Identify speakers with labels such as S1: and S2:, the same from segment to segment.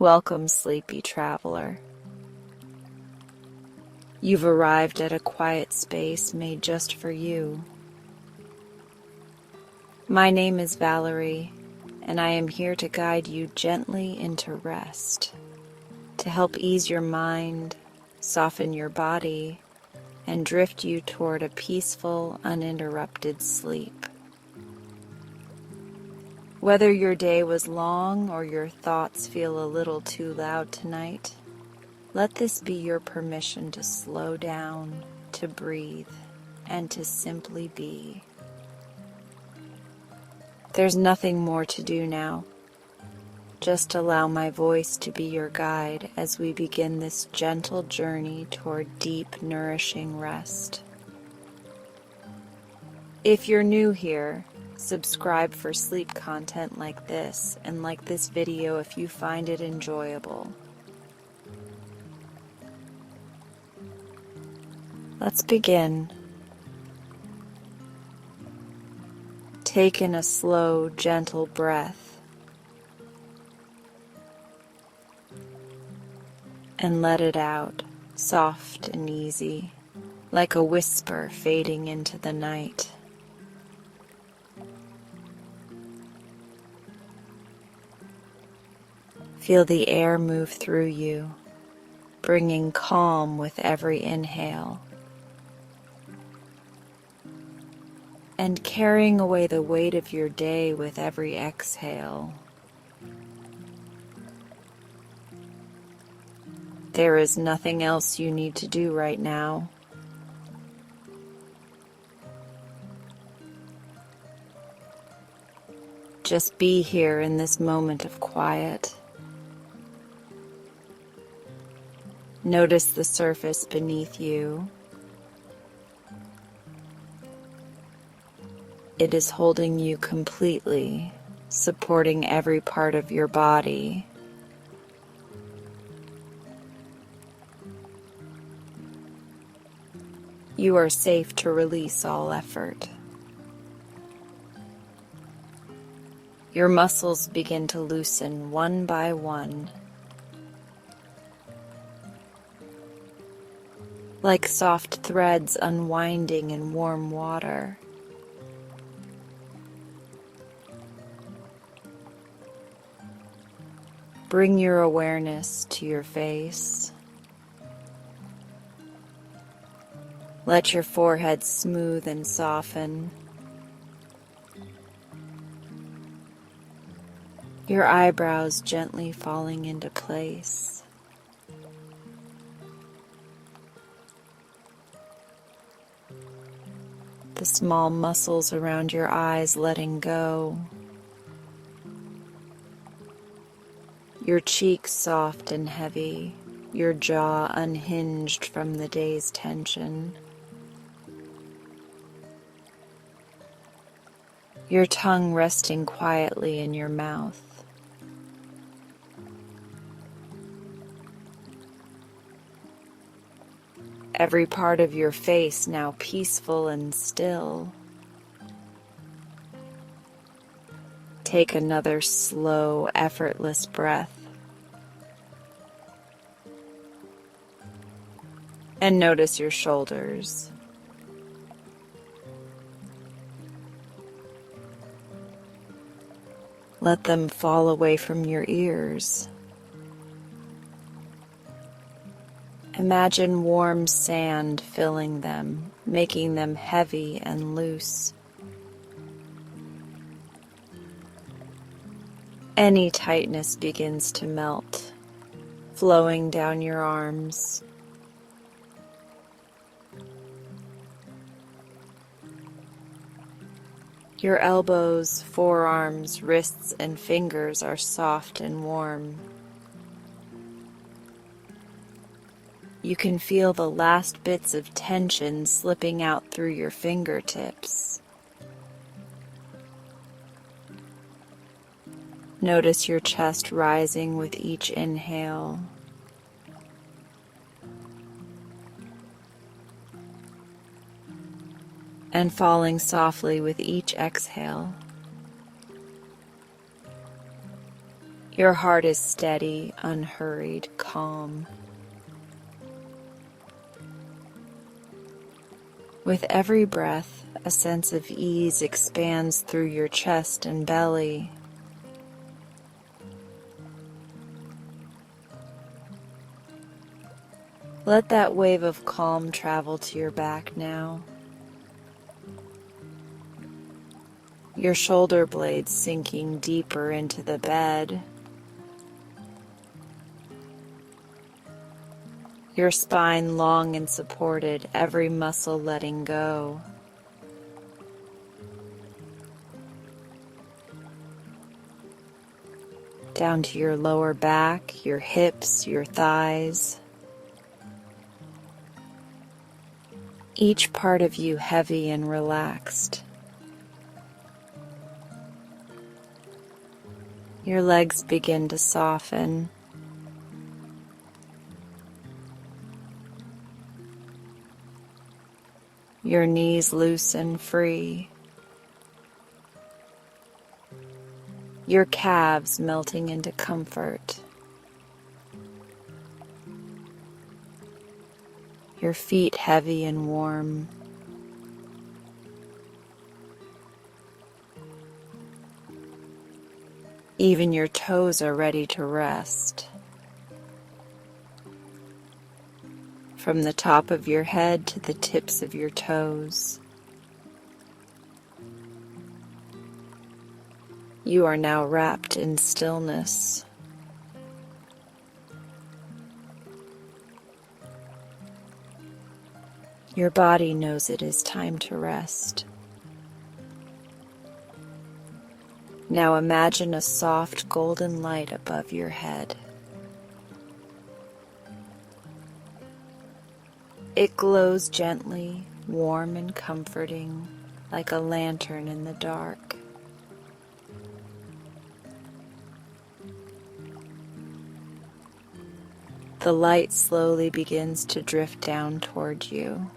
S1: Welcome, sleepy traveler. You've arrived at a quiet space made just for you. My name is Valarie, and I am here to guide you gently into rest, to help ease your mind, soften your body, and drift you toward a peaceful, uninterrupted sleep. Whether your day was long or your thoughts feel a little too loud tonight, let this be your permission to slow down, to breathe, and to simply be. There's nothing more to do now. Just allow my voice to be your guide as we begin this gentle journey toward deep, nourishing rest. If you're new here, subscribe for sleep content like this, and like this video if you find it enjoyable. Let's begin. Take in a slow, gentle breath and let it out, soft and easy, like a whisper fading into the night. Feel the air move through you, bringing calm with every inhale, and carrying away the weight of your day with every exhale. There is nothing else you need to do right now. Just be here in this moment of quiet. Notice the surface beneath you. It is holding you completely, supporting every part of your body. You are safe to release all effort. Your muscles begin to loosen one by one, like soft threads unwinding in warm water. Bring your awareness to your face. Let your forehead smooth and soften. Your eyebrows gently falling into place. The small muscles around your eyes letting go. Your cheeks soft and heavy, your jaw unhinged from the day's tension. Your tongue resting quietly in your mouth. Every part of your face now peaceful and still. Take another slow, effortless breath. And notice your shoulders. Let them fall away from your ears. Imagine warm sand filling them, making them heavy and loose. Any tightness begins to melt, flowing down your arms. Your elbows, forearms, wrists, and fingers are soft and warm. You can feel the last bits of tension slipping out through your fingertips. Notice your chest rising with each inhale. And falling softly with each exhale. Your heart is steady, unhurried, calm. With every breath, a sense of ease expands through your chest and belly. Let that wave of calm travel to your back now. Your shoulder blades sinking deeper into the bed. Your spine long and supported, every muscle letting go. Down to your lower back, your hips, your thighs. Each part of you heavy and relaxed. Your legs begin to soften. Your knees loosen free. Your calves melting into comfort. Your feet heavy and warm. Even your toes are ready to rest. From the top of your head to the tips of your toes. You are now wrapped in stillness. Your body knows it is time to rest. Now imagine a soft golden light above your head. It glows gently, warm and comforting, like a lantern in the dark. The light slowly begins to drift down toward you,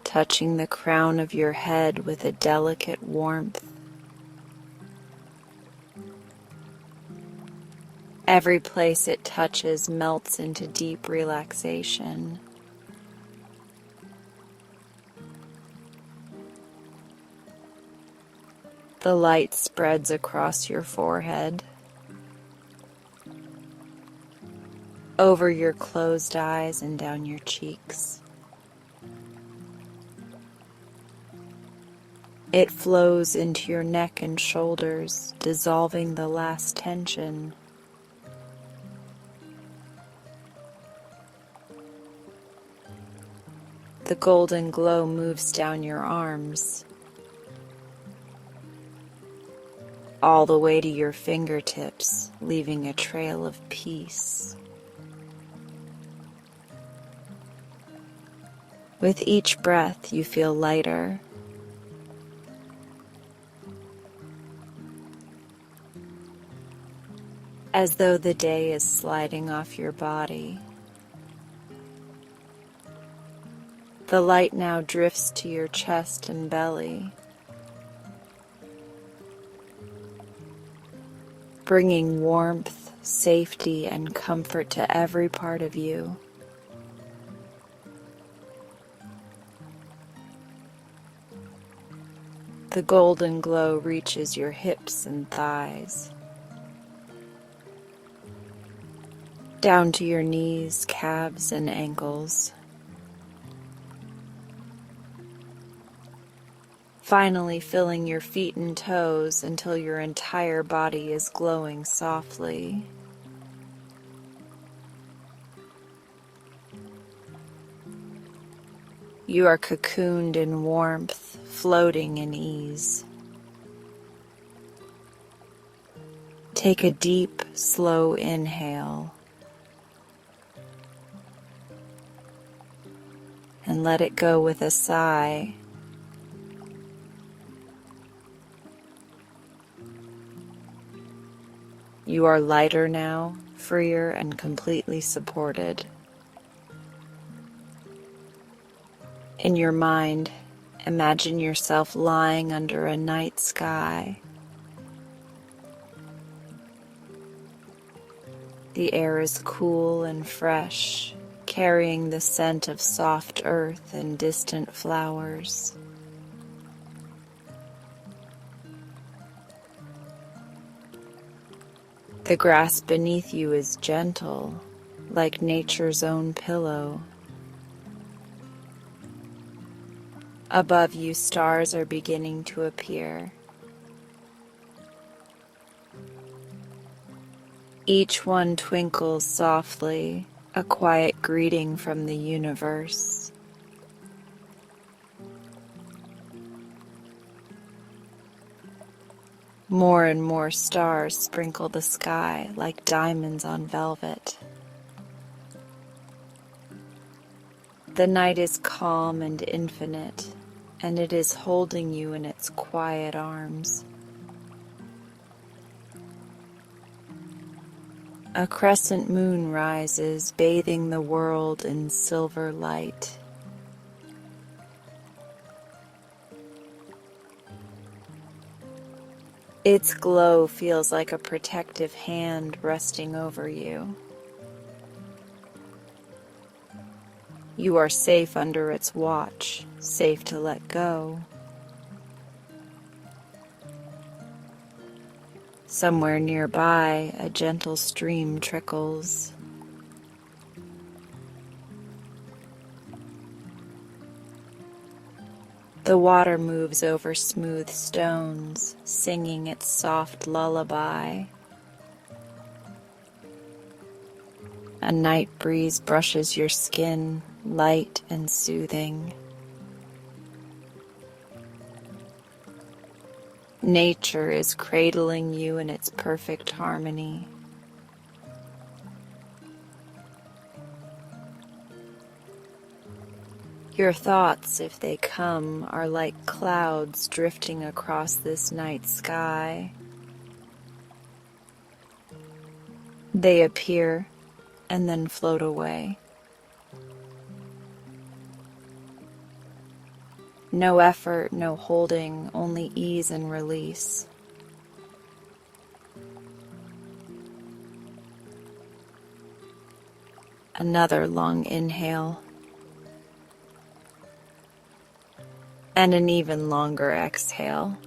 S1: touching the crown of your head with a delicate warmth. Every place it touches melts into deep relaxation. The light spreads across your forehead, over your closed eyes and down your cheeks. It flows into your neck and shoulders, dissolving the last tension. The golden glow moves down your arms, all the way to your fingertips, leaving a trail of peace. With each breath, you feel lighter, as though the day is sliding off your body. The light now drifts to your chest and belly, bringing warmth, safety, and comfort to every part of you. The golden glow reaches your hips and thighs, down to your knees, calves, and ankles. Finally filling your feet and toes until your entire body is glowing softly. You are cocooned in warmth, floating in ease. Take a deep, slow inhale and let it go with a sigh. You are lighter now, freer and completely supported. In your mind, imagine yourself lying under a night sky, The air is cool and fresh, carrying the scent of soft earth and distant flowers. The grass beneath you is gentle, like nature's own pillow. Above you, stars are beginning to appear. Each one twinkles softly, a quiet greeting from the universe. More and more stars sprinkle the sky like diamonds on velvet. The night is calm and infinite, and it is holding you in its quiet arms. A crescent moon rises, bathing the world in silver light. Its glow feels like a protective hand resting over you. You are safe under its watch, safe to let go. Somewhere nearby, a gentle stream trickles. The water moves over smooth stones, singing its soft lullaby. A night breeze brushes your skin, light and soothing. Nature is cradling you in its perfect harmony. Your thoughts, if they come, are like clouds drifting across this night sky. They appear and then float away. No effort, no holding, only ease and release. Another long inhale. And an even longer exhale.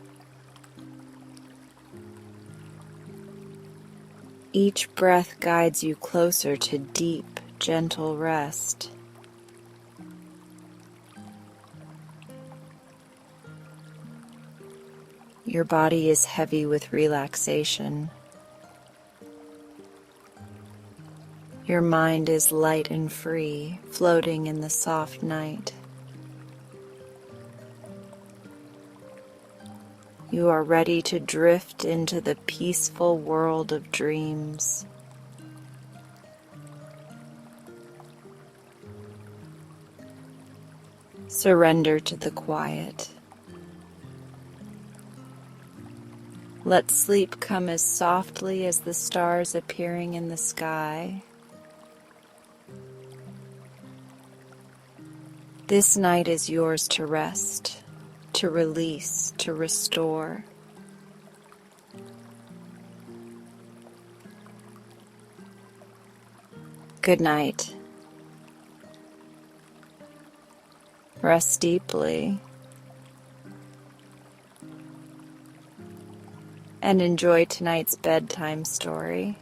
S1: Each breath guides you closer to deep, gentle rest. Your body is heavy with relaxation. Your mind is light and free, floating in the soft night. You are ready to drift into the peaceful world of dreams. Surrender to the quiet. Let sleep come as softly as the stars appearing in the sky. This night is yours to rest, to release, to restore. Good night. Rest deeply and enjoy tonight's bedtime story.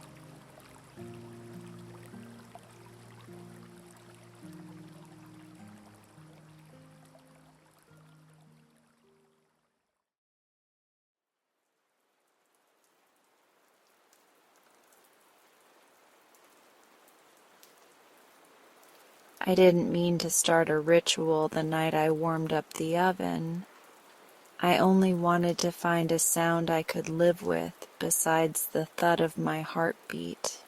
S1: I didn't mean to start a ritual the night I warmed up the oven. I only wanted to find a sound I could live with besides the thud of my heartbeat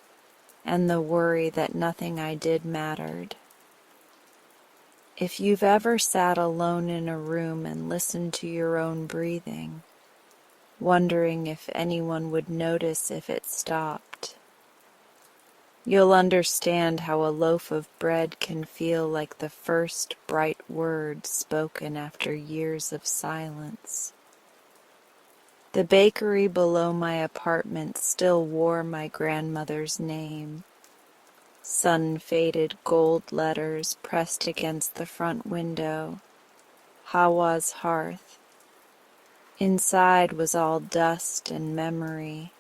S1: and the worry that nothing I did mattered. If you've ever sat alone in a room and listened to your own breathing, wondering if anyone would notice if it stopped, you'll understand how a loaf of bread can feel like the first bright word spoken after years of silence. The bakery below my apartment still wore my grandmother's name. Sun-faded gold letters pressed against the front window. Hawa's hearth. Inside was all dust and memory.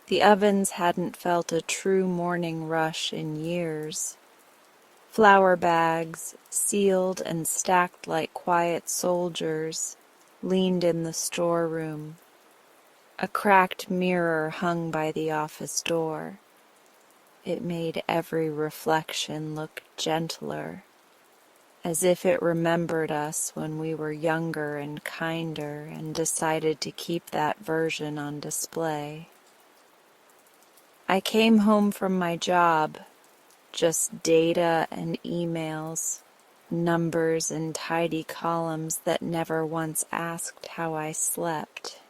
S1: The ovens hadn't felt a true morning rush in years. Flour bags, sealed and stacked like quiet soldiers, leaned in the storeroom. A cracked mirror hung by the office door. It made every reflection look gentler, as if it remembered us when we were younger and kinder and decided to keep that version on display. I came home from my job, just data and emails, numbers and tidy columns that never once asked how I slept,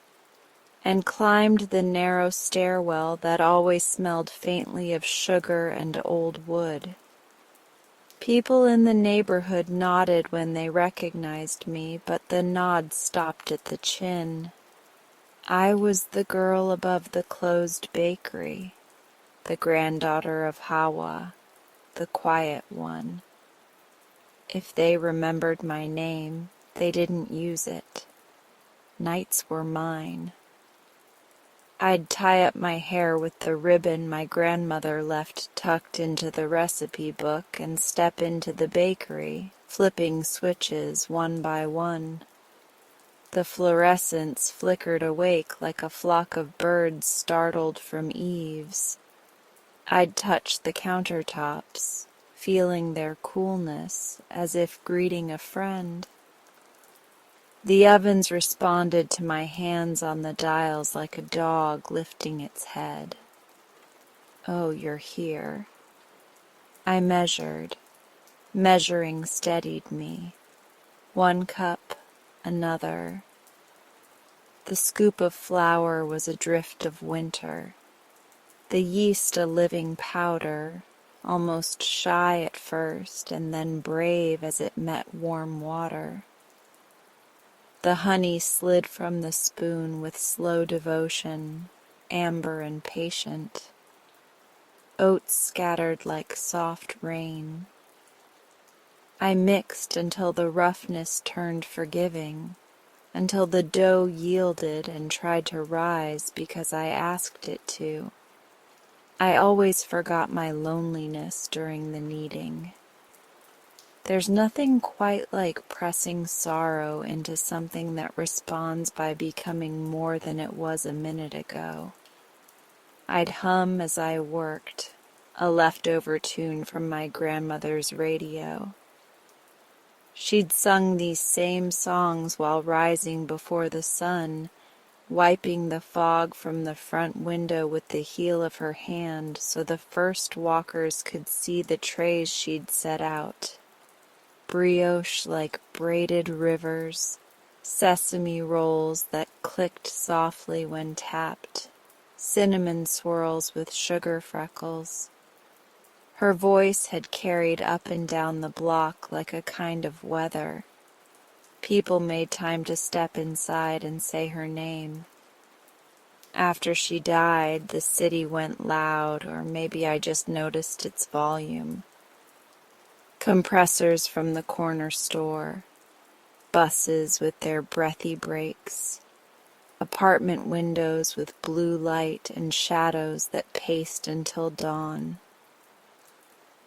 S1: and climbed the narrow stairwell that always smelled faintly of sugar and old wood. People in the neighborhood nodded when they recognized me, but the nod stopped at the chin. I was the girl above the closed bakery, the granddaughter of Hawa, the quiet one. If they remembered my name, they didn't use it. Nights were mine. I'd tie up my hair with the ribbon my grandmother left tucked into the recipe book and step into the bakery, flipping switches one by one. The fluorescents flickered awake like a flock of birds startled from eaves. I'd touch the countertops, feeling their coolness as if greeting a friend. The ovens responded to my hands on the dials like a dog lifting its head. Oh, you're here. I measured. Measuring steadied me. 1 cup, another. The scoop of flour was a drift of winter. The yeast a living powder, almost shy at first and then brave as it met warm water. The honey slid from the spoon with slow devotion, amber and patient. Oats scattered like soft rain. I mixed until the roughness turned forgiving, until the dough yielded and tried to rise because I asked it to. I always forgot my loneliness during the kneading. There's nothing quite like pressing sorrow into something that responds by becoming more than it was a minute ago. I'd hum as I worked, a leftover tune from my grandmother's radio. She'd sung these same songs while rising before the sun, wiping the fog from the front window with the heel of her hand so the first walkers could see the trays she'd set out. Brioche like braided rivers, sesame rolls that clicked softly when tapped, cinnamon swirls with sugar freckles. Her voice had carried up and down the block like a kind of weather. People made time to step inside and say her name. After she died, the city went loud, or maybe I just noticed its volume. Compressors from the corner store, buses with their breathy brakes, apartment windows with blue light and shadows that paced until dawn.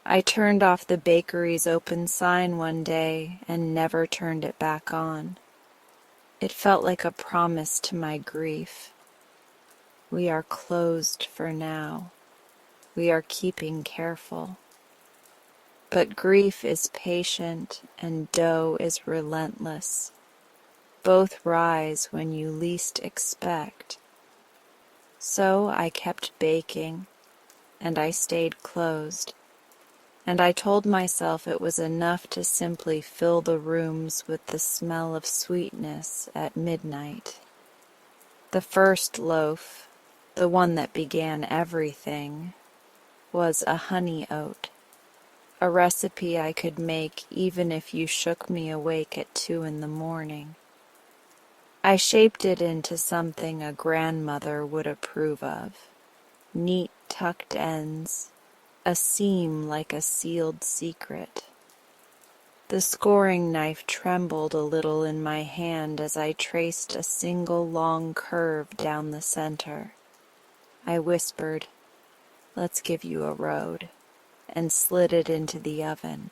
S1: I turned off the bakery's open sign one day and never turned it back on. It felt like a promise to my grief. We are closed for now. We are keeping careful. But grief is patient and dough is relentless. Both rise when you least expect. So I kept baking, and I stayed closed. And I told myself it was enough to simply fill the rooms with the smell of sweetness at midnight. The first loaf, the one that began everything, was a honey oat, a recipe I could make even if you shook me awake at 2 in the morning. I shaped it into something a grandmother would approve of. Neat tucked ends, a seam like a sealed secret. The scoring knife trembled a little in my hand as I traced a single long curve down the center. I whispered, "Let's give you a road," and slid it into the oven.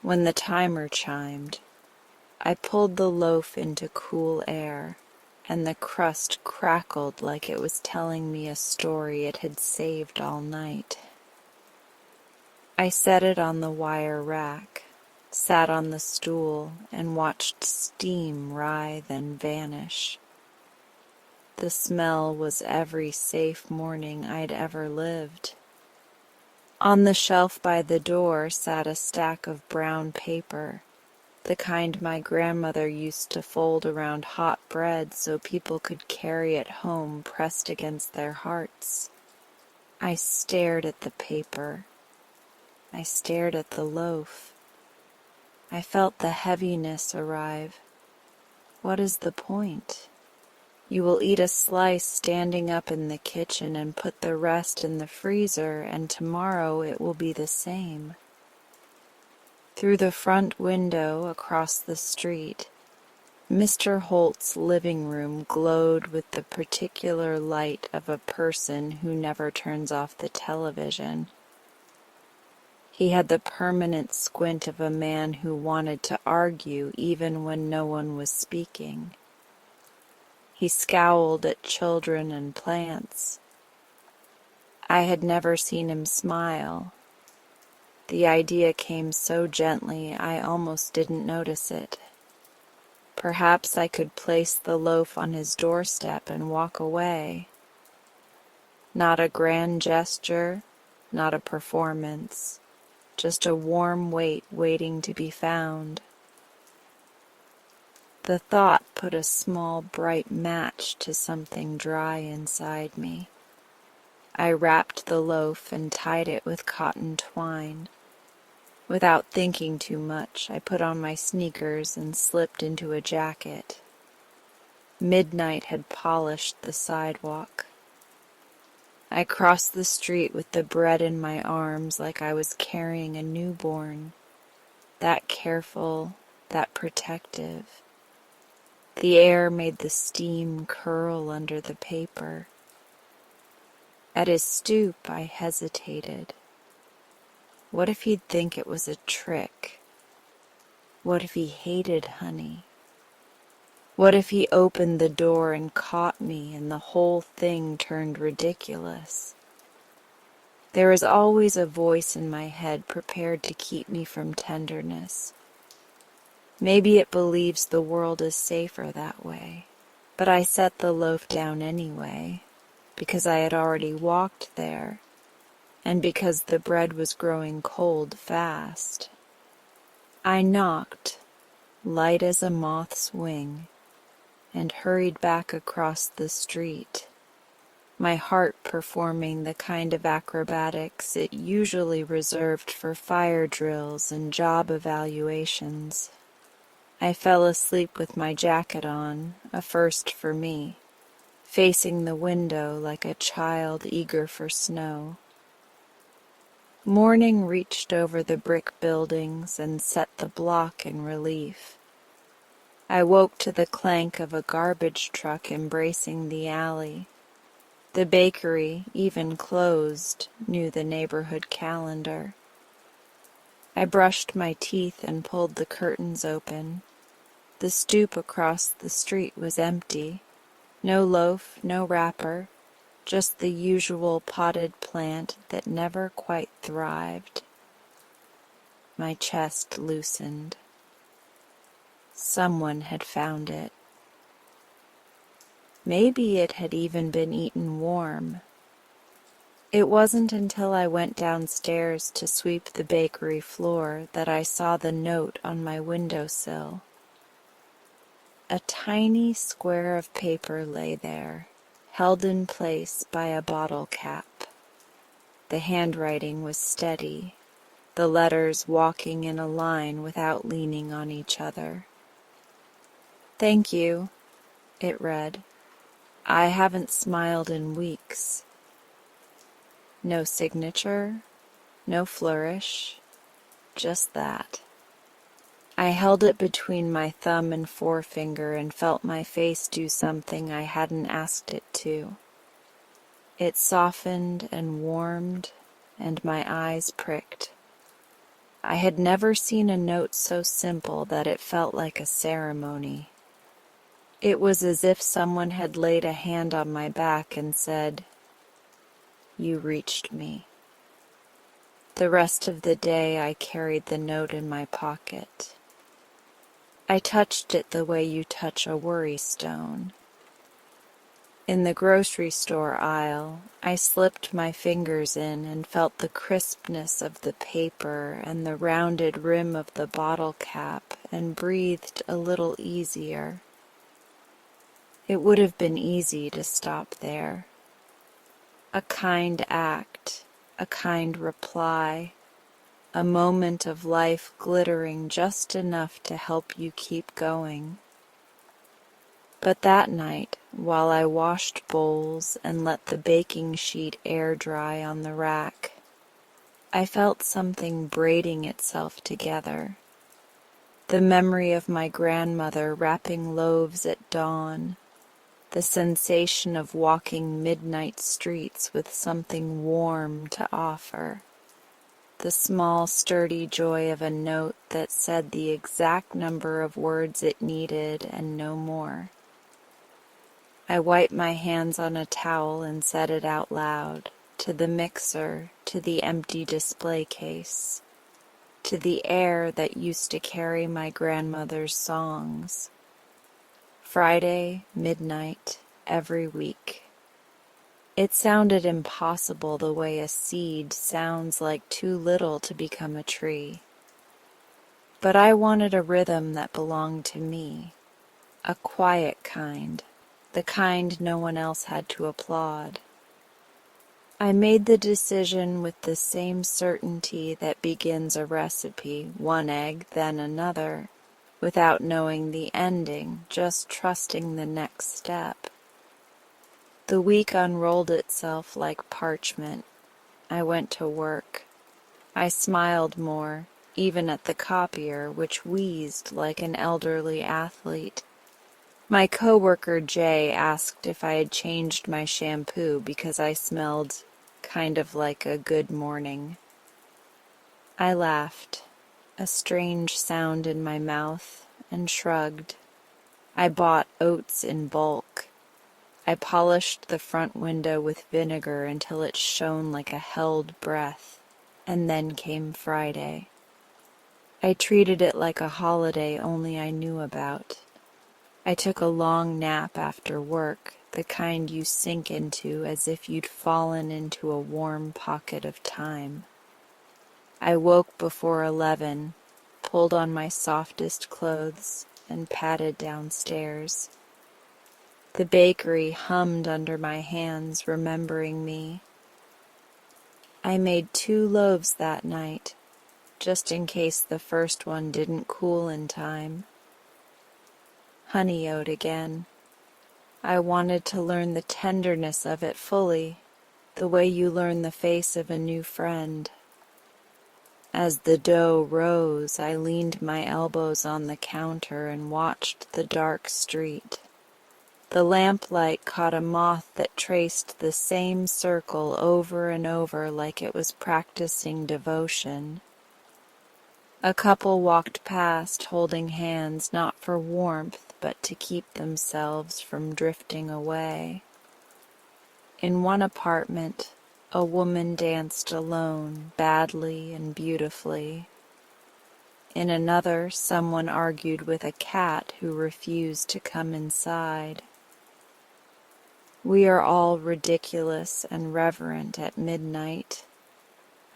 S1: When the timer chimed, I pulled the loaf into cool air, and the crust crackled like it was telling me a story it had saved all night. I set it on the wire rack, sat on the stool, and watched steam writhe and vanish. The smell was every safe morning I'd ever lived. On the shelf by the door sat a stack of brown paper, the kind my grandmother used to fold around hot bread so people could carry it home pressed against their hearts. I stared at the paper. I stared at the loaf. I felt the heaviness arrive. What is the point? You will eat a slice standing up in the kitchen and put the rest in the freezer, and tomorrow it will be the same. Through the front window across the street, Mr. Holt's living room glowed with the particular light of a person who never turns off the television. He had the permanent squint of a man who wanted to argue even when no one was speaking. He scowled at children and plants. I had never seen him smile. The idea came so gently I almost didn't notice it. Perhaps I could place the loaf on his doorstep and walk away. Not a grand gesture, not a performance, just a warm weight waiting to be found. The thought put a small bright match to something dry inside me. I wrapped the loaf and tied it with cotton twine. Without thinking too much, I put on my sneakers and slipped into a jacket. Midnight had polished the sidewalk. I crossed the street with the bread in my arms like I was carrying a newborn, that careful, that protective. The air made the steam curl under the paper. At his stoop, I hesitated. What if he'd think it was a trick? What if he hated honey? What if he opened the door and caught me and the whole thing turned ridiculous? There is always a voice in my head prepared to keep me from tenderness. Maybe it believes the world is safer that way, but I set the loaf down anyway, because I had already walked there, and because the bread was growing cold fast. I knocked, light as a moth's wing, and hurried back across the street, my heart performing the kind of acrobatics it usually reserved for fire drills and job evaluations. I fell asleep with my jacket on, a first for me, facing the window like a child eager for snow. Morning reached over the brick buildings and set the block in relief. I woke to the clank of a garbage truck embracing the alley. The bakery, even closed, knew the neighborhood calendar. I brushed my teeth and pulled the curtains open. The stoop across the street was empty. No loaf, no wrapper, just the usual potted plant that never quite thrived. My chest loosened. Someone had found it. Maybe it had even been eaten warm. It wasn't until I went downstairs to sweep the bakery floor that I saw the note on my windowsill. A tiny square of paper lay there, held in place by a bottle cap. The handwriting was steady, the letters walking in a line without leaning on each other. Thank you, it read. I haven't smiled in weeks. No signature, no flourish, just that. I held it between my thumb and forefinger and felt my face do something I hadn't asked it to. It softened and warmed, and my eyes pricked. I had never seen a note so simple that it felt like a ceremony. It was as if someone had laid a hand on my back and said, "You reached me." The rest of the day I carried the note in my pocket. I touched it the way you touch a worry stone. In the grocery store aisle, I slipped my fingers in and felt the crispness of the paper and the rounded rim of the bottle cap and breathed a little easier. It would have been easy to stop there. A kind act, a kind reply, a moment of life glittering just enough to help you keep going. But that night, while I washed bowls and let the baking sheet air dry on the rack, I felt something braiding itself together. The memory of my grandmother wrapping loaves at dawn, the sensation of walking midnight streets with something warm to offer, the small, sturdy joy of a note that said the exact number of words it needed and no more. I wiped my hands on a towel and said it out loud, to the mixer, to the empty display case, to the air that used to carry my grandmother's songs. Friday, midnight, every week. It sounded impossible the way a seed sounds like too little to become a tree. But I wanted a rhythm that belonged to me, a quiet kind, the kind no one else had to applaud. I made the decision with the same certainty that begins a recipe, one egg, then another, without knowing the ending, just trusting the next step. The week unrolled itself like parchment. I went to work. I smiled more, even at the copier, which wheezed like an elderly athlete. My coworker Jay asked if I had changed my shampoo because I smelled kind of like a good morning. I laughed, a strange sound in my mouth, and shrugged. I bought oats in bulk. I polished the front window with vinegar until it shone like a held breath, and then came Friday. I treated it like a holiday only I knew about. I took a long nap after work, the kind you sink into as if you'd fallen into a warm pocket of time. I woke before 11, pulled on my softest clothes, and padded downstairs. The bakery hummed under my hands, remembering me. I made 2 loaves that night, just in case the first one didn't cool in time. Honey oat again. I wanted to learn the tenderness of it fully, the way you learn the face of a new friend. As the dough rose, I leaned my elbows on the counter and watched the dark street. The lamplight caught a moth that traced the same circle over and over like it was practicing devotion. A couple walked past holding hands not for warmth but to keep themselves from drifting away. In one apartment, a woman danced alone, badly and beautifully. In another, someone argued with a cat who refused to come inside. We are all ridiculous and reverent at midnight.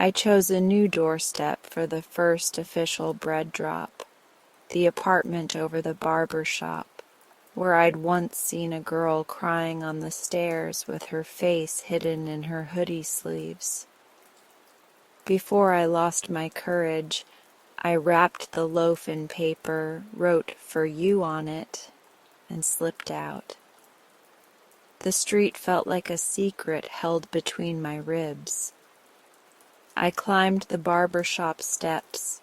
S1: I chose a new doorstep for the first official bread drop, the apartment over the barber shop, where I'd once seen a girl crying on the stairs with her face hidden in her hoodie sleeves. Before I lost my courage, I wrapped the loaf in paper, wrote "for you" on it, and slipped out. The street felt like a secret held between my ribs. I climbed the barber shop steps,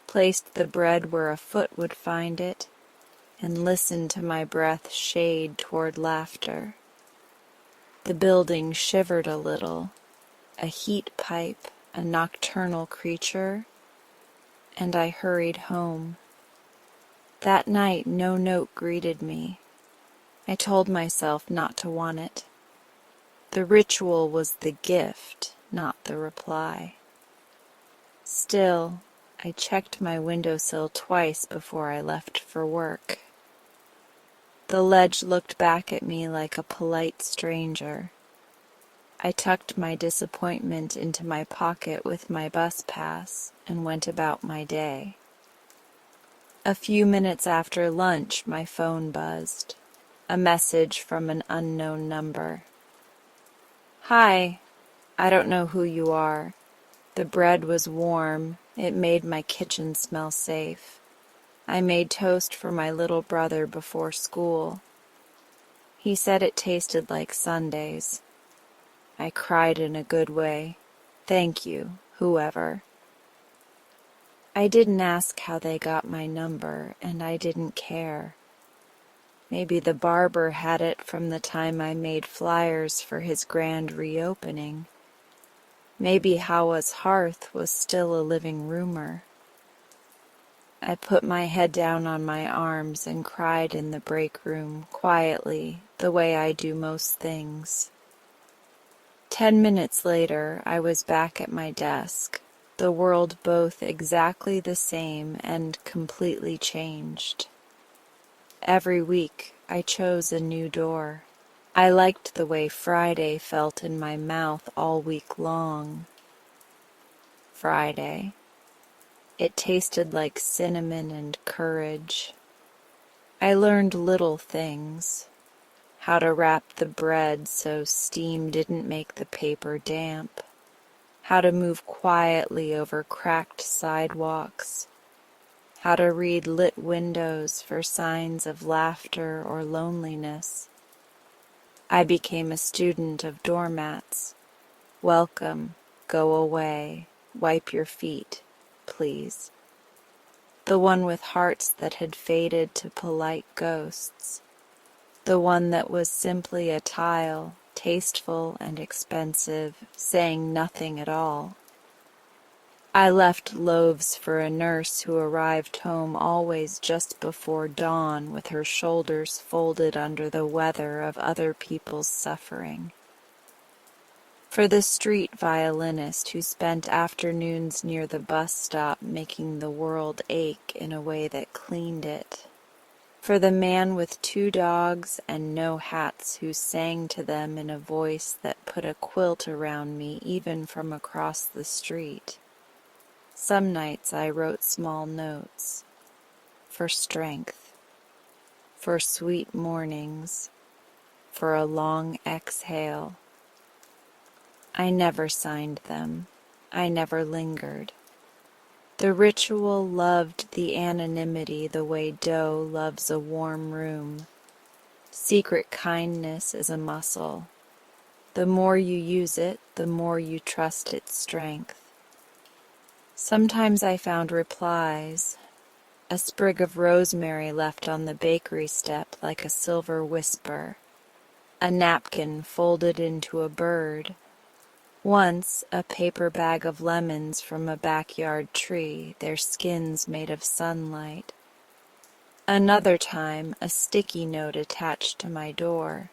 S1: placed the bread where a foot would find it, and listened to my breath shade toward laughter. The building shivered a little, a heat pipe, a nocturnal creature, and I hurried home. That night no note greeted me. I told myself not to want it. The ritual was the gift, not the reply. Still, I checked my windowsill twice before I left for work. The ledge looked back at me like a polite stranger. I tucked my disappointment into my pocket with my bus pass and went about my day. A few minutes after lunch, my phone buzzed. A message from an unknown number. "Hi, I don't know who you are. The bread was warm. It made my kitchen smell safe. I made toast for my little brother before school. He said it tasted like Sundays." I cried in a good way. "Thank you, whoever." I didn't ask how they got my number, and I didn't care. Maybe the barber had it from the time I made flyers for his grand reopening. Maybe Hawa's hearth was still a living rumor. I put my head down on my arms and cried in the break room, quietly, the way I do most things. 10 minutes later, I was back at my desk, the world both exactly the same and completely changed. Every week, I chose a new door. I liked the way Friday felt in my mouth all week long. Friday. It tasted like cinnamon and courage. I learned little things. How to wrap the bread so steam didn't make the paper damp. How to move quietly over cracked sidewalks. How to read lit windows for signs of laughter or loneliness. I became a student of doormats. Welcome, go away, wipe your feet, please. The one with hearts that had faded to polite ghosts. The one that was simply a tile, tasteful and expensive, saying nothing at all. I left loaves for a nurse who arrived home always just before dawn with her shoulders folded under the weather of other people's suffering. For the street violinist who spent afternoons near the bus stop making the world ache in a way that cleaned it. For the man with 2 dogs and no hats who sang to them in a voice that put a quilt around me even from across the street. Some nights I wrote small notes. For strength. For sweet mornings. For a long exhale. I never signed them. I never lingered. The ritual loved the anonymity the way dough loves a warm room. Secret kindness is a muscle. The more you use it, the more you trust its strength. Sometimes I found replies. A sprig of rosemary left on the bakery step like a silver whisper. A napkin folded into a bird. Once, a paper bag of lemons from a backyard tree, their skins made of sunlight. Another time, a sticky note attached to my door.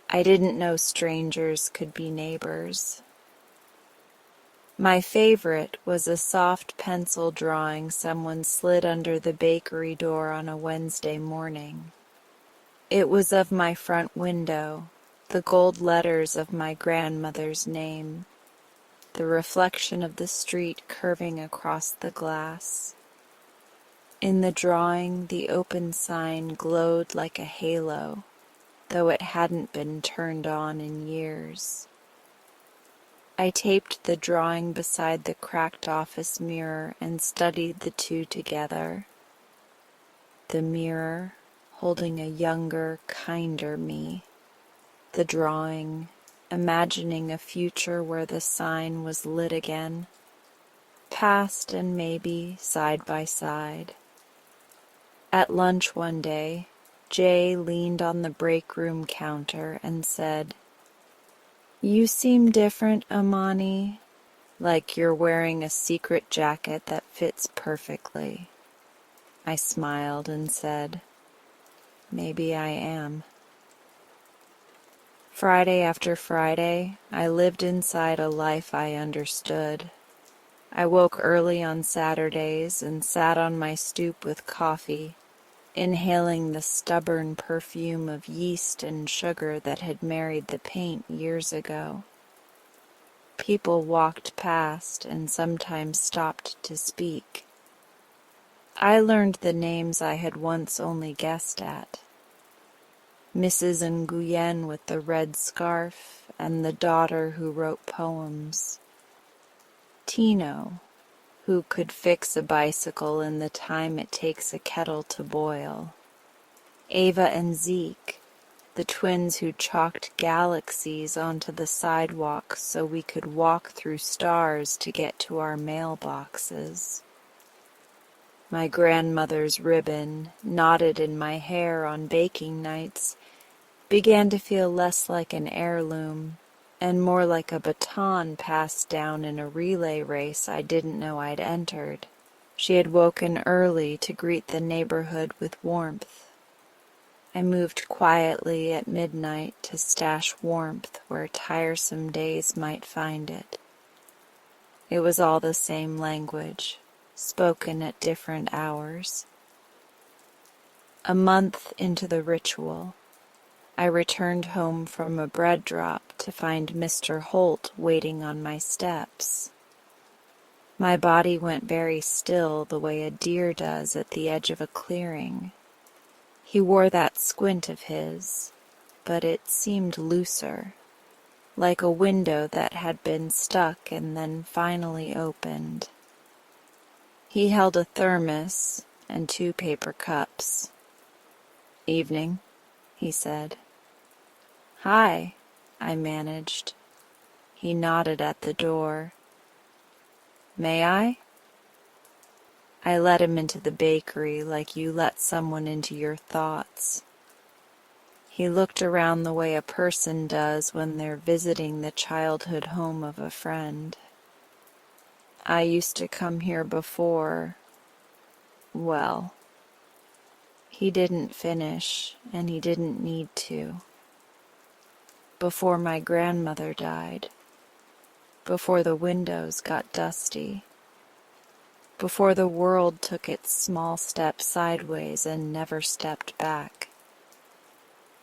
S1: I didn't know strangers could be neighbors. My favorite was a soft pencil drawing someone slid under the bakery door on a Wednesday morning. It was of my front window, the gold letters of my grandmother's name, the reflection of the street curving across the glass. In the drawing, the open sign glowed like a halo, though it hadn't been turned on in years. I taped the drawing beside the cracked office mirror and studied the two together. The mirror, holding a younger, kinder me. The drawing, imagining a future where the sign was lit again, past and maybe side by side. At lunch one day, Jay leaned on the break room counter and said, "You seem different, Amani, like you're wearing a secret jacket that fits perfectly." I smiled and said, "Maybe I am." Friday after Friday, I lived inside a life I understood. I woke early on Saturdays and sat on my stoop with coffee, inhaling the stubborn perfume of yeast and sugar that had married the paint years ago. People walked past and sometimes stopped to speak. I learned the names I had once only guessed at. Mrs. Nguyen with the red scarf and the daughter who wrote poems. Tino, who could fix a bicycle in the time it takes a kettle to boil. Ava and Zeke, the twins who chalked galaxies onto the sidewalk so we could walk through stars to get to our mailboxes. My grandmother's ribbon, knotted in my hair on baking nights, began to feel less like an heirloom and more like a baton passed down in a relay race I didn't know I'd entered. She had woken early to greet the neighborhood with warmth. I moved quietly at midnight to stash warmth where tiresome days might find it. It was all the same language, spoken at different hours. A month into the ritual, I returned home from a bread drop to find Mr. Holt waiting on my steps. My body went very still the way a deer does at the edge of a clearing. He wore that squint of his, but it seemed looser, like a window that had been stuck and then finally opened. He held a thermos and 2 paper cups. "Evening," he said. "Hi," I managed. He nodded at the door. "May I?" I let him into the bakery like you let someone into your thoughts. He looked around the way a person does when they're visiting the childhood home of a friend. "I used to come here before, well." He didn't finish, and he didn't need to. "Before my grandmother died. Before the windows got dusty. Before the world took its small step sideways and never stepped back."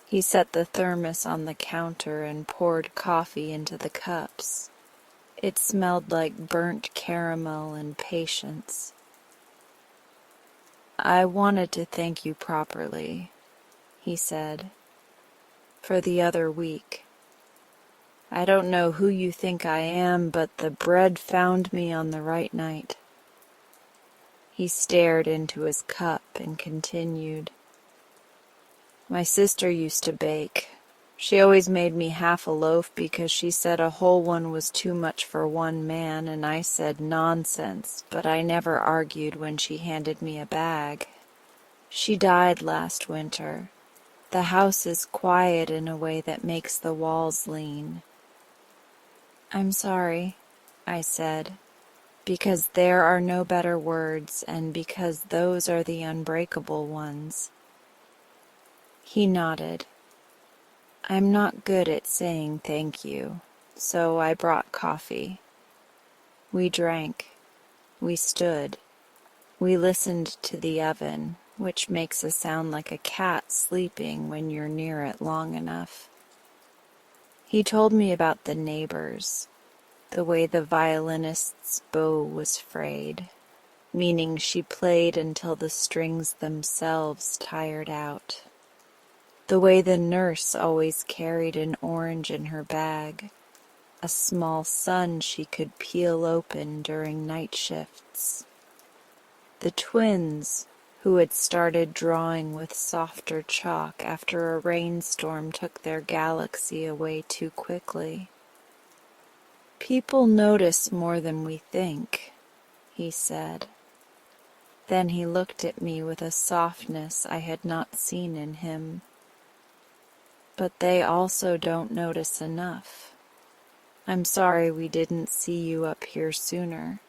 S1: He set the thermos on the counter and poured coffee into the cups. It smelled like burnt caramel and patience. "I wanted to thank you properly," he said, "for the other week. I don't know who you think I am, but the bread found me on the right night." He stared into his cup and continued, "My sister used to bake. She always made me half a loaf because she said a whole one was too much for one man, and I said nonsense, but I never argued when she handed me a bag. She died last winter. The house is quiet in a way that makes the walls lean." "I'm sorry," I said, "because there are no better words, and because those are the unbreakable ones." He nodded. "I'm not good at saying thank you, so I brought coffee." We drank. We stood. We listened to the oven, which makes a sound like a cat sleeping when you're near it long enough. He told me about the neighbors, the way the violinist's bow was frayed, meaning she played until the strings themselves tired out. The way the nurse always carried an orange in her bag, a small sun she could peel open during night shifts. The twins who had started drawing with softer chalk after a rainstorm took their galaxy away too quickly. "People notice more than we think," he said. Then he looked at me with a softness I had not seen in him. "But they also don't notice enough. I'm sorry we didn't see you up here sooner."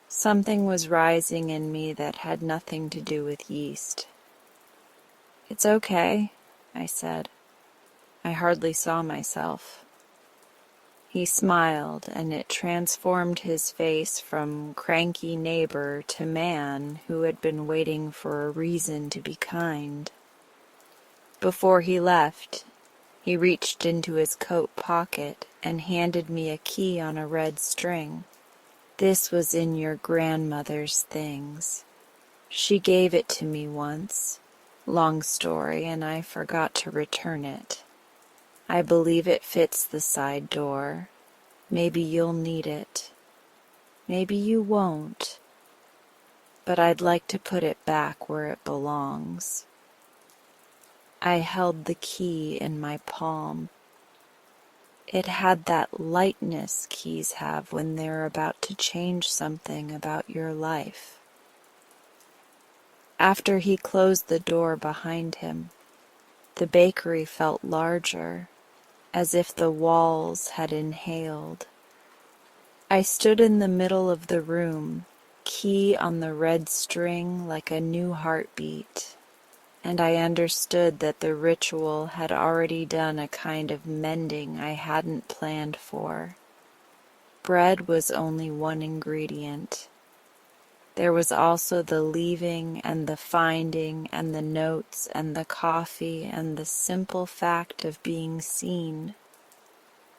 S1: Something was rising in me that had nothing to do with yeast. "It's okay," I said. I hardly saw myself. He smiled, and it transformed his face from cranky neighbor to man who had been waiting for a reason to be kind. Before he left, he reached into his coat pocket and handed me a key on a red string. "This was in your grandmother's things. She gave it to me once. Long story, and I forgot to return it. I believe it fits the side door. Maybe you'll need it. Maybe you won't. But I'd like to put it back where it belongs." I held the key in my palm. It had that lightness keys have when they're about to change something about your life. After he closed the door behind him, the bakery felt larger, as if the walls had inhaled. I stood in the middle of the room, key on the red string like a new heartbeat, and I understood that the ritual had already done a kind of mending I hadn't planned for. Bread was only one ingredient. There was also the leaving and the finding and the notes and the coffee and the simple fact of being seen.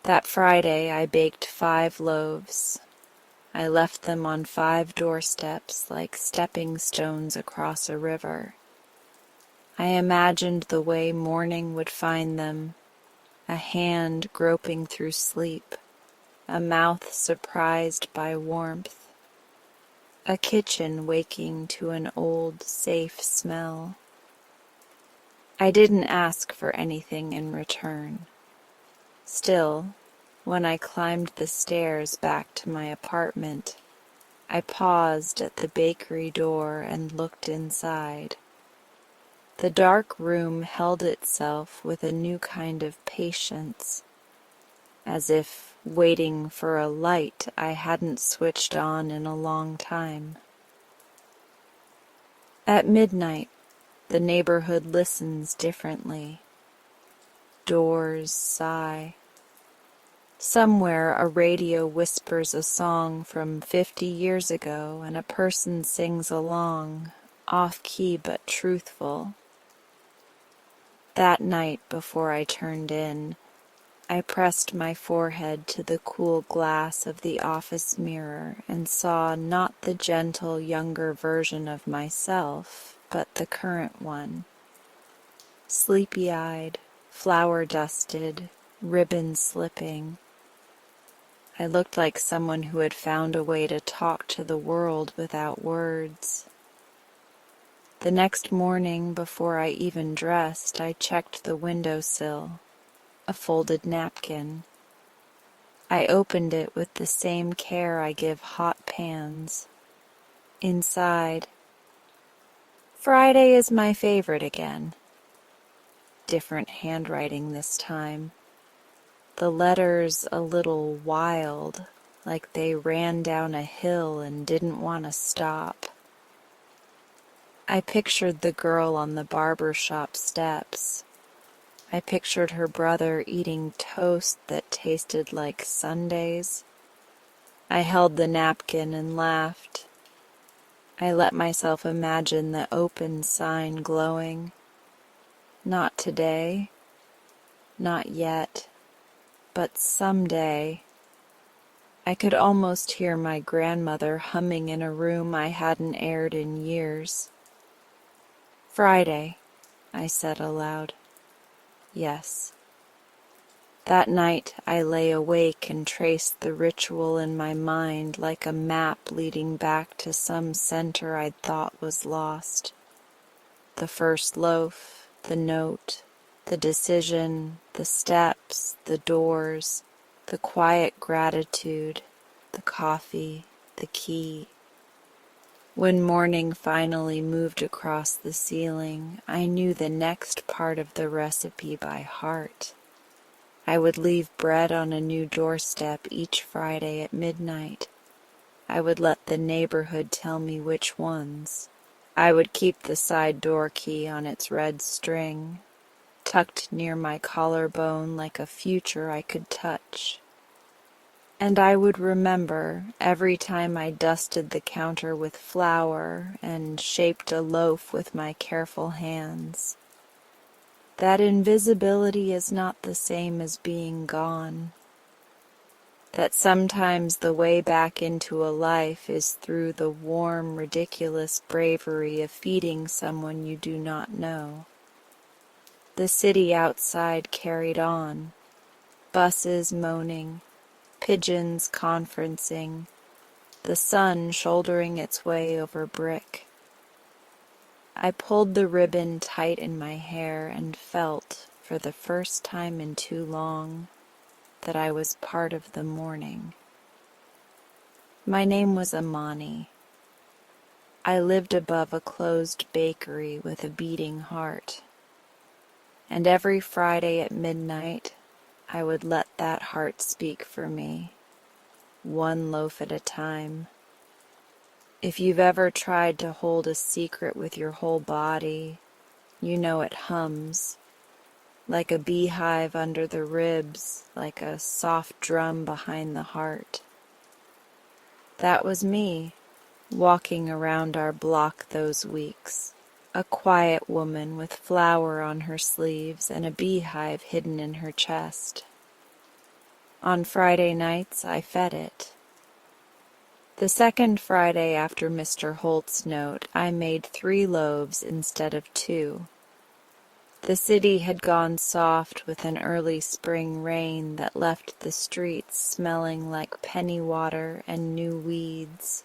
S1: That Friday I baked 5 loaves. I left them on 5 doorsteps like stepping stones across a river. I imagined the way morning would find them, a hand groping through sleep, a mouth surprised by warmth, a kitchen waking to an old, safe smell. I didn't ask for anything in return. Still, when I climbed the stairs back to my apartment, I paused at the bakery door and looked inside. The dark room held itself with a new kind of patience, as if waiting for a light I hadn't switched on in a long time. At midnight, the neighborhood listens differently. Doors sigh. Somewhere a radio whispers a song from 50 years ago, and a person sings along, off-key but truthful. That night before I turned in, I pressed my forehead to the cool glass of the office mirror and saw not the gentle younger version of myself, but the current one. Sleepy-eyed, flour-dusted, ribbon slipping. I looked like someone who had found a way to talk to the world without words. The next morning, before I even dressed, I checked the windowsill. A folded napkin. I opened it with the same care I give hot pans. Inside, "Friday is my favorite again." Different handwriting this time. The letters a little wild, like they ran down a hill and didn't want to stop. I pictured the girl on the barber shop steps. I pictured her brother eating toast that tasted like sundaes. I held the napkin and laughed. I let myself imagine the open sign glowing. Not today, not yet, but someday. I could almost hear my grandmother humming in a room I hadn't aired in years. "Friday," I said aloud. "Yes." That night I lay awake and traced the ritual in my mind like a map leading back to some center I'd thought was lost. The first loaf, the note, the decision, the steps, the doors, the quiet gratitude, the coffee, the key. When morning finally moved across the ceiling, I knew the next part of the recipe by heart. I would leave bread on a new doorstep each Friday at midnight. I would let the neighborhood tell me which ones. I would keep the side door key on its red string, tucked near my collarbone like a future I could touch. And I would remember every time I dusted the counter with flour and shaped a loaf with my careful hands, that invisibility is not the same as being gone. That sometimes the way back into a life is through the warm, ridiculous bravery of feeding someone you do not know. The city outside carried on, buses moaning, pigeons conferencing, the sun shouldering its way over brick. I pulled the ribbon tight in my hair and felt, for the first time in too long, that I was part of the morning. My name was Amani. I lived above a closed bakery with a beating heart. And every Friday at midnight, I would let that heart speak for me, one loaf at a time. If you've ever tried to hold a secret with your whole body, you know it hums, like a beehive under the ribs, like a soft drum behind the heart. That was me, walking around our block those weeks, a quiet woman with flour on her sleeves and a beehive hidden in her chest. On Friday nights, I fed it. The second Friday after Mr. Holt's note, I made 3 loaves instead of 2. The city had gone soft with an early spring rain that left the streets smelling like penny water and new weeds.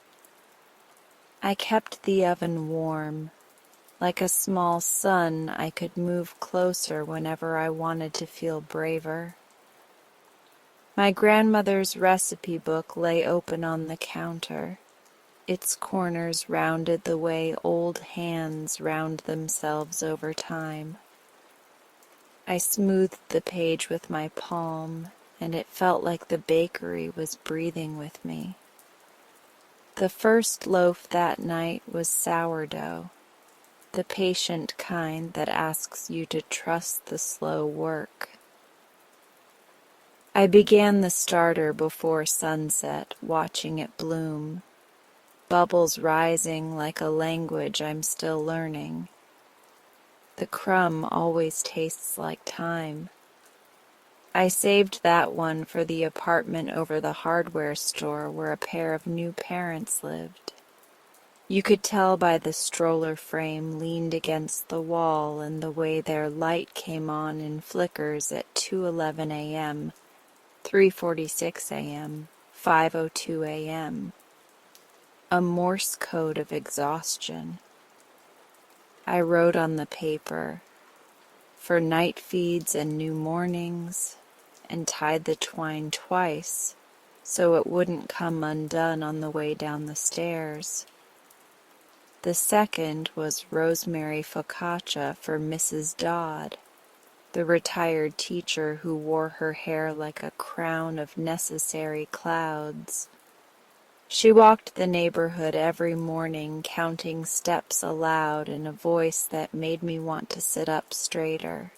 S1: I kept the oven warm. Like a small sun, I could move closer whenever I wanted to feel braver. My grandmother's recipe book lay open on the counter. Its corners rounded the way old hands round themselves over time. I smoothed the page with my palm, and it felt like the bakery was breathing with me. The first loaf that night was sourdough, the patient kind that asks you to trust the slow work. I began the starter before sunset, watching it bloom, bubbles rising like a language I'm still learning. The crumb always tastes like time. I saved that one for the apartment over the hardware store where a pair of new parents lived. You could tell by the stroller frame leaned against the wall and the way their light came on in flickers at 2:11 a.m., 3:46 a.m., 5:02 a.m. A Morse code of exhaustion. I wrote on the paper, for night feeds and new mornings, and tied the twine twice so it wouldn't come undone on the way down the stairs. The second was rosemary focaccia for Mrs. Dodd, the retired teacher who wore her hair like a crown of necessary clouds. She walked the neighborhood every morning, counting steps aloud in a voice that made me want to sit up straighter.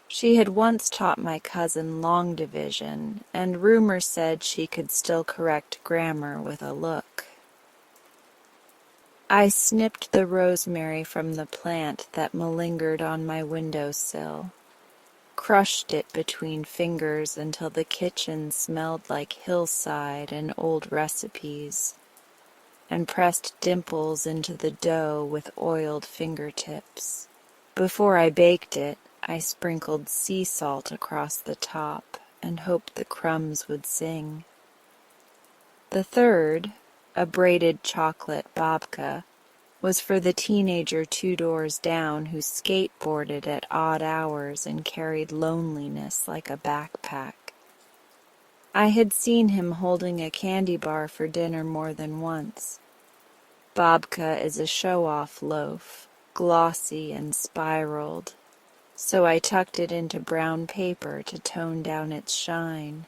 S1: She had once taught my cousin long division, and rumor said she could still correct grammar with a look. I snipped the rosemary from the plant that malingered on my windowsill, crushed it between fingers until the kitchen smelled like hillside and old recipes, and pressed dimples into the dough with oiled fingertips. Before I baked it, I sprinkled sea salt across the top and hoped the crumbs would sing. The third, a braided chocolate babka, was for the teenager 2 doors down who skateboarded at odd hours and carried loneliness like a backpack. I had seen him holding a candy bar for dinner more than once. Babka is a show-off loaf, glossy and spiraled, so I tucked it into brown paper to tone down its shine.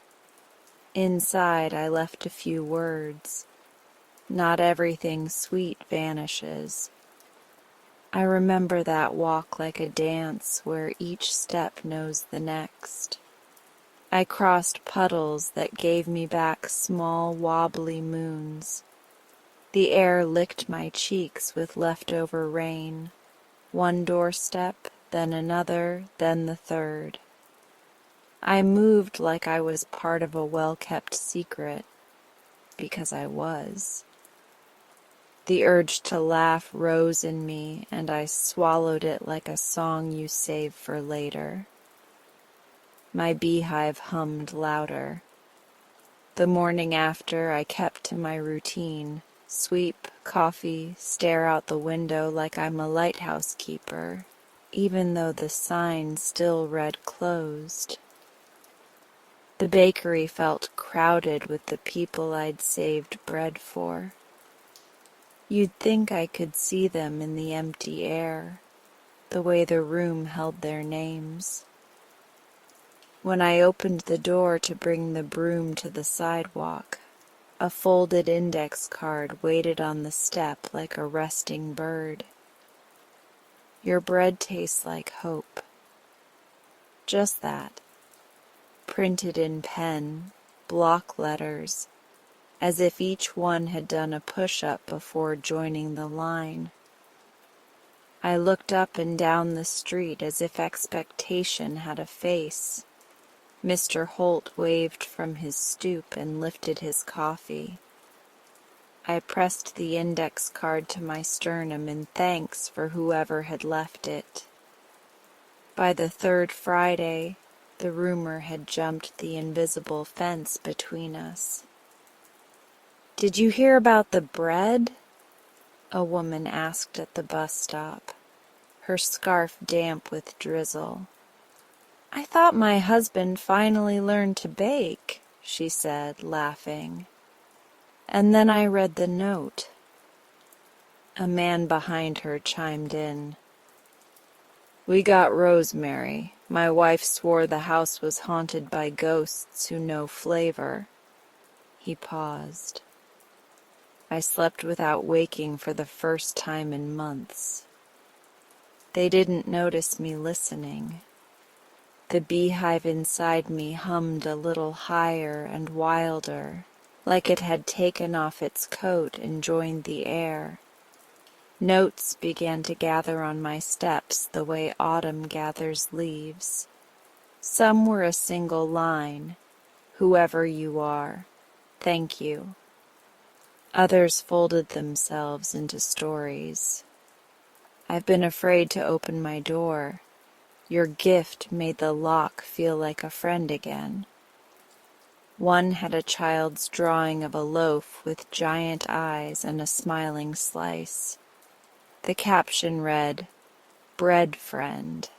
S1: Inside I left a few words. Not everything sweet vanishes. I remember that walk like a dance where each step knows the next. I crossed puddles that gave me back small wobbly moons. The air licked my cheeks with leftover rain. One doorstep, then another, then the third. I moved like I was part of a well-kept secret, because I was. The urge to laugh rose in me, and I swallowed it like a song you save for later. My beehive hummed louder. The morning after, I kept to my routine. Sweep, coffee, stare out the window like I'm a lighthouse keeper, even though the sign still read closed. The bakery felt crowded with the people I'd saved bread for. You'd think I could see them in the empty air, the way the room held their names. When I opened the door to bring the broom to the sidewalk, a folded index card waited on the step like a resting bird. Your bread tastes like hope. Just that. Printed in pen, block letters, as if each one had done a push-up before joining the line. I looked up and down the street as if expectation had a face. Mr. Holt waved from his stoop and lifted his coffee. I pressed the index card to my sternum in thanks for whoever had left it. By the third Friday, the rumor had jumped the invisible fence between us. "Did you hear about the bread?" a woman asked at the bus stop, her scarf damp with drizzle. "I thought my husband finally learned to bake," she said, laughing. And then I read the note. A man behind her chimed in. "We got Rosemary. My wife swore the house was haunted by ghosts who know flavor." He paused. I slept without waking for the first time in months. They didn't notice me listening. The beehive inside me hummed a little higher and wilder, like it had taken off its coat and joined the air. Notes began to gather on my steps the way autumn gathers leaves. Some were a single line, "Whoever you are, thank you." Others folded themselves into stories. "I've been afraid to open my door. Your gift made the lock feel like a friend again." One had a child's drawing of a loaf with giant eyes and a smiling slice. The caption read, "Bread Friend."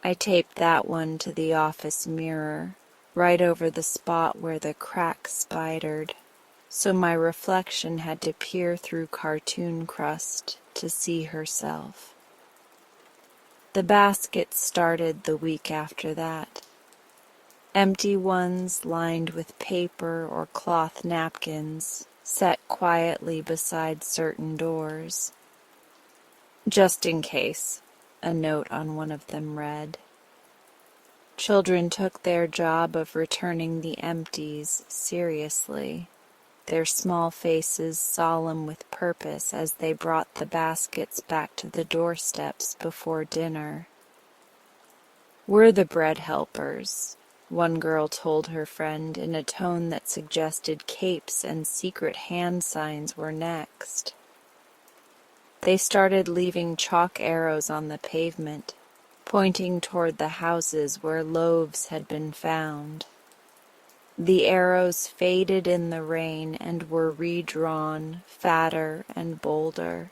S1: I taped that one to the office mirror, right over the spot where the crack spidered, so my reflection had to peer through cartoon crust to see herself. The baskets started the week after that. Empty ones lined with paper or cloth napkins, set quietly beside certain doors. "Just in case," a note on one of them read. Children took their job of returning the empties seriously, their small faces solemn with purpose as they brought the baskets back to the doorsteps before dinner. "We're the bread helpers," one girl told her friend in a tone that suggested capes and secret hand signs were next. They started leaving chalk arrows on the pavement, pointing toward the houses where loaves had been found. The arrows faded in the rain and were redrawn, fatter and bolder.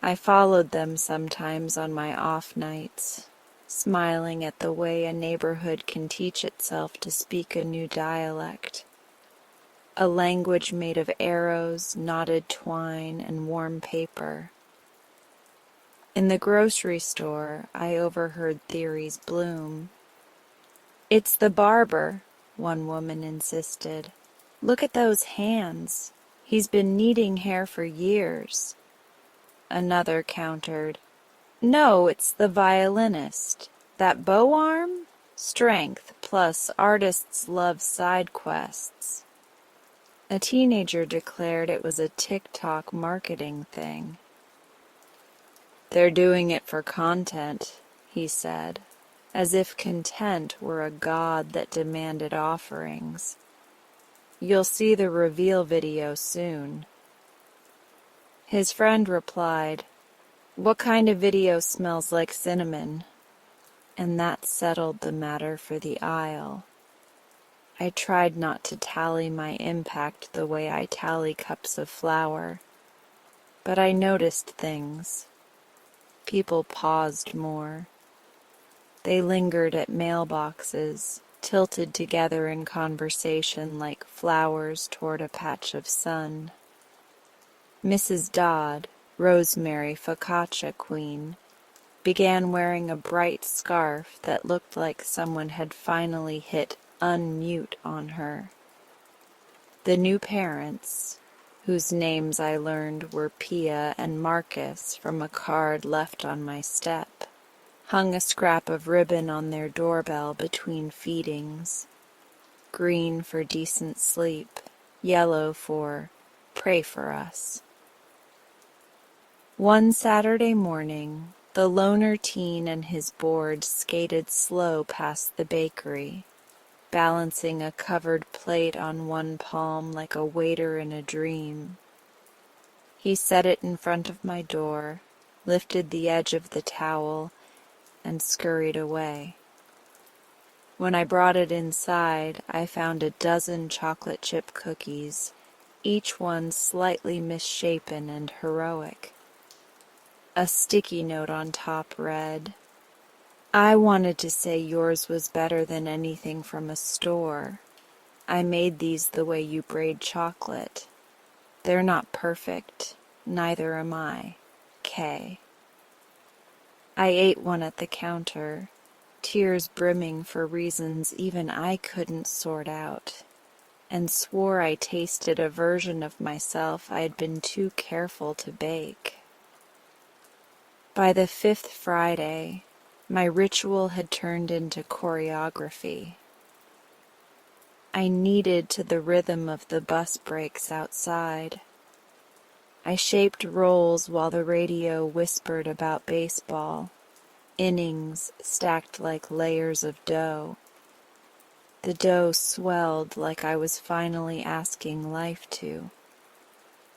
S1: I followed them sometimes on my off nights, smiling at the way a neighborhood can teach itself to speak a new dialect, a language made of arrows, knotted twine, and warm paper. In the grocery store, I overheard theories bloom. "It's the barber," one woman insisted. "Look at those hands. He's been kneading hair for years." Another countered, "No, it's the violinist. That bow arm? Strength, plus artists love side quests." A teenager declared it was a TikTok marketing thing. "They're doing it for content," he said, as if content were a god that demanded offerings. "You'll see the reveal video soon." His friend replied, "What kind of video smells like cinnamon?" And that settled the matter for the aisle. I tried not to tally my impact the way I tally cups of flour, but I noticed things. People paused more. They lingered at mailboxes, tilted together in conversation like flowers toward a patch of sun. Mrs. Dodd, Rosemary Focaccia Queen, began wearing a bright scarf that looked like someone had finally hit unmute on her. The new parents, whose names I learned were Pia and Marcus from a card left on my step, hung a scrap of ribbon on their doorbell between feedings. Green for decent sleep, yellow for pray for us. One Saturday morning, the loner teen and his board skated slow past the bakery, balancing a covered plate on one palm like a waiter in a dream. He set it in front of my door, lifted the edge of the towel, and scurried away. When I brought it inside, I found a dozen chocolate chip cookies, each one slightly misshapen and heroic. A sticky note on top read, "I wanted to say yours was better than anything from a store. I made these the way you braid chocolate. They're not perfect, neither am I. K." I ate one at the counter, tears brimming for reasons even I couldn't sort out, and swore I tasted a version of myself I had been too careful to bake. By the fifth Friday, my ritual had turned into choreography. I kneaded to the rhythm of the bus brakes outside. I shaped rolls while the radio whispered about baseball, innings stacked like layers of dough. The dough swelled like I was finally asking life to.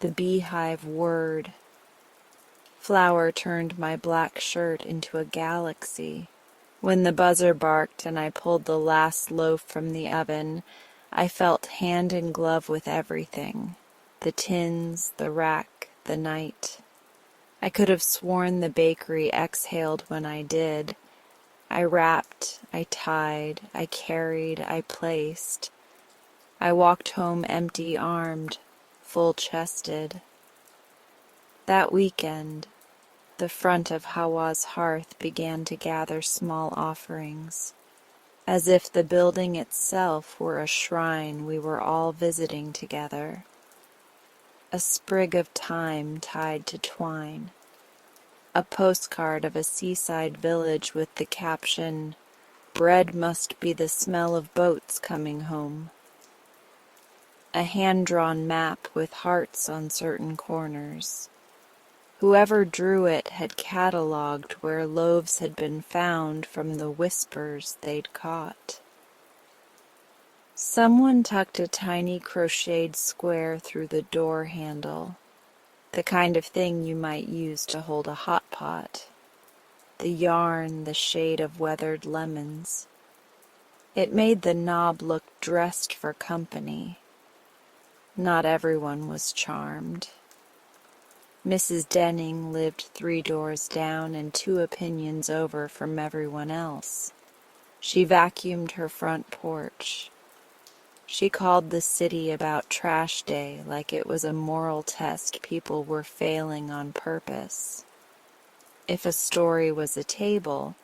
S1: The beehive whirred. Flour turned my black shirt into a galaxy. When the buzzer barked and I pulled the last loaf from the oven, I felt hand in glove with everything. The tins, the rack, the night. I could have sworn the bakery exhaled when I did. I wrapped, I tied, I carried, I placed. I walked home empty-armed, full-chested. That weekend, the front of Hawa's hearth began to gather small offerings, as if the building itself were a shrine we were all visiting together. A sprig of thyme tied to twine. A postcard of a seaside village with the caption, "Bread must be the smell of boats coming home." A hand-drawn map with hearts on certain corners. Whoever drew it had catalogued where loaves had been found from the whispers they'd caught. Someone tucked a tiny crocheted square through the door handle, the kind of thing you might use to hold a hot pot. the yarn the shade of weathered lemons. It made the knob look dressed for company. Not everyone was charmed. Mrs. Denning lived 3 doors down and 2 opinions over from everyone else. She vacuumed her front porch. She called the city about trash day like it was a moral test people were failing on purpose. If a story was a table,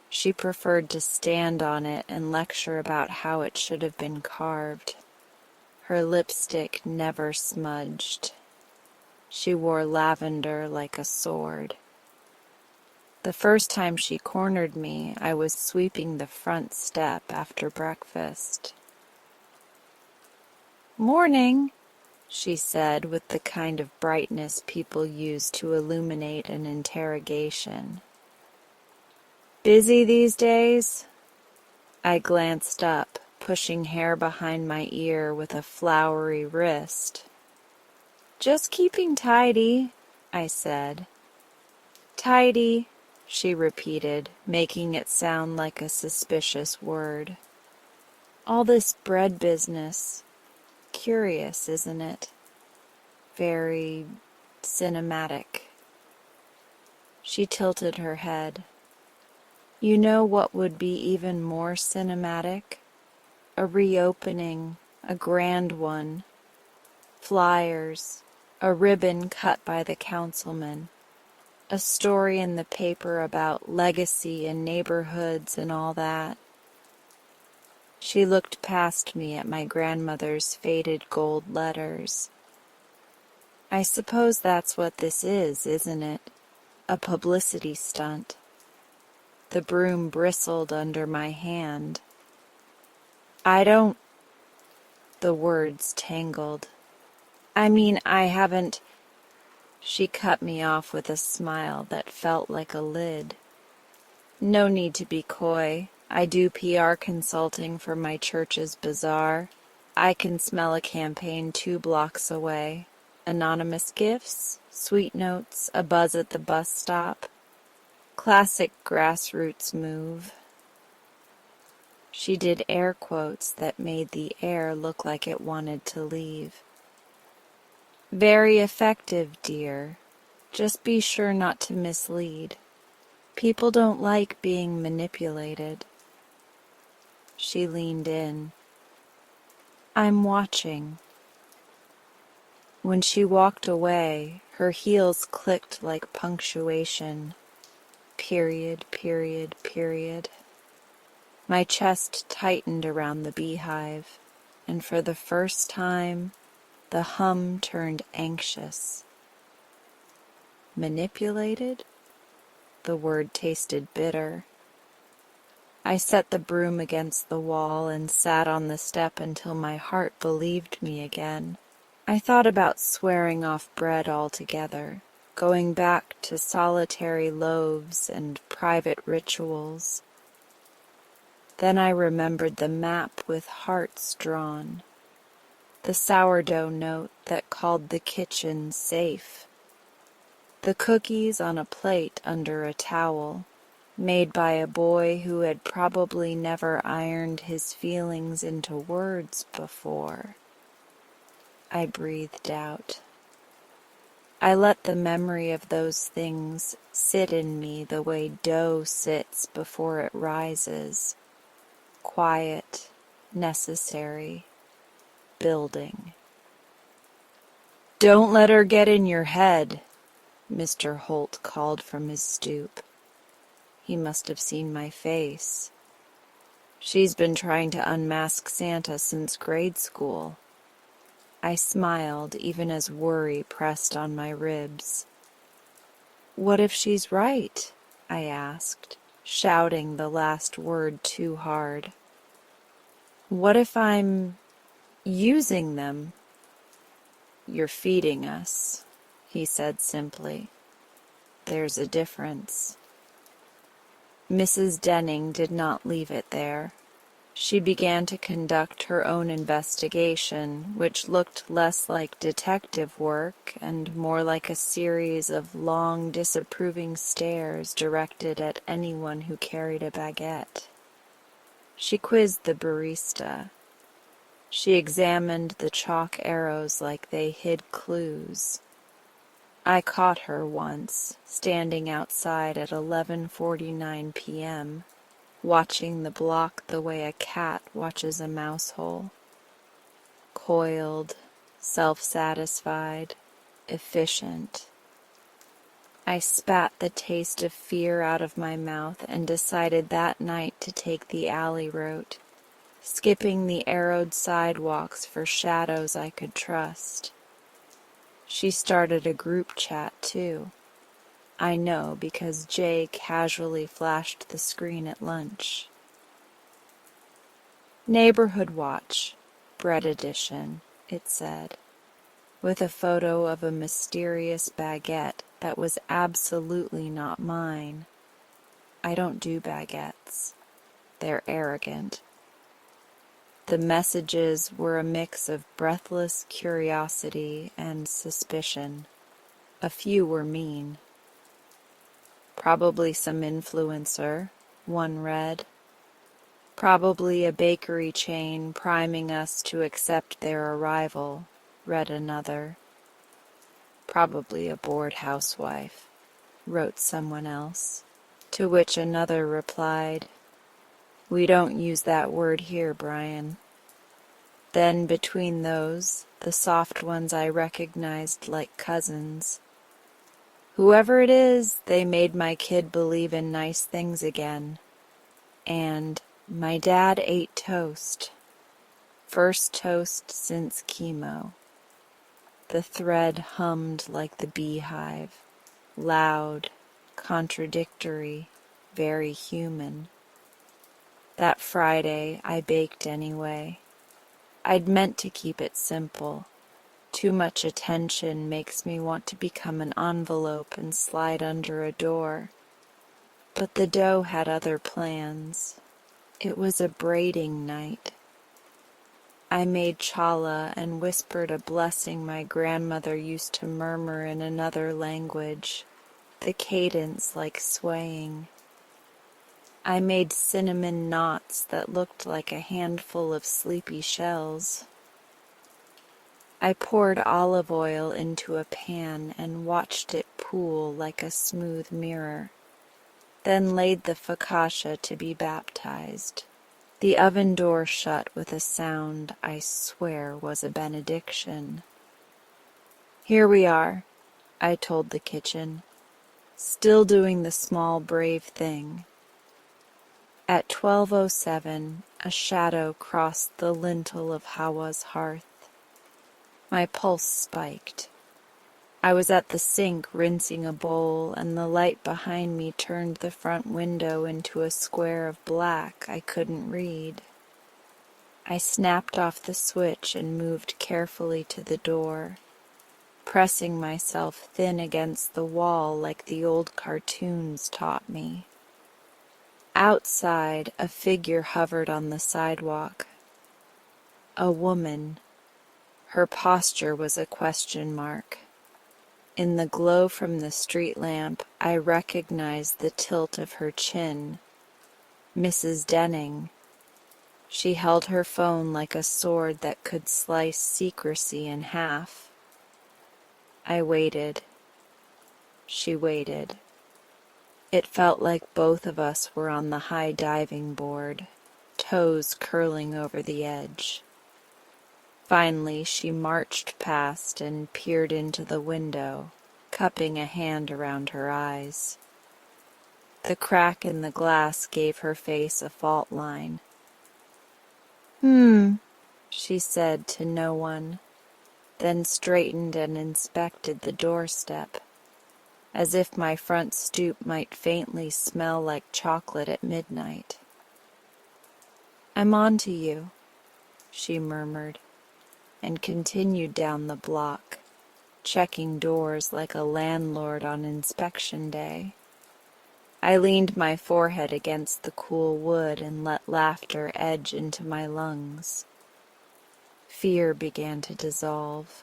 S1: she preferred to stand on it and lecture about how it should have been carved. Her lipstick never smudged. She wore lavender like a sword. The first time she cornered me, I was sweeping the front step after breakfast. "Morning," she said with the kind of brightness people use to illuminate an interrogation. "Busy these days?" I glanced up, pushing hair behind my ear with a floury wrist. "Just keeping tidy," I said. "Tidy," she repeated, making it sound like a suspicious word. "All this bread business. Curious, isn't it? Very cinematic." She tilted her head. "You know what would be even more cinematic? A reopening, a grand one. Flyers, a ribbon cut by the councilman, a story in the paper about legacy and neighborhoods and all that." She looked past me at my grandmother's faded gold letters. "I suppose that's what this is, isn't it? A publicity stunt." The broom bristled under my hand. "I don't—" The words tangled. "I mean, I haven't—" She cut me off with a smile that felt like a lid. "No need to be coy. I do PR consulting for my church's bazaar. I can smell a campaign 2 blocks away. Anonymous gifts, sweet notes, a buzz at the bus stop. Classic grassroots move." She did air quotes that made the air look like it wanted to leave. "Very effective, dear. Just be sure not to mislead. People don't like being manipulated." She leaned in. "I'm watching." When she walked away, her heels clicked like punctuation. Period, period, period. My chest tightened around the beehive, and for the first time, the hum turned anxious. Manipulated? The word tasted bitter. I set the broom against the wall and sat on the step until my heart believed me again. I thought about swearing off bread altogether, going back to solitary loaves and private rituals. Then I remembered the map with hearts drawn, the sourdough note that called the kitchen safe, the cookies on a plate under a towel, made by a boy who had probably never ironed his feelings into words before. I breathed out. I let the memory of those things sit in me the way dough sits before it rises. Quiet, necessary, building. "Don't let her get in your head," Mr. Holt called from his stoop. He must have seen my face. "She's been trying to unmask Santa since grade school." I smiled even as worry pressed on my ribs. "What if she's right?" I asked, shouting the last word too hard. "What if I'm using them?" "You're feeding us," he said simply. "There's a difference." Mrs. Denning did not leave it there. She began to conduct her own investigation, which looked less like detective work and more like a series of long, disapproving stares directed at anyone who carried a baguette. She quizzed the barista. She examined the chalk arrows like they hid clues. I caught her once, standing outside at 11:49 p.m., watching the block the way a cat watches a mouse hole. Coiled, self-satisfied, efficient. I spat the taste of fear out of my mouth and decided that night to take the alley route, skipping the arrowed sidewalks for shadows I could trust. She started a group chat, too. I know because Jay casually flashed the screen at lunch. Neighborhood Watch, Bread Edition, it said, with a photo of a mysterious baguette that was absolutely not mine. I don't do baguettes. They're arrogant. The messages were a mix of breathless curiosity and suspicion. A few were mean. Probably some influencer, one read. Probably a bakery chain priming us to accept their arrival, read another. Probably a bored housewife, wrote someone else. To which another replied, "We don't use that word here, Brian." Then between those, the soft ones I recognized like cousins. Whoever it is, they made my kid believe in nice things again. And my dad ate toast. First toast since chemo. The thread hummed like the beehive, loud, contradictory, very human. That Friday, I baked anyway. I'd meant to keep it simple. Too much attention makes me want to become an envelope and slide under a door. But the dough had other plans. It was a braiding night. I made challah and whispered a blessing my grandmother used to murmur in another language, the cadence like swaying. I made cinnamon knots that looked like a handful of sleepy shells. I poured olive oil into a pan and watched it pool like a smooth mirror, then laid the focaccia to be baptized. The oven door shut with a sound I swear was a benediction. "Here we are," I told the kitchen, still doing the small brave thing. At 12:07, a shadow crossed the lintel of Hawa's hearth. My pulse spiked. I was at the sink rinsing a bowl, and the light behind me turned the front window into a square of black I couldn't read. I snapped off the switch and moved carefully to the door, pressing myself thin against the wall like the old cartoons taught me. Outside, a figure hovered on the sidewalk. A woman. Her posture was a question mark. In the glow from the street lamp, I recognized the tilt of her chin. Mrs. Denning. She held her phone like a sword that could slice secrecy in half. I waited. She waited. It felt like both of us were on the high diving board, toes curling over the edge. Finally, she marched past and peered into the window, cupping a hand around her eyes. The crack in the glass gave her face a fault line. She said to no one, then straightened and inspected the doorstep, as if my front stoop might faintly smell like chocolate at midnight. "I'm on to you," she murmured, and continued down the block, checking doors like a landlord on inspection day. I leaned my forehead against the cool wood and let laughter edge into my lungs. Fear began to dissolve.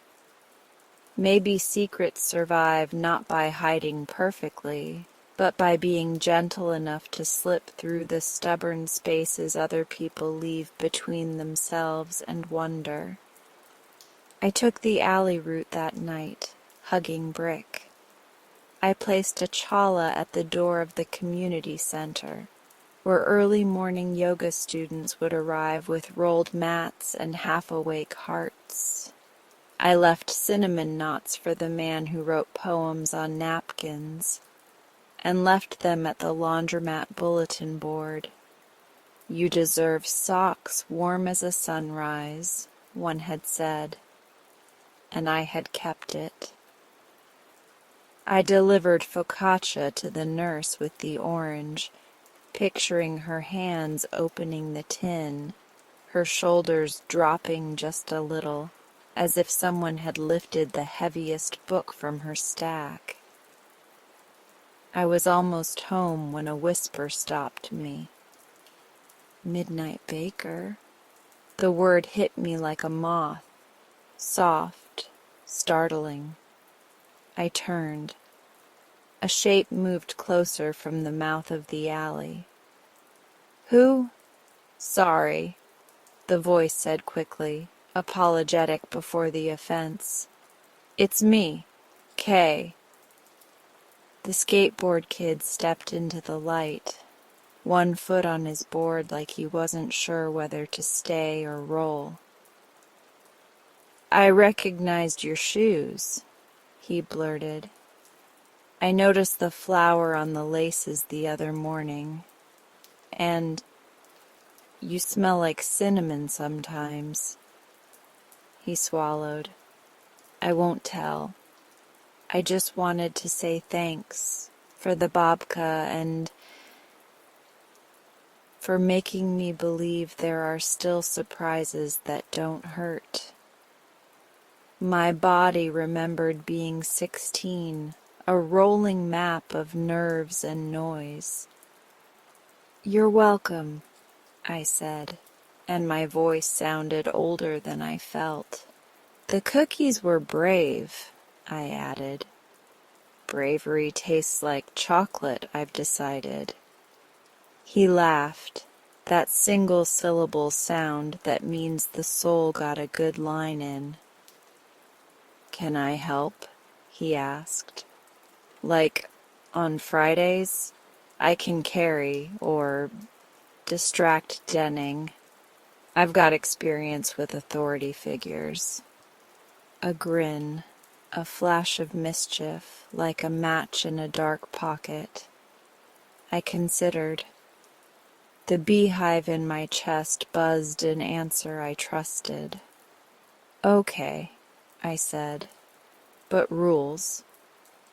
S1: Maybe secrets survive not by hiding perfectly, but by being gentle enough to slip through the stubborn spaces other people leave between themselves and wonder. I took the alley route that night, hugging brick. I placed a chala at the door of the community center, where early morning yoga students would arrive with rolled mats and half-awake hearts. I left cinnamon knots for the man who wrote poems on napkins, and left them at the laundromat bulletin board. "You deserve socks warm as a sunrise," one had said, and I had kept it. I delivered focaccia to the nurse with the orange, picturing her hands opening the tin, her shoulders dropping just a little, as if someone had lifted the heaviest book from her stack. I was almost home when a whisper stopped me. "Midnight Baker." The word hit me like a moth, soft, startling. I turned. A shape moved closer from the mouth of the alley. "Who?" "Sorry," the voice said quickly, apologetic before the offense. "It's me, Kay." The skateboard kid stepped into the light, one foot on his board like he wasn't sure whether to stay or roll. "I recognized your shoes," he blurted. "I noticed the flower on the laces the other morning, and you smell like cinnamon sometimes." He swallowed. "I won't tell. I just wanted to say thanks for the babka and for making me believe there are still surprises that don't hurt." My body remembered being 16, a rolling map of nerves and noise. "You're welcome," I said, and my voice sounded older than I felt. "The cookies were brave," I added. "Bravery tastes like chocolate, I've decided." He laughed, that single-syllable sound that means the soul got a good line in. "Can I help?" he asked. "Like, on Fridays, I can carry or distract Denning. I've got experience with authority figures." A grin, a flash of mischief, like a match in a dark pocket. I considered. The beehive in my chest buzzed an answer I trusted. "Okay," I said, "but rules.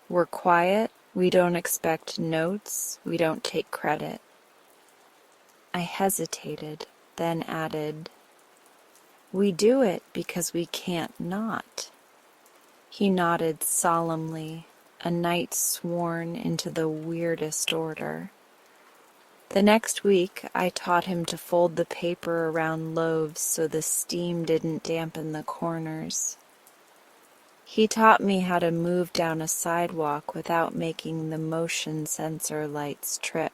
S1: We're quiet, we don't expect notes, we don't take credit." I hesitated, then added, "We do it because we can't not." He nodded solemnly, a knight sworn into the weirdest order. The next week, I taught him to fold the paper around loaves so the steam didn't dampen the corners. He taught me how to move down a sidewalk without making the motion sensor lights trip.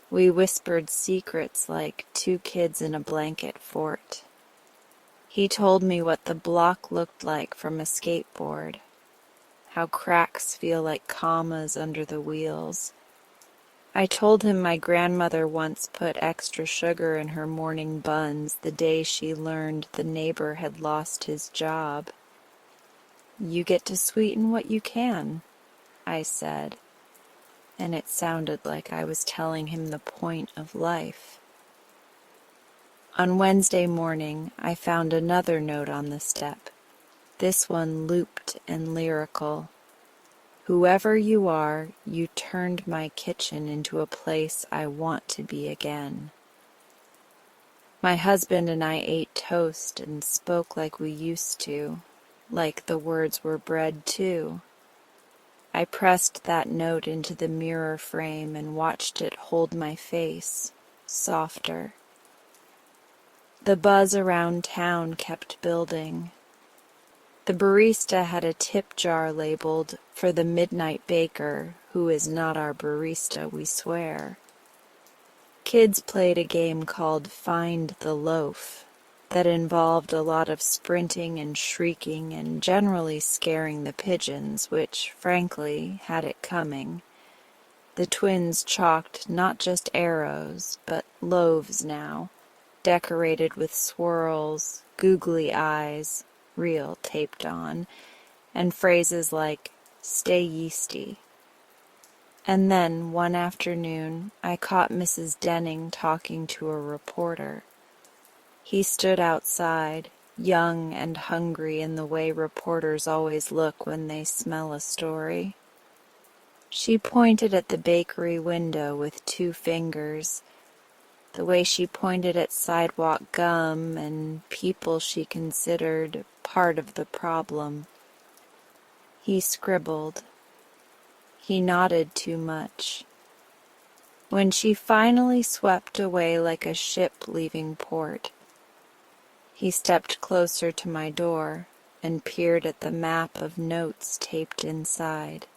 S1: We whispered secrets like two kids in a blanket fort. He told me what the block looked like from a skateboard, how cracks feel like commas under the wheels. I told him my grandmother once put extra sugar in her morning buns the day she learned the neighbor had lost his job. "You get to sweeten what you can," I said, and it sounded like I was telling him the point of life. On Wednesday morning, I found another note on the step, this one looped and lyrical. "Whoever you are, you turned my kitchen into a place I want to be again." My husband and I ate toast and spoke like we used to, like the words were bread too. I pressed that note into the mirror frame and watched it hold my face, softer. The buzz around town kept building. The barista had a tip jar labeled for the midnight baker, who is not our barista, we swear. Kids played a game called Find the Loaf that involved a lot of sprinting and shrieking and generally scaring the pigeons, which, frankly, had it coming. The twins chalked not just arrows, but loaves now, decorated with swirls, googly eyes, real taped on, and phrases like, "Stay yeasty." And then, one afternoon, I caught Mrs. Denning talking to a reporter. He stood outside, young and hungry in the way reporters always look when they smell a story. She pointed at the bakery window with 2 fingers, the way she pointed at sidewalk gum and people she considered part of the problem. He scribbled. He nodded too much. When she finally swept away like a ship leaving port, he stepped closer to my door and peered at the map of notes taped inside.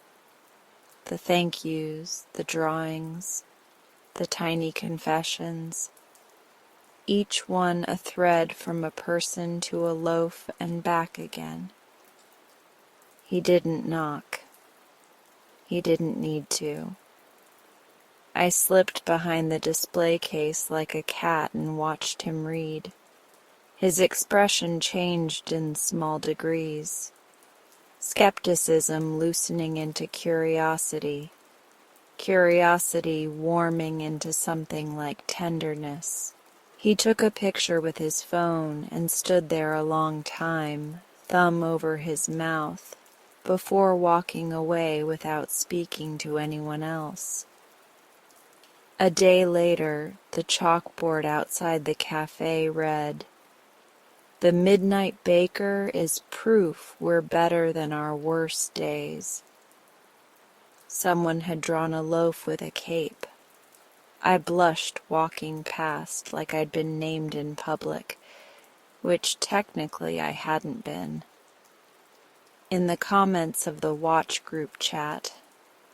S1: The thank yous, the drawings, the tiny confessions, each one a thread from a person to a loaf and back again. He didn't knock. He didn't need to. I slipped behind the display case like a cat and watched him read. His expression changed in small degrees. Skepticism loosening into curiosity, curiosity warming into something like tenderness. He took a picture with his phone and stood there a long time, thumb over his mouth, before walking away without speaking to anyone else. A day later, the chalkboard outside the cafe read, "The midnight baker is proof we're better than our worst days." Someone had drawn a loaf with a cape. I blushed walking past like I'd been named in public, which technically I hadn't been. In the comments of the watch group chat,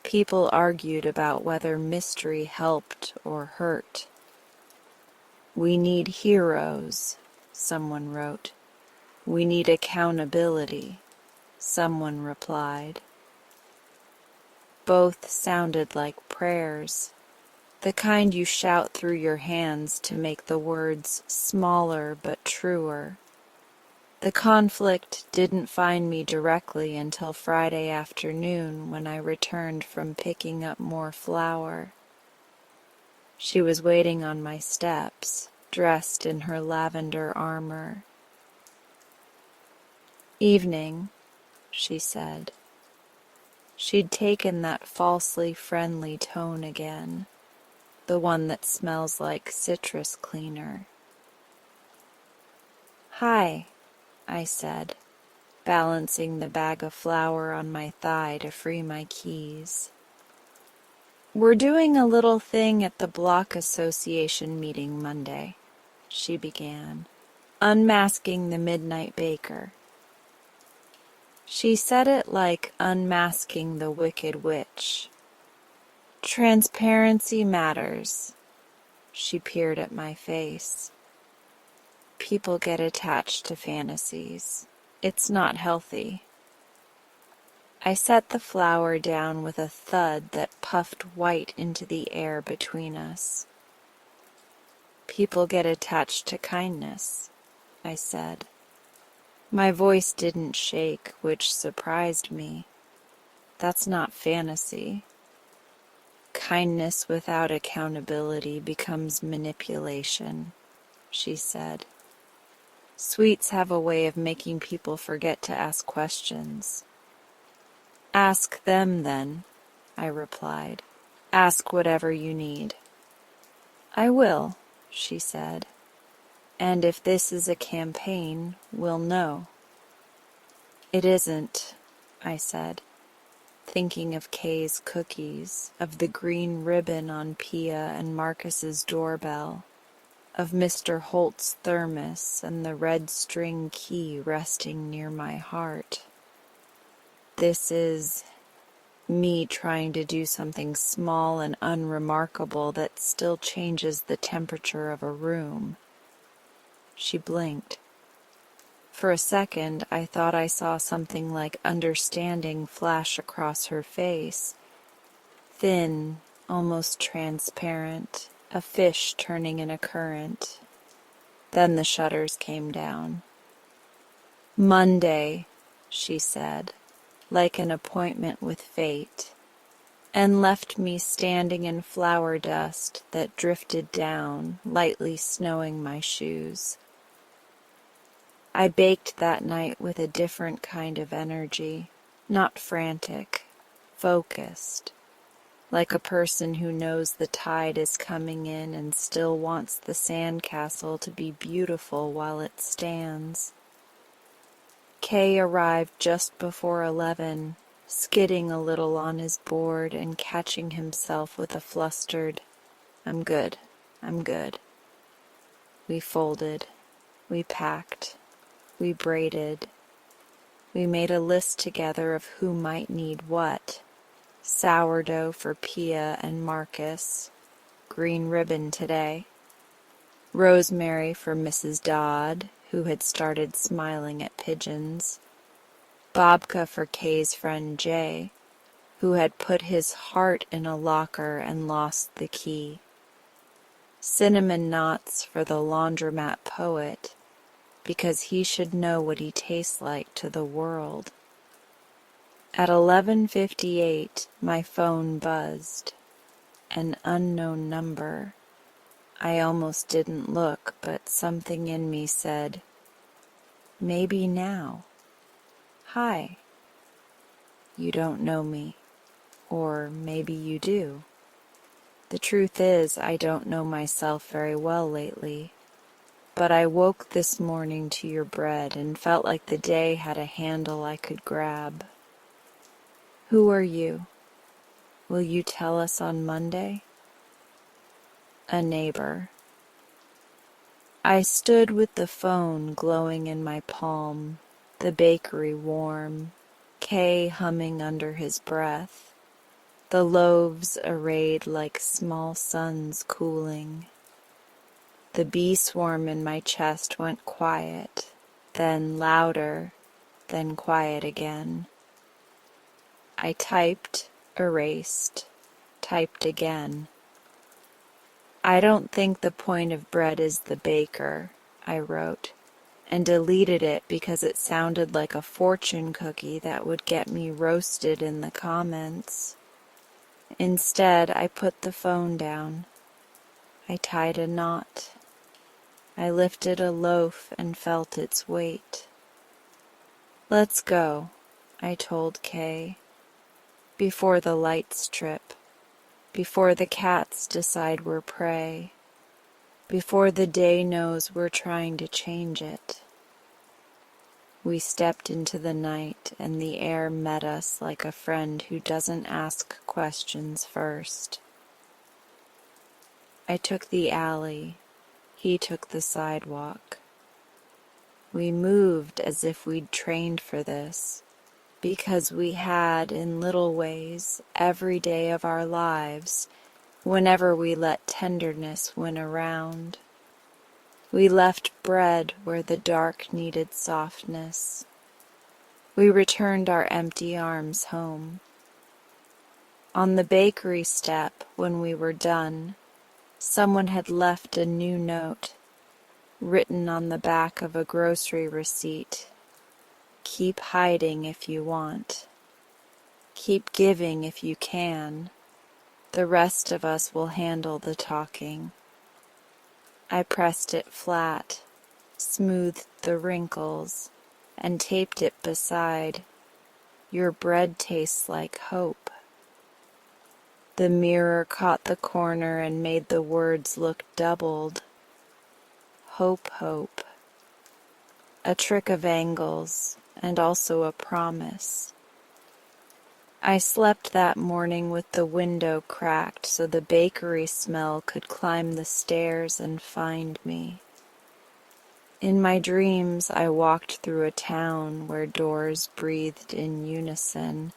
S1: people argued about whether mystery helped or hurt. "We need heroes," someone wrote. "We need accountability," someone replied. Both sounded like prayers, the kind you shout through your hands to make the words smaller but truer. The conflict didn't find me directly until Friday afternoon when I returned from picking up more flour. She was waiting on my steps, dressed in her lavender armor. "Evening," she said. She'd taken that falsely friendly tone again, the one that smells like citrus cleaner. "Hi," I said, balancing the bag of flour on my thigh to free my keys. "We're doing a little thing at the Block Association meeting Monday," she began, "unmasking the midnight baker." She said it like unmasking the wicked witch. "Transparency matters." She peered at my face. "People get attached to fantasies. It's not healthy." I set the flour down with a thud that puffed white into the air between us. "People get attached to kindness," I said. My voice didn't shake, which surprised me. That's not fantasy. "Kindness without accountability becomes manipulation," she said. "Sweets have a way of making people forget to ask questions." "Ask them, then," I replied. "Ask whatever you need." "I will," she said. "And if this is a campaign, we'll know." "It isn't," I said. thinking of Kay's cookies, of the green ribbon on Pia and Marcus's doorbell, of Mr. Holt's thermos and the red string key resting near my heart. This is me trying to do something small and unremarkable that still changes the temperature of a room. She blinked. For a second, I thought I saw something like understanding flash across her face. Thin, almost transparent, a fish turning in a current. Then the shutters came down. Monday, she said, like an appointment with fate, and left me standing in flower dust that drifted down, lightly snowing my shoes. I baked that night with a different kind of energy, not frantic, focused, like a person who knows the tide is coming in and still wants the sandcastle to be beautiful while it stands. Kay arrived just before 11, skidding a little on his board and catching himself with a flustered, "I'm good, I'm good." We folded, we packed, we braided. We made a list together of who might need what. Sourdough for Pia and Marcus, green ribbon today. Rosemary for Mrs. Dodd, who had started smiling at pigeons. Babka for Kay's friend Jay, who had put his heart in a locker and lost the key. Cinnamon knots for the laundromat poet, because he should know what he tastes like to the world. At 11:58, my phone buzzed. An unknown number. I almost didn't look, but something in me said, "Maybe now. Hi. You don't know me. Or maybe you do." The truth is, I don't know myself very well lately. But I woke this morning to your bread and felt like the day had a handle I could grab. Who are you? Will you tell us on Monday? A neighbor. I stood with the phone glowing in my palm, the bakery warm, Kay humming under his breath, the loaves arrayed like small suns cooling. The bee swarm in my chest went quiet, then louder, then quiet again. I typed, erased, typed again. I don't think the point of bread is the baker, I wrote, and deleted it because it sounded like a fortune cookie that would get me roasted in the comments. Instead, I put the phone down. I tied a knot. I lifted a loaf and felt its weight. "Let's go," I told Kay, "before the lights trip, before the cats decide we're prey, before the day knows we're trying to change it." We stepped into the night, and the air met us like a friend who doesn't ask questions first. I took the alley. He took the sidewalk. We moved as if we'd trained for this, because we had, in little ways, every day of our lives, whenever we let tenderness win around. We left bread where the dark needed softness. We returned our empty arms home. On the bakery step, when we were done, someone had left a new note, written on the back of a grocery receipt. "Keep hiding if you want. Keep giving if you can. The rest of us will handle the talking." I pressed it flat, smoothed the wrinkles, and taped it beside, "Your bread tastes like hope." The mirror caught the corner and made the words look doubled. Hope, hope. A trick of angles, and also a promise. I slept that morning with the window cracked so the bakery smell could climb the stairs and find me. In my dreams, I walked through a town where doors breathed in unison.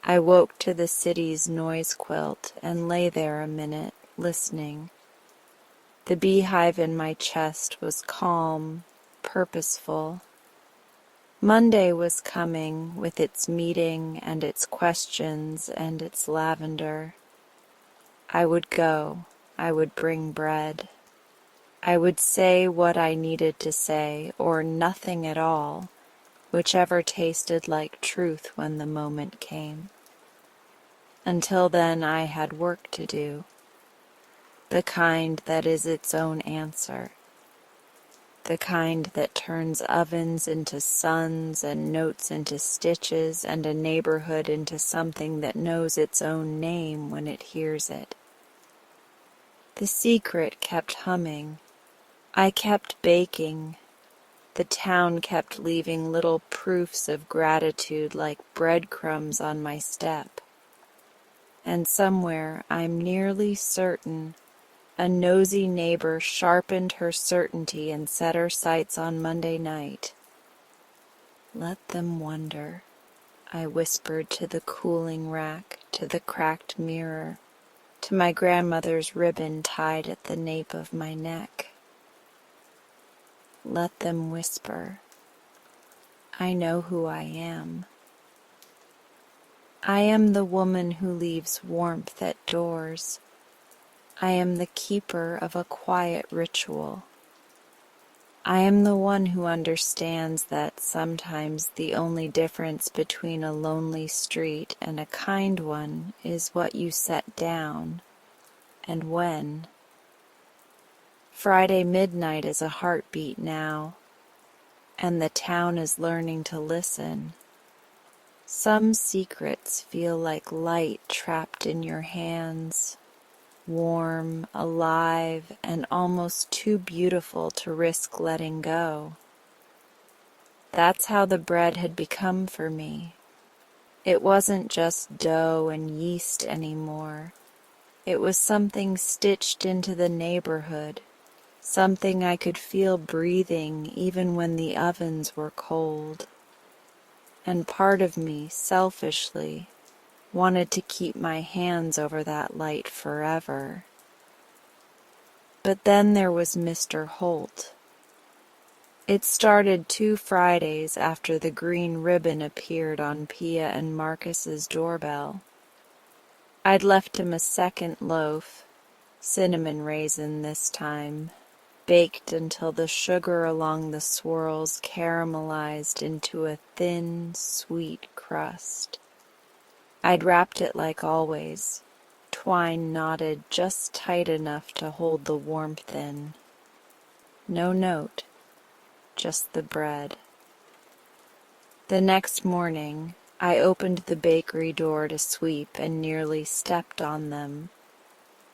S1: I woke to the city's noise quilt and lay there a minute, listening. The beehive in my chest was calm, purposeful. Monday was coming with its meeting and its questions and its lavender. I would go. I would bring bread. I would say what I needed to say, or nothing at all, whichever tasted like truth when the moment came. Until then, I had work to do, the kind that is its own answer, the kind that turns ovens into suns and notes into stitches and a neighborhood into something that knows its own name when it hears it. The secret kept humming. I kept baking. The town kept leaving little proofs of gratitude like breadcrumbs on my step. And somewhere, I'm nearly certain, a nosy neighbor sharpened her certainty and set her sights on Monday night. Let them wonder, I whispered to the cooling rack, to the cracked mirror, to my grandmother's ribbon tied at the nape of my neck. Let them whisper. I know who I am. I am the woman who leaves warmth at doors. I am the keeper of a quiet ritual. I am the one who understands that sometimes the only difference between a lonely street and a kind one is what you set down, and when. Friday midnight is a heartbeat now, and the town is learning to listen. Some secrets feel like light trapped in your hands, warm, alive, and almost too beautiful to risk letting go. That's how the bread had become for me. It wasn't just dough and yeast anymore. It was something stitched into the neighborhood, something I could feel breathing even when the ovens were cold. And part of me, selfishly, wanted to keep my hands over that light forever. But then there was Mr. Holt. It started 2 Fridays after the green ribbon appeared on Pia and Marcus's doorbell. I'd left him a second loaf, cinnamon raisin this time, baked until the sugar along the swirls caramelized into a thin, sweet crust. I'd wrapped it like always, twine knotted just tight enough to hold the warmth in. No note, just the bread. The next morning, I opened the bakery door to sweep and nearly stepped on them.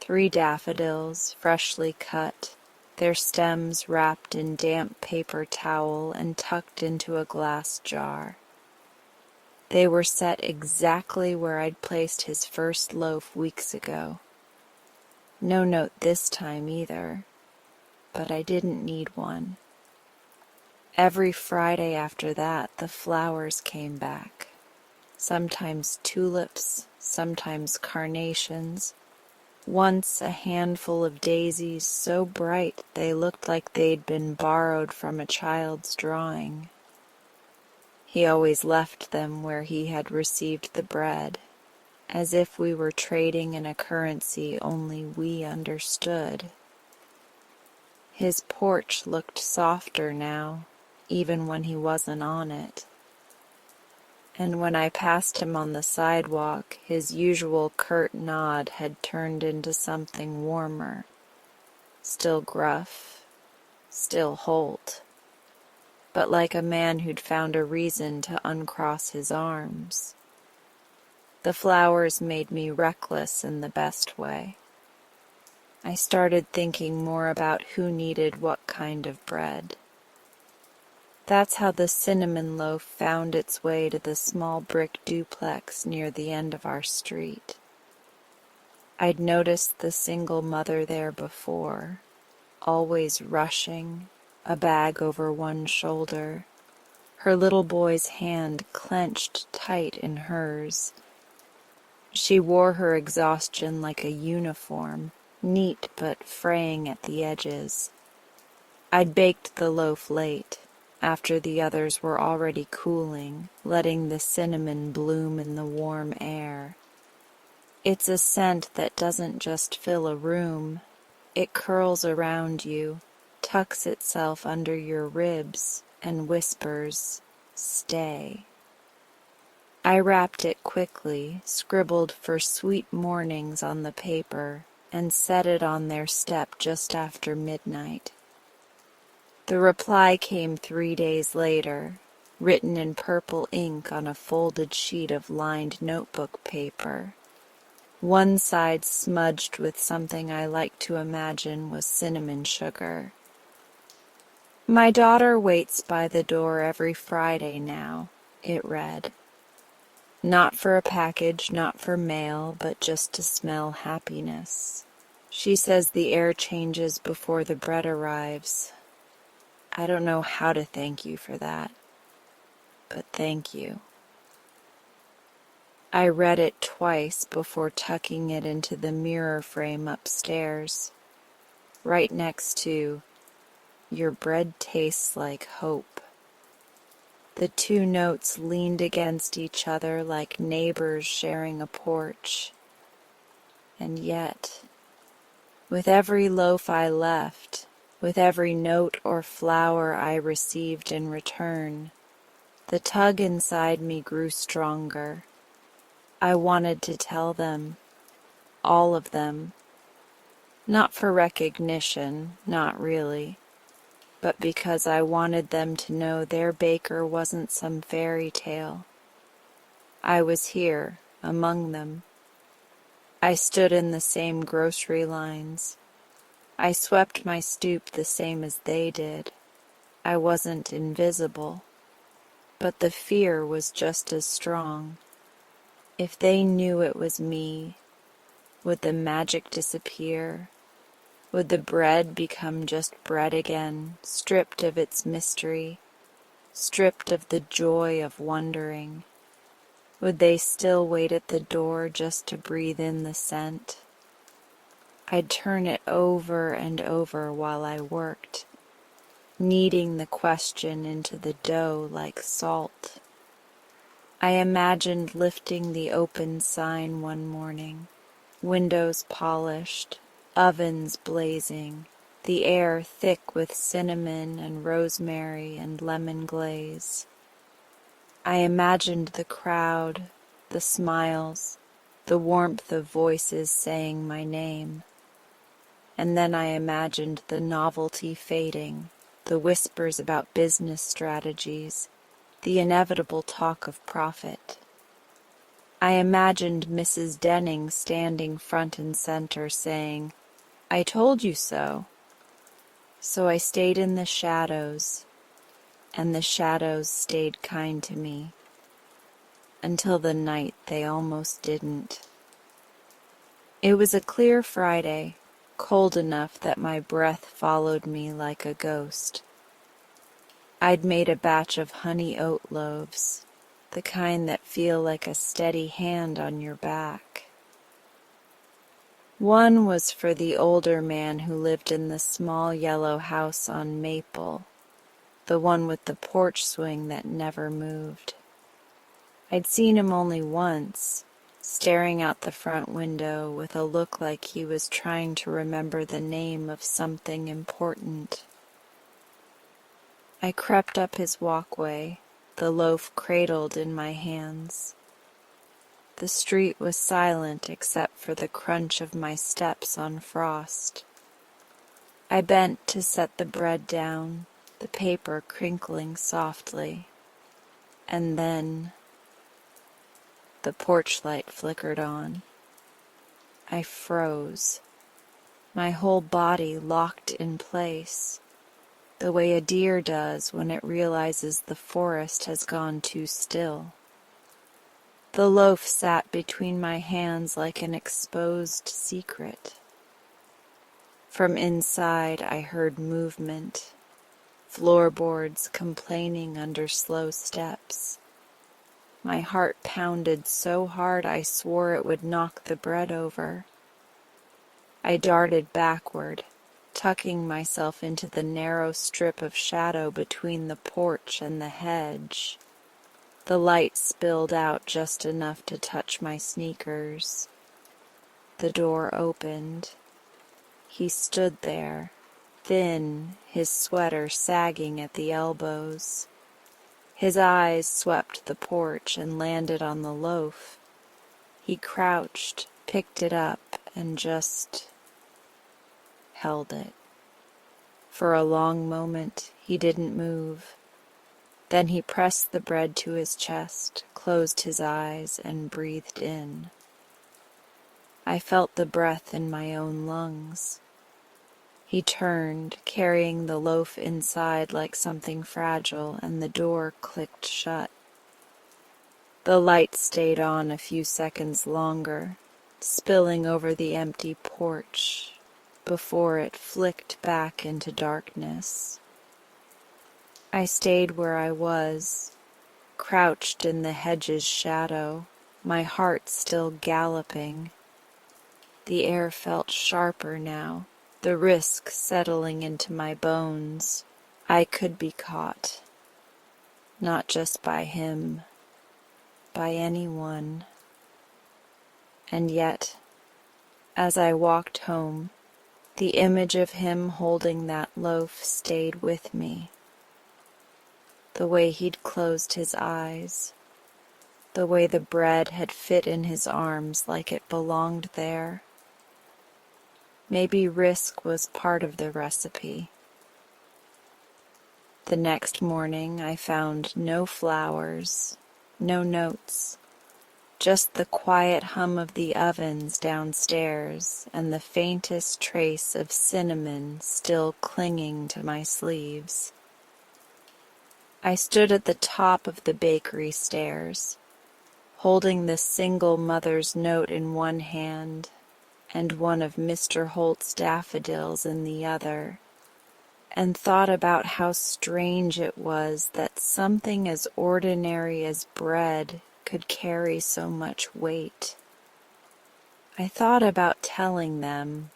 S1: 3 daffodils, freshly cut, their stems wrapped in damp paper towel and tucked into a glass jar. They were set exactly where I'd placed his first loaf weeks ago. No note this time either, but I didn't need one. Every Friday after that, the flowers came back. Sometimes tulips, sometimes carnations. Once a handful of daisies so bright they looked like they'd been borrowed from a child's drawing. He always left them where he had received the bread, as if we were trading in a currency only we understood. His porch looked softer now, even when he wasn't on it. And when I passed him on the sidewalk, his usual curt nod had turned into something warmer, still gruff, still Holt, but like a man who'd found a reason to uncross his arms. The flowers made me reckless in the best way. I started thinking more about who needed what kind of bread. That's how the cinnamon loaf found its way to the small brick duplex near the end of our street. I'd noticed the single mother there before, always rushing, a bag over one shoulder, her little boy's hand clenched tight in hers. She wore her exhaustion like a uniform, neat but fraying at the edges. I'd baked the loaf late, after the others were already cooling, letting the cinnamon bloom in the warm air. It's a scent that doesn't just fill a room, it curls around you, tucks itself under your ribs, and whispers, "Stay." I wrapped it quickly, scribbled for sweet mornings on the paper, and set it on their step just after midnight. The reply came 3 days later, written in purple ink on a folded sheet of lined notebook paper. One side smudged with something I like to imagine was cinnamon sugar. "My daughter waits by the door every Friday now," it read. "Not for a package, not for mail, but just to smell happiness. She says the air changes before the bread arrives. I don't know how to thank you for that, but thank you." I read it twice before tucking it into the mirror frame upstairs, right next to "Your bread tastes like hope." The two notes leaned against each other like neighbors sharing a porch. And yet, with every loaf I left, with every note or flower I received in return, the tug inside me grew stronger. I wanted to tell them, all of them, not for recognition, not really, but because I wanted them to know their baker wasn't some fairy tale. I was here, among them. I stood in the same grocery lines. I swept my stoop the same as they did. I wasn't invisible, but the fear was just as strong. If they knew it was me, would the magic disappear? Would the bread become just bread again, stripped of its mystery, stripped of the joy of wondering? Would they still wait at the door just to breathe in the scent? I'd turn it over and over while I worked, kneading the question into the dough like salt. I imagined lifting the open sign one morning, windows polished, ovens blazing, the air thick with cinnamon and rosemary and lemon glaze. I imagined the crowd, the smiles, the warmth of voices saying my name. And then I imagined the novelty fading, the whispers about business strategies, the inevitable talk of profit. I imagined Mrs. Denning standing front and center saying, "I told you so." So I stayed in the shadows, and the shadows stayed kind to me, until the night they almost didn't. It was a clear Friday, cold enough that my breath followed me like a ghost. I'd made a batch of honey oat loaves, the kind that feel like a steady hand on your back. One was for the older man who lived in the small yellow house on Maple, the one with the porch swing that never moved. I'd seen him only once, staring out the front window with a look like he was trying to remember the name of something important. I crept up his walkway, the loaf cradled in my hands. The street was silent except for the crunch of my steps on frost. I bent to set the bread down, the paper crinkling softly, and then the porch light flickered on. I froze, my whole body locked in place. the way a deer does when it realizes the forest has gone too still. The loaf sat between my hands like an exposed secret. From inside I heard movement, floorboards complaining under slow steps. My heart pounded so hard I swore it would knock the bread over. I darted backward, tucking myself into the narrow strip of shadow between the porch and the hedge. The light spilled out just enough to touch my sneakers. The door opened. He stood there, thin, his sweater sagging at the elbows. His eyes swept the porch and landed on the loaf. He crouched, picked it up, and just held it. For a long moment, he didn't move. Then he pressed the bread to his chest, closed his eyes, and breathed in. I felt the breath in my own lungs. He turned, carrying the loaf inside like something fragile, and the door clicked shut. The light stayed on a few seconds longer, spilling over the empty porch, before it flicked back into darkness. I stayed where I was, crouched in the hedge's shadow, my heart still galloping. The air felt sharper now, the risk settling into my bones. I could be caught, not just by him, by anyone. And yet, as I walked home, the image of him holding that loaf stayed with me. The way he'd closed his eyes, the way the bread had fit in his arms like it belonged there. Maybe risk was part of the recipe. The next morning I found no flowers, no notes, just the quiet hum of the ovens downstairs and the faintest trace of cinnamon still clinging to my sleeves. I stood at the top of the bakery stairs, holding the single mother's note in one hand and one of Mr. Holt's daffodils in the other, and thought about how strange it was that something as ordinary as bread could carry so much weight. I thought about telling them,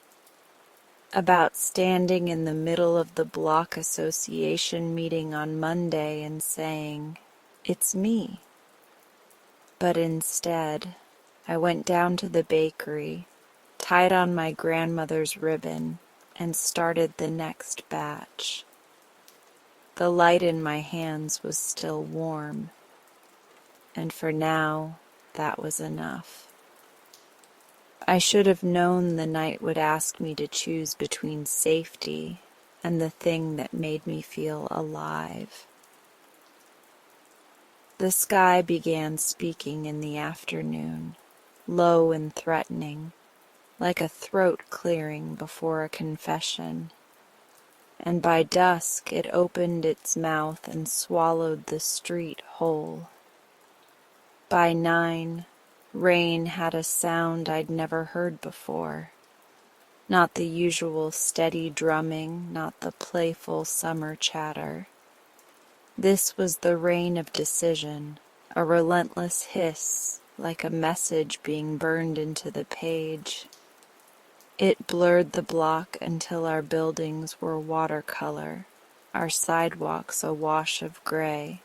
S1: about standing in the middle of the block association meeting on Monday and saying, "It's me." But instead, I went down to the bakery, tied on my grandmother's ribbon, and started the next batch. The light in my hands was still warm, and for now, that was enough. I should have known the night would ask me to choose between safety and the thing that made me feel alive. The sky began speaking in the afternoon, low and threatening, like a throat clearing before a confession, and by dusk it opened its mouth and swallowed the street whole. By 9, rain had a sound I'd never heard before. Not the usual steady drumming, not the playful summer chatter. This was the rain of decision, a relentless hiss, like a message being burned into the page. It blurred the block until our buildings were watercolor, our sidewalks a wash of gray.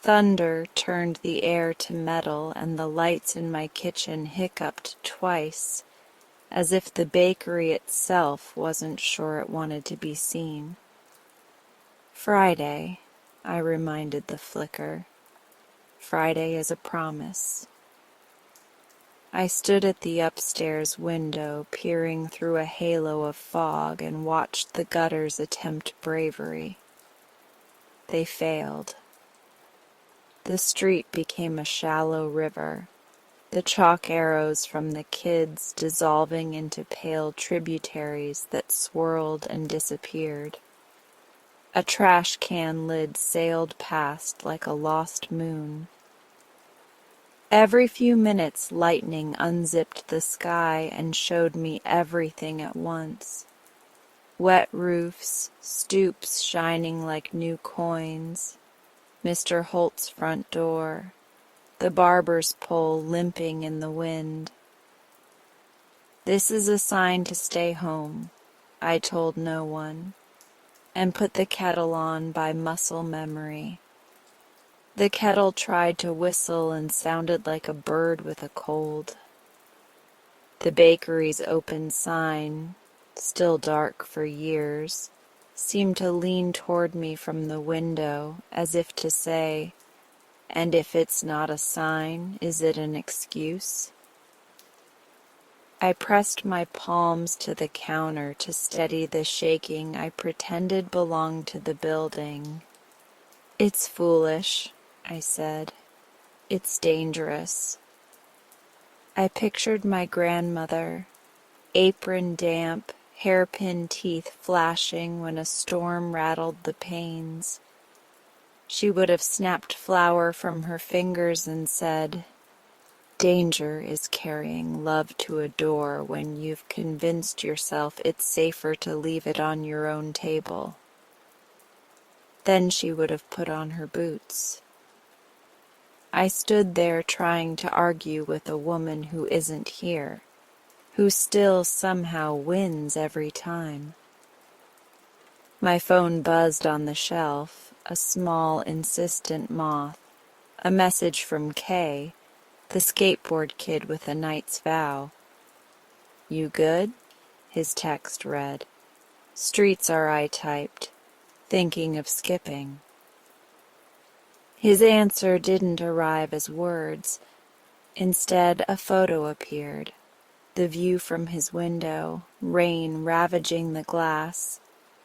S1: Thunder turned the air to metal, and the lights in my kitchen hiccuped twice, as if the bakery itself wasn't sure it wanted to be seen. "Friday," I reminded the flicker. "Friday is a promise." I stood at the upstairs window, peering through a halo of fog, and watched the gutters attempt bravery. They failed. The street became a shallow river, the chalk arrows from the kids dissolving into pale tributaries that swirled and disappeared. A trash can lid sailed past like a lost moon. Every few minutes, lightning unzipped the sky and showed me everything at once. Wet roofs, stoops shining like new coins, Mr. Holt's front door, the barber's pole limping in the wind. This is a sign to stay home, I told no one, and put the kettle on by muscle memory. The kettle tried to whistle and sounded like a bird with a cold. The bakery's open sign, still dark for years, seemed to lean toward me from the window as if to say, "And if it's not a sign, is it an excuse?" I pressed my palms to the counter to steady the shaking I pretended belonged to the building. "It's foolish," I said. "It's dangerous." I pictured my grandmother, apron damp, hairpin teeth flashing when a storm rattled the panes. She would have snapped flour from her fingers and said, "Danger is carrying love to a door when you've convinced yourself it's safer to leave it on your own table." Then she would have put on her boots. I stood there trying to argue with a woman who isn't here, who still somehow wins every time. My phone buzzed on the shelf, a small, insistent moth, a message from Kay, the skateboard kid with a knight's vow. "You good?" his text read. "Streets are," I typed, thinking of skipping. His answer didn't arrive as words. Instead, a photo appeared. The view from his window, rain ravaging the glass,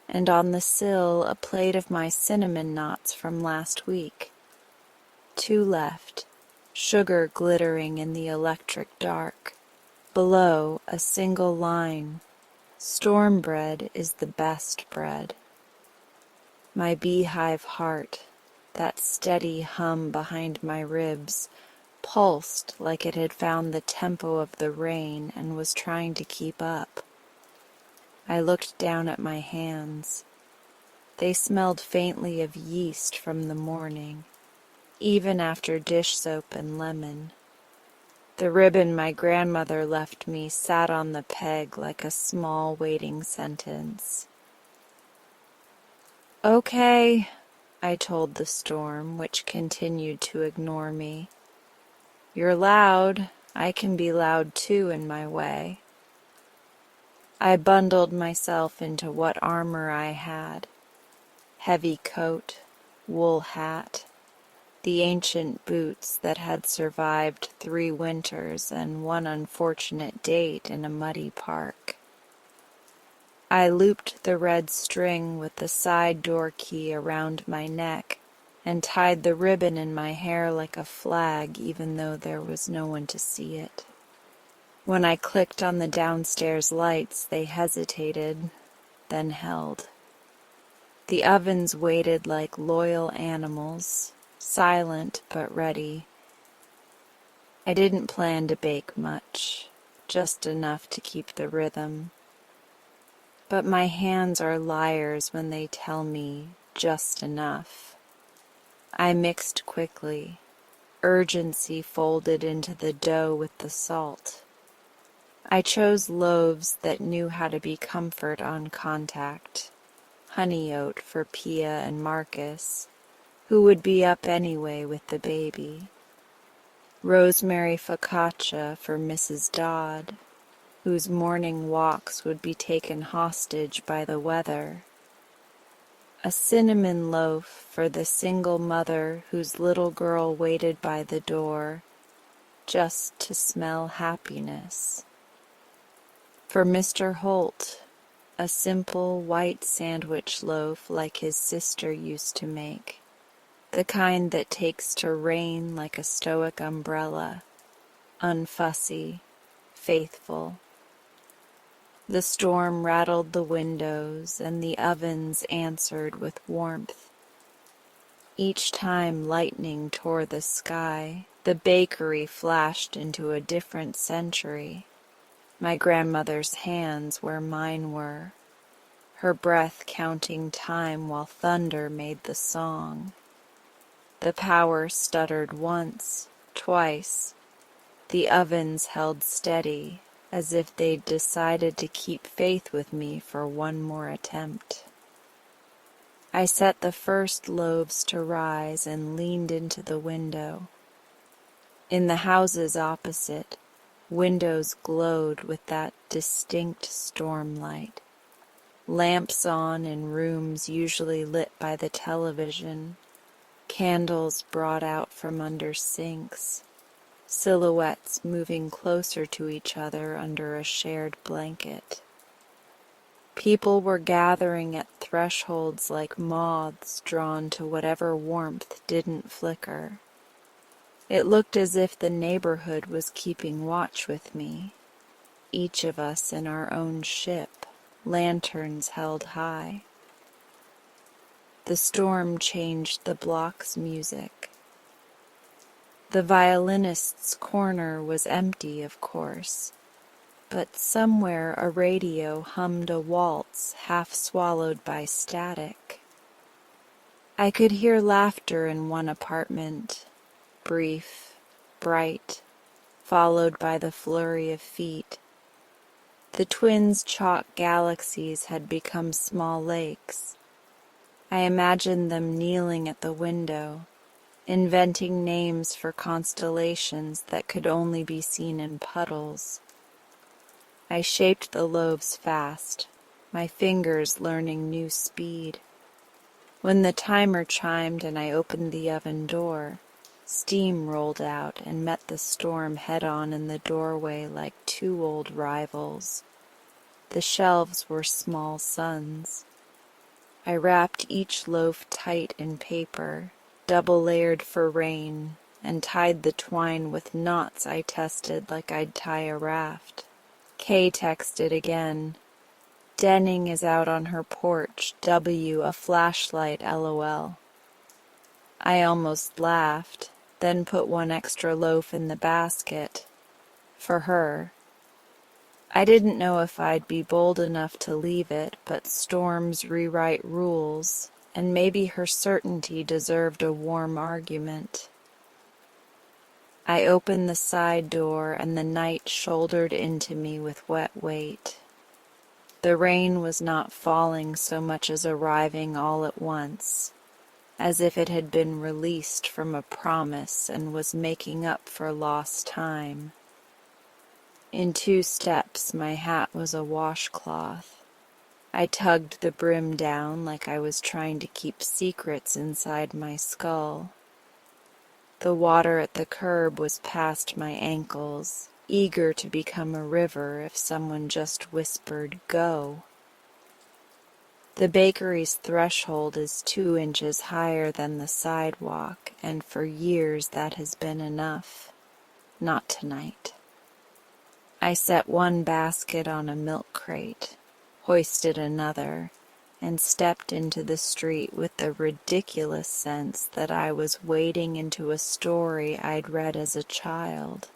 S1: and on the sill a plate of my cinnamon knots from last week. 2 left, sugar glittering in the electric dark. Below, a single line, "Storm bread is the best bread." My beehive heart, that steady hum behind my ribs, pulsed like it had found the tempo of the rain and was trying to keep up. I looked down at my hands. They smelled faintly of yeast from the morning, even after dish soap and lemon. The ribbon my grandmother left me sat on the peg like a small waiting sentence. "Okay," I told the storm, which continued to ignore me. "You're loud. I can be loud too in my way." I bundled myself into what armor I had. Heavy coat, wool hat, the ancient boots that had survived 3 winters and 1 unfortunate date in a muddy park. I looped the red string with the side door key around my neck and tied the ribbon in my hair like a flag even though there was no one to see it. When I clicked on the downstairs lights, they hesitated, then held. The ovens waited like loyal animals, silent but ready. I didn't plan to bake much, just enough to keep the rhythm. But my hands are liars when they tell me just enough. I mixed quickly, urgency folded into the dough with the salt. I chose loaves that knew how to be comfort on contact. Honey oat for Pia and Marcus, who would be up anyway with the baby. Rosemary focaccia for Mrs. Dodd, whose morning walks would be taken hostage by the weather. A cinnamon loaf for the single mother whose little girl waited by the door, just to smell happiness. For Mr. Holt, a simple white sandwich loaf like his sister used to make, the kind that takes to rain like a stoic umbrella, unfussy, faithful. The storm rattled the windows, and the ovens answered with warmth. Each time lightning tore the sky, the bakery flashed into a different century. My grandmother's hands where mine were, her breath counting time while thunder made the song. The power stuttered once, twice. The ovens held steady, as if they'd decided to keep faith with me for one more attempt. I set the first loaves to rise and leaned into the window. In the houses opposite, windows glowed with that distinct storm light. Lamps on in rooms usually lit by the television, candles brought out from under sinks, silhouettes moving closer to each other under a shared blanket. People were gathering at thresholds like moths drawn to whatever warmth didn't flicker. It looked as if the neighborhood was keeping watch with me, each of us in our own ship, lanterns held high. The storm changed the block's music. The violinist's corner was empty, of course, but somewhere a radio hummed a waltz half swallowed by static. I could hear laughter in one apartment, brief, bright, followed by the flurry of feet. The twins' chalk galaxies had become small lakes. I imagined them kneeling at the window, inventing names for constellations that could only be seen in puddles. I shaped the loaves fast, my fingers learning new speed. When the timer chimed and I opened the oven door, steam rolled out and met the storm head-on in the doorway like two old rivals. The shelves were small suns. I wrapped each loaf tight in paper, double-layered for rain, and tied the twine with knots I tested like I'd tie a raft. Kay texted again. Denning is out on her porch, W, a flashlight, LOL. I almost laughed, then put one extra loaf in the basket. For her. I didn't know if I'd be bold enough to leave it, but storms rewrite rules, and maybe her certainty deserved a warm argument. I opened the side door, and the night shouldered into me with wet weight. The rain was not falling so much as arriving all at once, as if it had been released from a promise and was making up for lost time. In 2 steps, my hat was a washcloth. I tugged the brim down like I was trying to keep secrets inside my skull. The water at the curb was past my ankles, eager to become a river if someone just whispered, "Go." The bakery's threshold is 2 inches higher than the sidewalk, and for years that has been enough. Not tonight. I set one basket on a milk crate, hoisted another, and stepped into the street with the ridiculous sense that I was wading into a story I'd read as a child.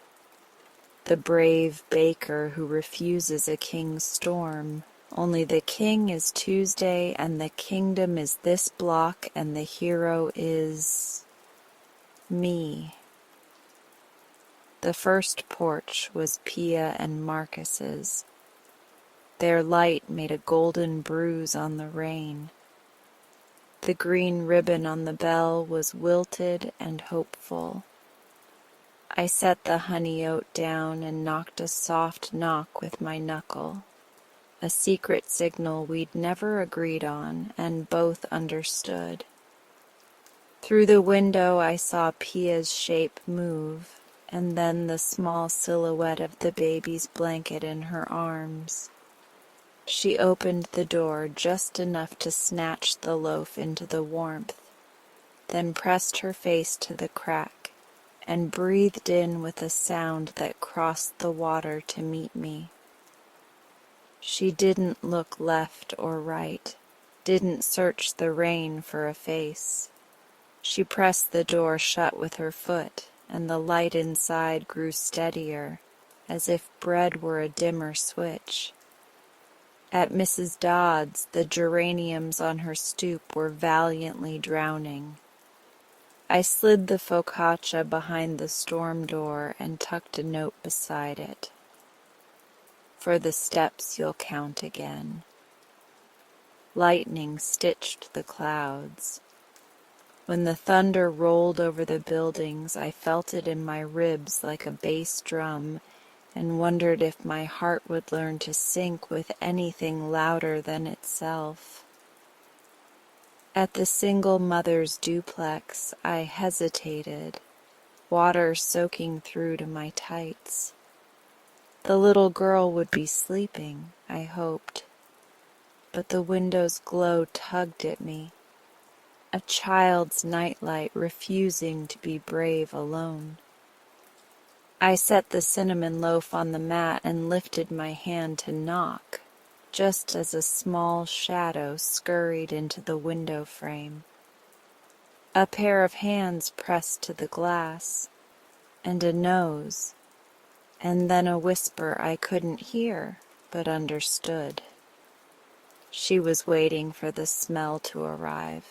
S1: The brave baker who refuses a king's storm. Only the king is Tuesday, and the kingdom is this block, and the hero is me. The first porch was Pia and Marcus's. Their light made a golden bruise on the rain. The green ribbon on the bell was wilted and hopeful. I set the honey oat down and knocked a soft knock with my knuckle, a secret signal we'd never agreed on and both understood. Through the window I saw Pia's shape move, and then the small silhouette of the baby's blanket in her arms. She opened the door just enough to snatch the loaf into the warmth, then pressed her face to the crack and breathed in with a sound that crossed the water to meet me. She didn't look left or right, didn't search the rain for a face. She pressed the door shut with her foot, and the light inside grew steadier, as if bread were a dimmer switch. At Mrs. Dodd's, the geraniums on her stoop were valiantly drowning. I slid the focaccia behind the storm door and tucked a note beside it. For the steps you'll count again. Lightning stitched the clouds. When the thunder rolled over the buildings, I felt it in my ribs like a bass drum and wondered if my heart would learn to sync with anything louder than itself. At the single mother's duplex, I hesitated, water soaking through to my tights. The little girl would be sleeping, I hoped, but the window's glow tugged at me, a child's nightlight refusing to be brave alone. I set the cinnamon loaf on the mat and lifted my hand to knock, just as a small shadow scurried into the window frame. A pair of hands pressed to the glass, and a nose, and then a whisper I couldn't hear, but understood. She was waiting for the smell to arrive.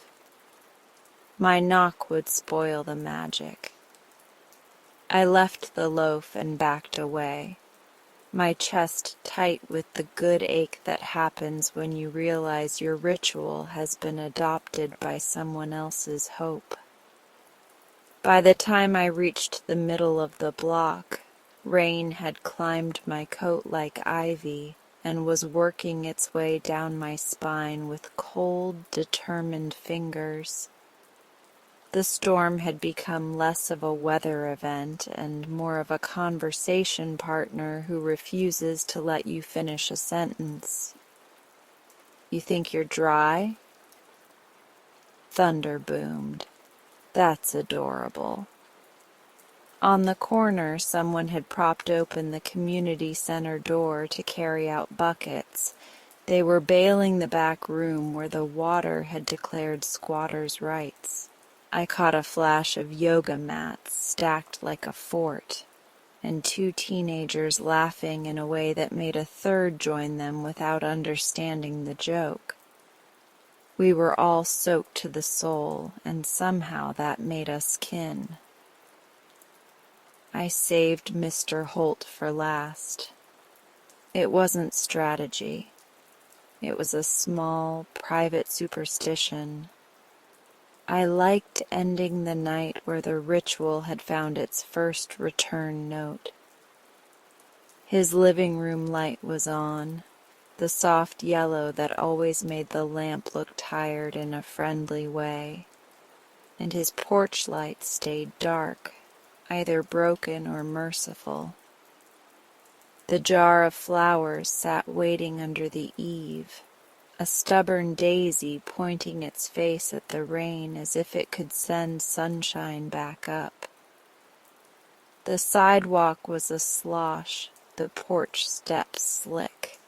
S1: My knock would spoil the magic. I left the loaf and backed away, my chest tight with the good ache that happens when you realize your ritual has been adopted by someone else's hope. By the time I reached the middle of the block, rain had climbed my coat like ivy and was working its way down my spine with cold, determined fingers. The storm had become less of a weather event and more of a conversation partner who refuses to let you finish a sentence. You think you're dry? Thunder boomed. That's adorable. On the corner, someone had propped open the community center door to carry out buckets. They were bailing the back room where the water had declared squatters' rights. I caught a flash of yoga mats stacked like a fort, and two teenagers laughing in a way that made a third join them without understanding the joke. We were all soaked to the soul, and somehow that made us kin. I saved Mr. Holt for last. It wasn't strategy. It was a small, private superstition. I liked ending the night where the ritual had found its first return note. His living room light was on, the soft yellow that always made the lamp look tired in a friendly way, and his porch light stayed dark, either broken or merciful. The jar of flowers sat waiting under the eave, a stubborn daisy pointing its face at the rain as if it could send sunshine back up. The sidewalk was a slosh, the porch steps slick.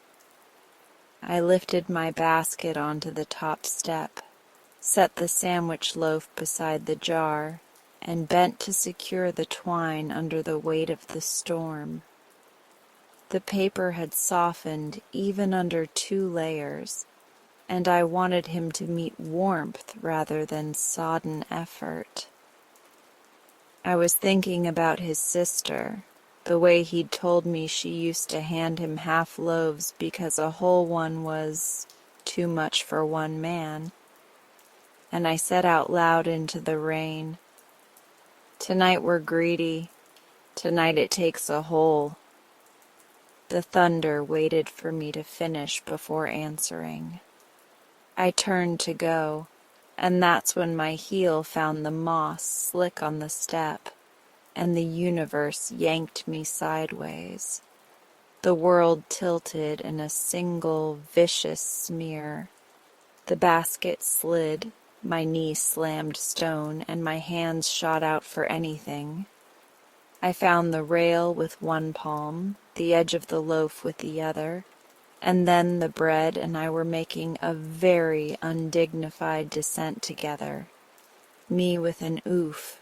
S1: I lifted my basket onto the top step, set the sandwich loaf beside the jar, and bent to secure the twine under the weight of the storm. The paper had softened even under 2 layers, and I wanted him to meet warmth rather than sodden effort. I was thinking about his sister, the way he'd told me she used to hand him half loaves because a whole one was too much for one man, and I said out loud into the rain, "Tonight we're greedy. Tonight it takes a whole." The thunder waited for me to finish before answering. I turned to go, and that's when my heel found the moss slick on the step, and the universe yanked me sideways. The world tilted in a single vicious smear. The basket slid, my knee slammed stone, and my hands shot out for anything. I found the rail with one palm, the edge of the loaf with the other, And then the bread and I were making a very undignified descent together, me with an oof,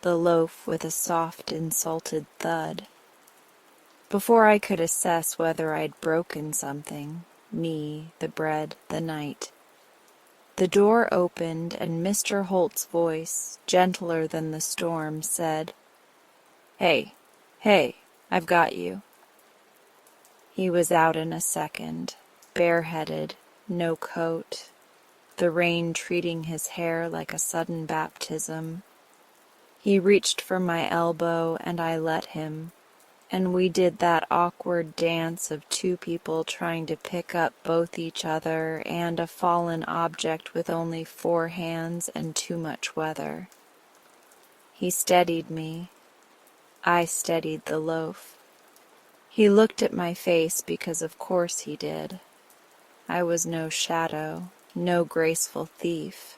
S1: the loaf with a soft, insulted thud. Before I could assess whether I'd broken something, me, the bread, the night, the door opened and Mr. Holt's voice, gentler than the storm, said, "Hey, hey, I've got you." He was out in a second, bareheaded, no coat, the rain treating his hair like a sudden baptism. He reached for my elbow and I let him, and we did that awkward dance of two people trying to pick up both each other and a fallen object with only 4 hands and too much weather. He steadied me. I steadied the loaf. He looked at my face because of course he did. I was no shadow, no graceful thief.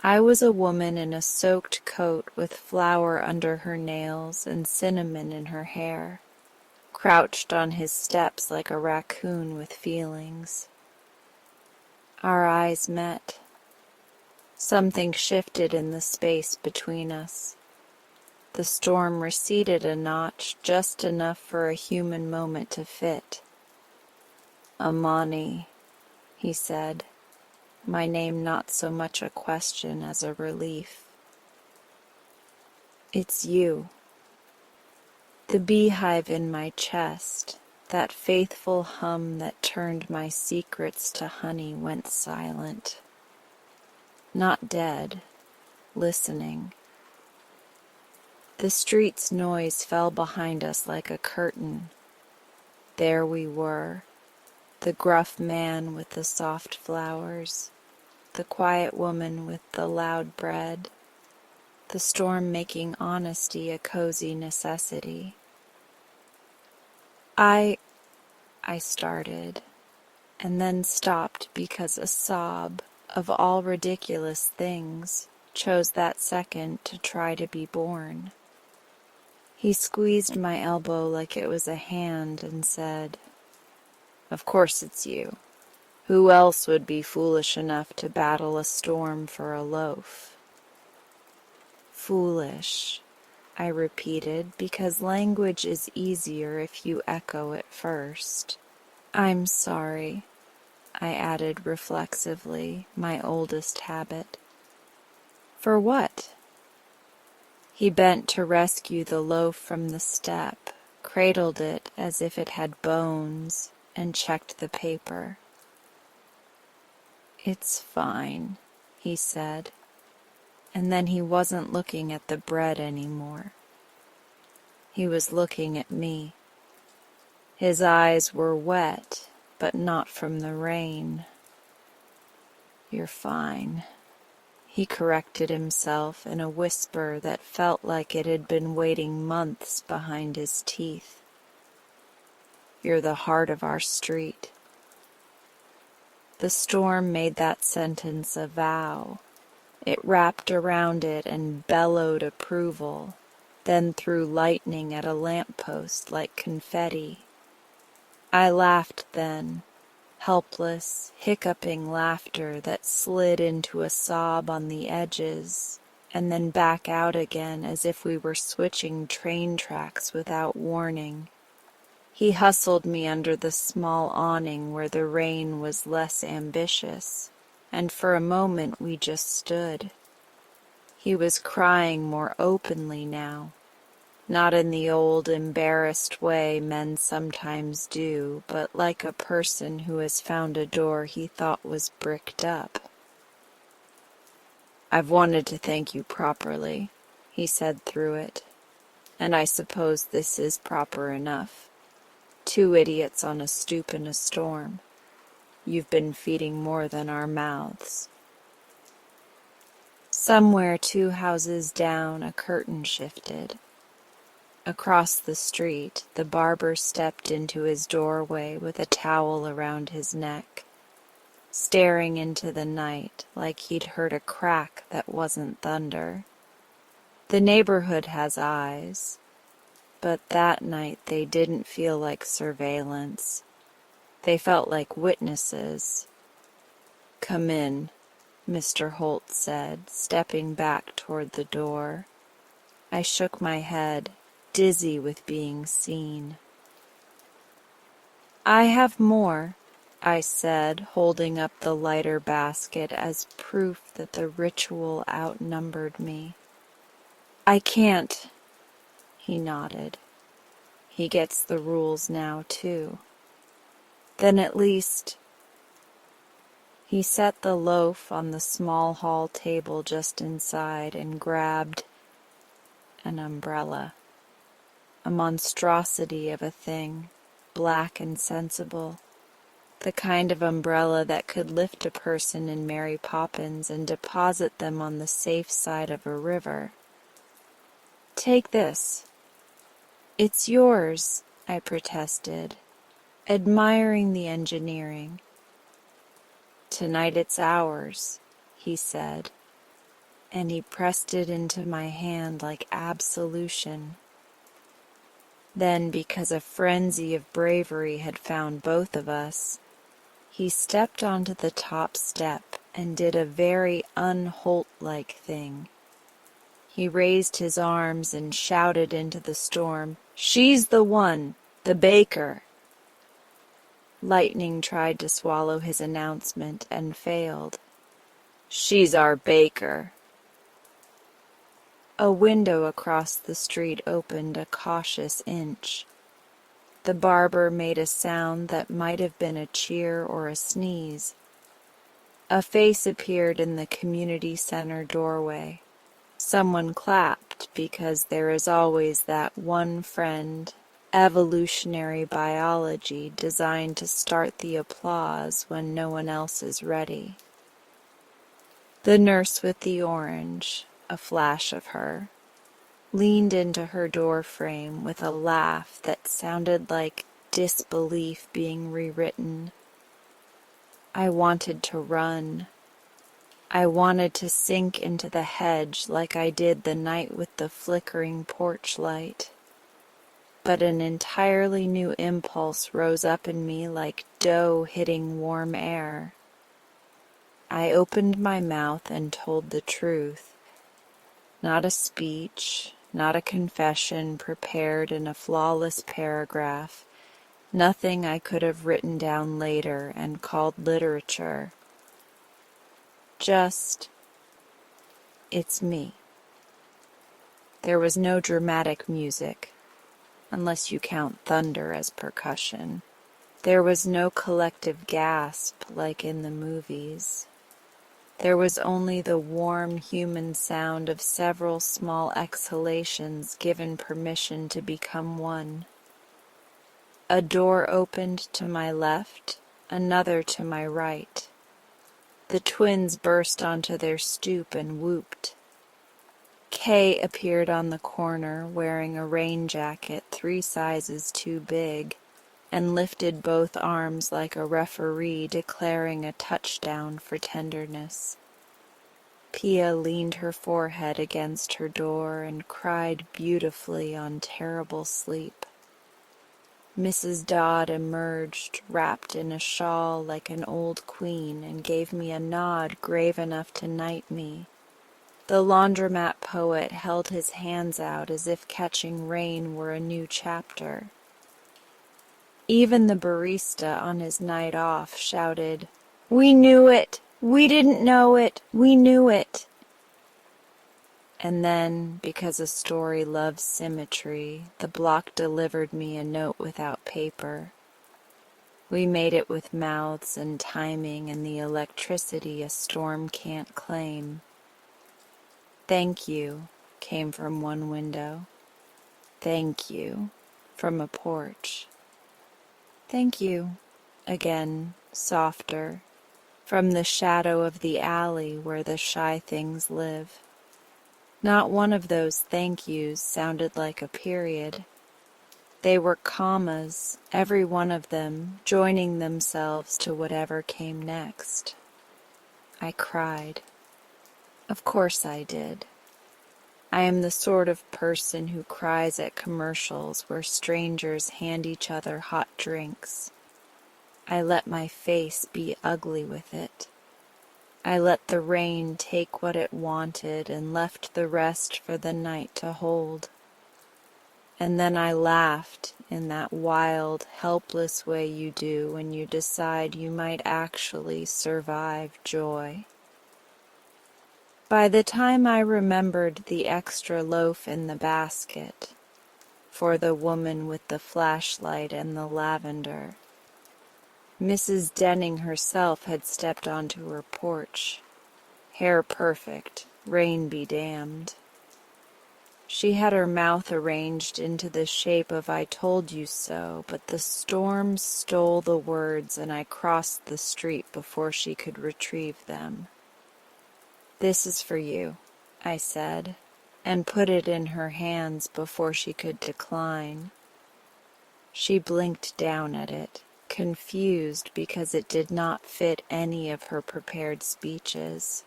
S1: I was a woman in a soaked coat with flour under her nails and cinnamon in her hair, crouched on his steps like a raccoon with feelings. Our eyes met. Something shifted in the space between us. The storm receded a notch, just enough for a human moment to fit. "Amani," he said, my name not so much a question as a relief. "It's you." The beehive in my chest, that faithful hum that turned my secrets to honey, went silent. Not dead, listening. The street's noise fell behind us like a curtain. There we were, the gruff man with the soft flowers, the quiet woman with the loud bread, the storm making honesty a cozy necessity. I started, and then stopped because a sob, of all ridiculous things, chose that second to try to be born. He squeezed my elbow like it was a hand and said, "Of course it's you. Who else would be foolish enough to battle a storm for a loaf?" Foolish, I repeated, because language is easier if you echo it first. "I'm sorry," I added reflexively, my oldest habit. "For what?" He bent to rescue the loaf from the step, cradled it as if it had bones, and checked the paper. "It's fine," he said, and then he wasn't looking at the bread anymore. He was looking at me. His eyes were wet, but not from the rain. "You're fine," he corrected himself in a whisper that felt like it had been waiting months behind his teeth. "You're the heart of our street." The storm made that sentence a vow. It wrapped around it and bellowed approval, then threw lightning at a lamppost like confetti. I laughed then, helpless, hiccuping laughter that slid into a sob on the edges, and then back out again as if we were switching train tracks without warning. He hustled me under the small awning where the rain was less ambitious, and for a moment we just stood. He was crying more openly now, not in the old embarrassed way men sometimes do, but like a person who has found a door he thought was bricked up. "I've wanted to thank you properly," he said through it, "and I suppose this is proper enough. 2 idiots on a stoop in a storm. You've been feeding more than our mouths." Somewhere 2 houses down a curtain shifted. Across the street, the barber stepped into his doorway with a towel around his neck, staring into the night like he'd heard a crack that wasn't thunder. The neighborhood has eyes, but that night they didn't feel like surveillance. They felt like witnesses. "Come in," Mr. Holt said, stepping back toward the door. I shook my head, dizzy with being seen. "I have more," I said, holding up the lighter basket as proof that the ritual outnumbered me. "I can't," he nodded. "He gets the rules now, too." "Then at least—" He set the loaf on the small hall table just inside and grabbed an umbrella. A monstrosity of a thing, black and sensible. The kind of umbrella that could lift a person in Mary Poppins and deposit them on the safe side of a river. "Take this." "It's yours," I protested, admiring the engineering. "Tonight it's ours," he said, and he pressed it into my hand like absolution. Then, because a frenzy of bravery had found both of us, he stepped onto the top step and did a very un-Holt-like thing. He raised his arms and shouted into the storm, "She's the one! The baker!" Lightning tried to swallow his announcement and failed. "She's our baker." A window across the street opened a cautious inch. The barber made a sound that might have been a cheer or a sneeze. A face appeared in the community center doorway. Someone clapped because there is always that one friend, evolutionary biology designed to start the applause when no one else is ready. The nurse with the orange, a flash of her, leaned into her door frame with a laugh that sounded like disbelief being rewritten. I wanted to run. I wanted to sink into the hedge like I did the night with the flickering porch light. But an entirely new impulse rose up in me like dough hitting warm air. I opened my mouth and told the truth. Not a speech, not a confession prepared in a flawless paragraph, nothing I could have written down later and called literature. Just, it's me. There was no dramatic music, unless you count thunder as percussion. There was no collective gasp like in the movies. There was only the warm human sound of several small exhalations given permission to become one. A door opened to my left, another to my right. The twins burst onto their stoop and whooped. Kay appeared on the corner wearing a rain jacket 3 sizes too big and lifted both arms like a referee declaring a touchdown for tenderness. Pia leaned her forehead against her door and cried beautifully on terrible sleep. Mrs. Dodd emerged, wrapped in a shawl like an old queen, and gave me a nod grave enough to knight me. The laundromat poet held his hands out as if catching rain were a new chapter. Even the barista on his night off shouted, "We knew it! We didn't know it! We knew it!" And then, because a story loves symmetry, the block delivered me a note without paper. We made it with mouths and timing and the electricity a storm can't claim. "Thank you," came from one window. "Thank you," from a porch. "Thank you," again, softer, from the shadow of the alley where the shy things live. Not one of those thank yous sounded like a period. They were commas, every one of them joining themselves to whatever came next. I cried. Of course I did. I am the sort of person who cries at commercials where strangers hand each other hot drinks. I let my face be ugly with it. I let the rain take what it wanted and left the rest for the night to hold. And then I laughed in that wild, helpless way you do when you decide you might actually survive joy. By the time I remembered the extra loaf in the basket for the woman with the flashlight and the lavender, Mrs. Denning herself had stepped onto her porch, hair perfect, rain be damned. She had her mouth arranged into the shape of "I told you so," but the storm stole the words and I crossed the street before she could retrieve them. "This is for you," I said, and put it in her hands before she could decline. She blinked down at it, confused because it did not fit any of her prepared speeches.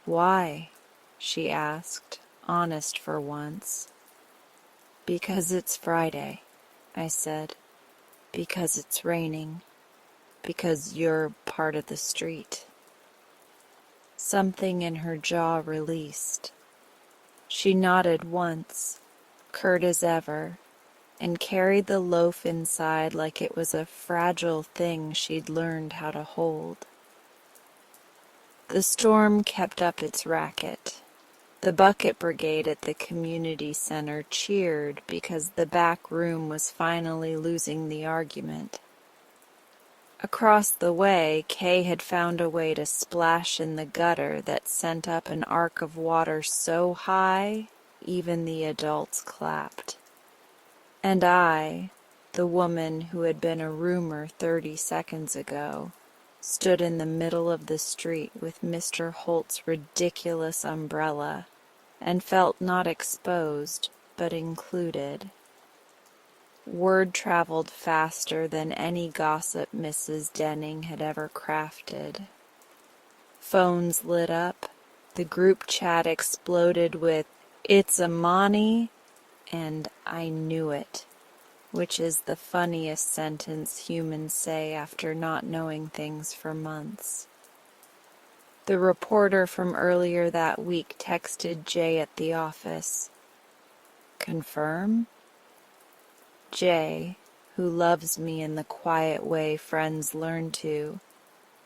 S1: "Why?" she asked, honest for once. "Because it's Friday," I said. "Because it's raining. Because you're part of the street." Something in her jaw released. She nodded once, curt as ever, and carried the loaf inside like it was a fragile thing she'd learned how to hold. The storm kept up its racket. The bucket brigade at the community center cheered because the back room was finally losing the argument. Across the way, Kay had found a way to splash in the gutter that sent up an arc of water so high, even the adults clapped. And I, the woman who had been a rumor 30 seconds ago, stood in the middle of the street with Mr. Holt's ridiculous umbrella and felt not exposed, but included. Word traveled faster than any gossip Mrs. Denning had ever crafted. Phones lit up, the group chat exploded with "It's a Monty," and "I knew it," which is the funniest sentence humans say after not knowing things for months. The reporter from earlier that week texted Jay at the office. "Confirm?" Jay, who loves me in the quiet way friends learn to,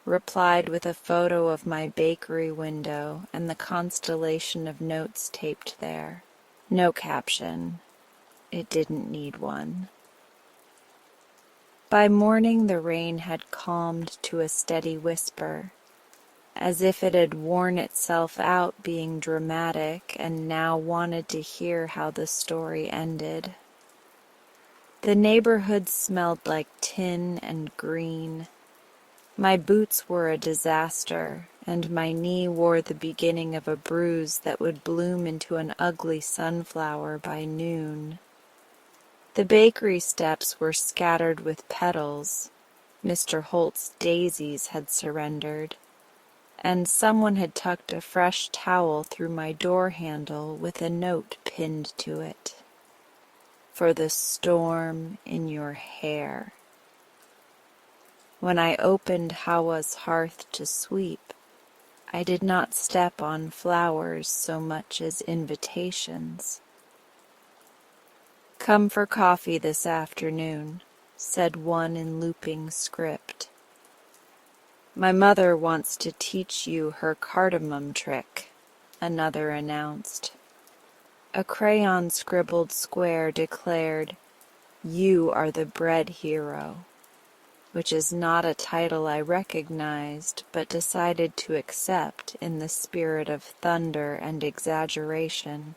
S1: replied with a photo of my bakery window and the constellation of notes taped there. No caption. It didn't need one. By morning the rain had calmed to a steady whisper, as if it had worn itself out being dramatic and now wanted to hear how the story ended. The neighborhood smelled like tin and green. My boots were a disaster, and my knee wore the beginning of a bruise that would bloom into an ugly sunflower by noon. The bakery steps were scattered with petals. Mr. Holt's daisies had surrendered, and someone had tucked a fresh towel through my door handle with a note pinned to it. "For the storm in your hair." When I opened Hawa's hearth to sweep, I did not step on flowers so much as invitations. "Come for coffee this afternoon," said one in looping script. "My mother wants to teach you her cardamom trick," another announced. A crayon-scribbled square declared, "You are the bread hero," which is not a title I recognized but decided to accept in the spirit of thunder and exaggeration.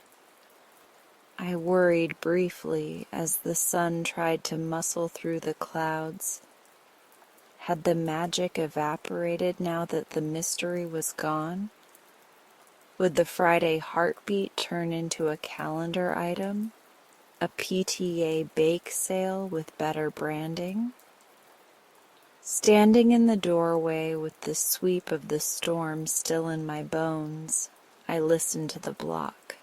S1: I worried briefly as the sun tried to muscle through the clouds. Had the magic evaporated now that the mystery was gone? Would the Friday heartbeat turn into a calendar item? A PTA bake sale with better branding? Standing in the doorway with the sweep of the storm still in my bones, I listened to the block.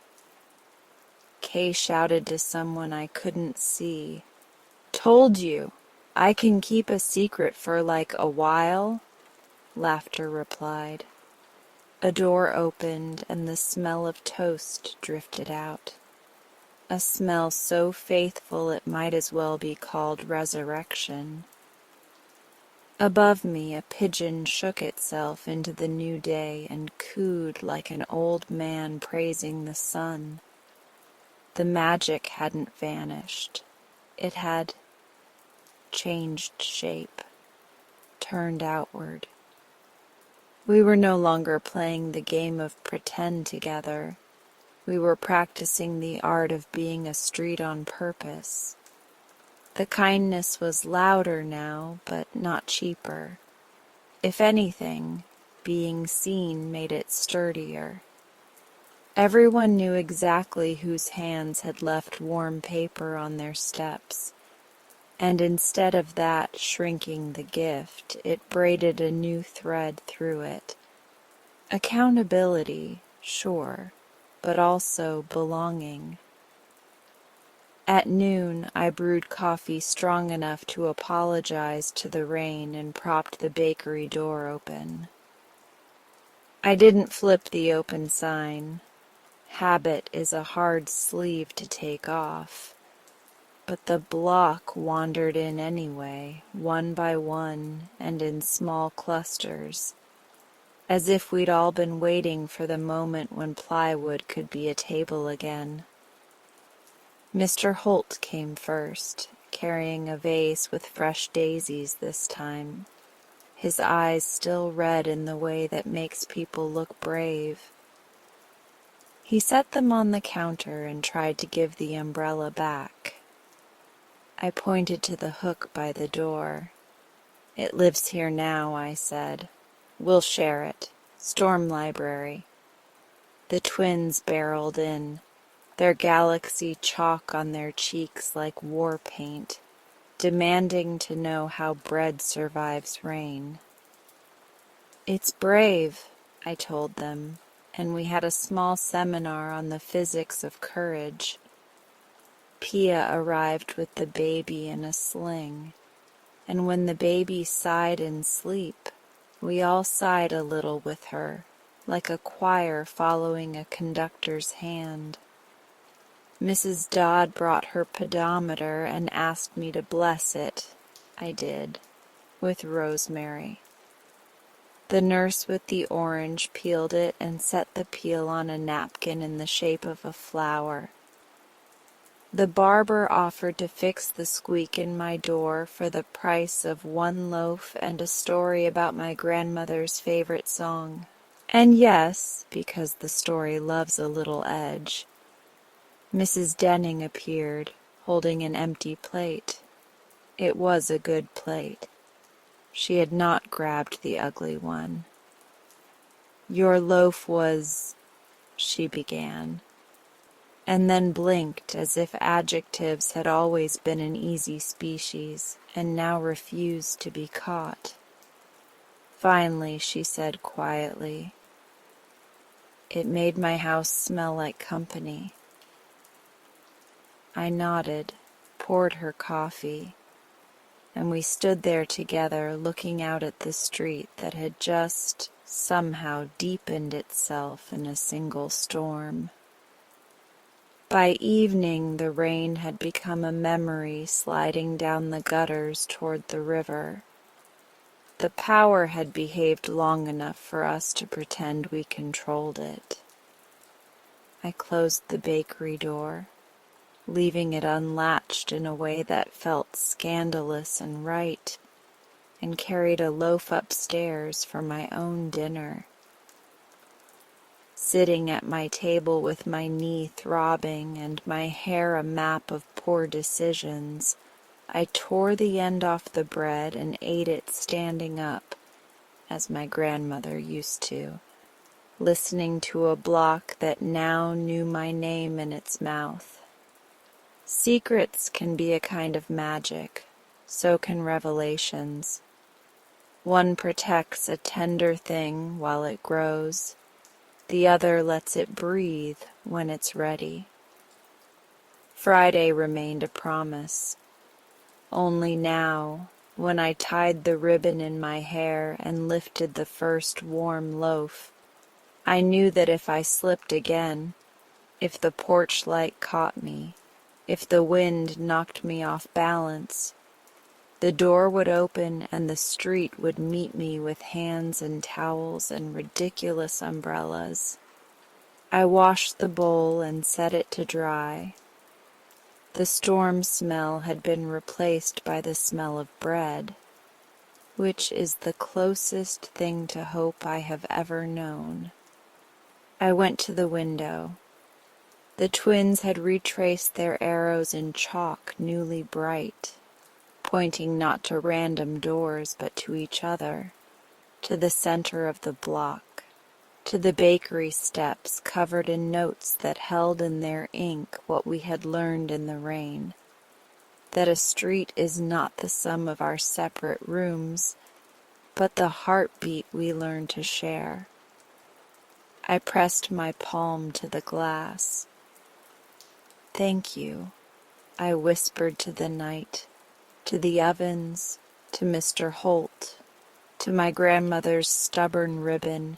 S1: Kay shouted to someone I couldn't see. "Told you! I can keep a secret for like a while, laughter replied. A door opened and the smell of toast drifted out. A smell so faithful it might as well be called resurrection. Above me, a pigeon shook itself into the new day and cooed like an old man praising the sun. The magic hadn't vanished. It had changed shape, turned outward. We were no longer playing the game of pretend together. We were practicing the art of being a street on purpose. The kindness was louder now, but not cheaper. If anything, being seen made it sturdier. Everyone knew exactly whose hands had left warm paper on their steps, and instead of that shrinking the gift, it braided a new thread through it. Accountability, sure, but also belonging. At noon, I brewed coffee strong enough to apologize to the rain and propped the bakery door open. I didn't flip the open sign. Habit is a hard sleeve to take off. But the block wandered in anyway, one by one and in small clusters, as if we'd all been waiting for the moment when plywood could be a table again. Mr. Holt came first, carrying a vase with fresh daisies this time, his eyes still red in the way that makes people look brave. He set them on the counter and tried to give the umbrella back. I pointed to the hook by the door. "It lives here now," I said. "We'll share it. Storm Library." The twins barreled in, their galaxy chalk on their cheeks like war paint, demanding to know how bread survives rain. "It's brave," I told them, and we had a small seminar on the physics of courage. Pia arrived with the baby in a sling, and when the baby sighed in sleep, we all sighed a little with her, like a choir following a conductor's hand. Mrs. Dodd brought her pedometer and asked me to bless it. I did, with rosemary. The nurse with the orange peeled it and set the peel on a napkin in the shape of a flower. The barber offered to fix the squeak in my door for the price of one loaf and a story about my grandmother's favorite song. And yes, because the story loves a little edge. Mrs. Denning appeared, holding an empty plate. It was a good plate. She had not grabbed the ugly one. "Your loaf was," she began, and then blinked as if adjectives had always been an easy species and now refused to be caught. Finally, she said quietly, "It made my house smell like company." I nodded, poured her coffee, and we stood there together looking out at the street that had just somehow deepened itself in a single storm. By evening, the rain had become a memory sliding down the gutters toward the river. The power had behaved long enough for us to pretend we controlled it. I closed the bakery door, leaving it unlatched in a way that felt scandalous and right, and carried a loaf upstairs for my own dinner. Sitting at my table with my knee throbbing and my hair a map of poor decisions, I tore the end off the bread and ate it standing up, as my grandmother used to, listening to a block that now knew my name in its mouth. Secrets can be a kind of magic, so can revelations. One protects a tender thing while it grows. The other lets it breathe when it's ready. Friday remained a promise. Only now, when I tied the ribbon in my hair and lifted the first warm loaf, I knew that if I slipped again, if the porch light caught me, if the wind knocked me off balance, the door would open and the street would meet me with hands and towels and ridiculous umbrellas. I washed the bowl and set it to dry. The storm smell had been replaced by the smell of bread, which is the closest thing to hope I have ever known. I went to the window. The twins had retraced their arrows in chalk newly bright, pointing not to random doors but to each other, to the center of the block, to the bakery steps covered in notes that held in their ink what we had learned in the rain, that a street is not the sum of our separate rooms, but the heartbeat we learn to share. I pressed my palm to the glass. "Thank you," I whispered to the night, to the ovens, to Mr. Holt, to my grandmother's stubborn ribbon,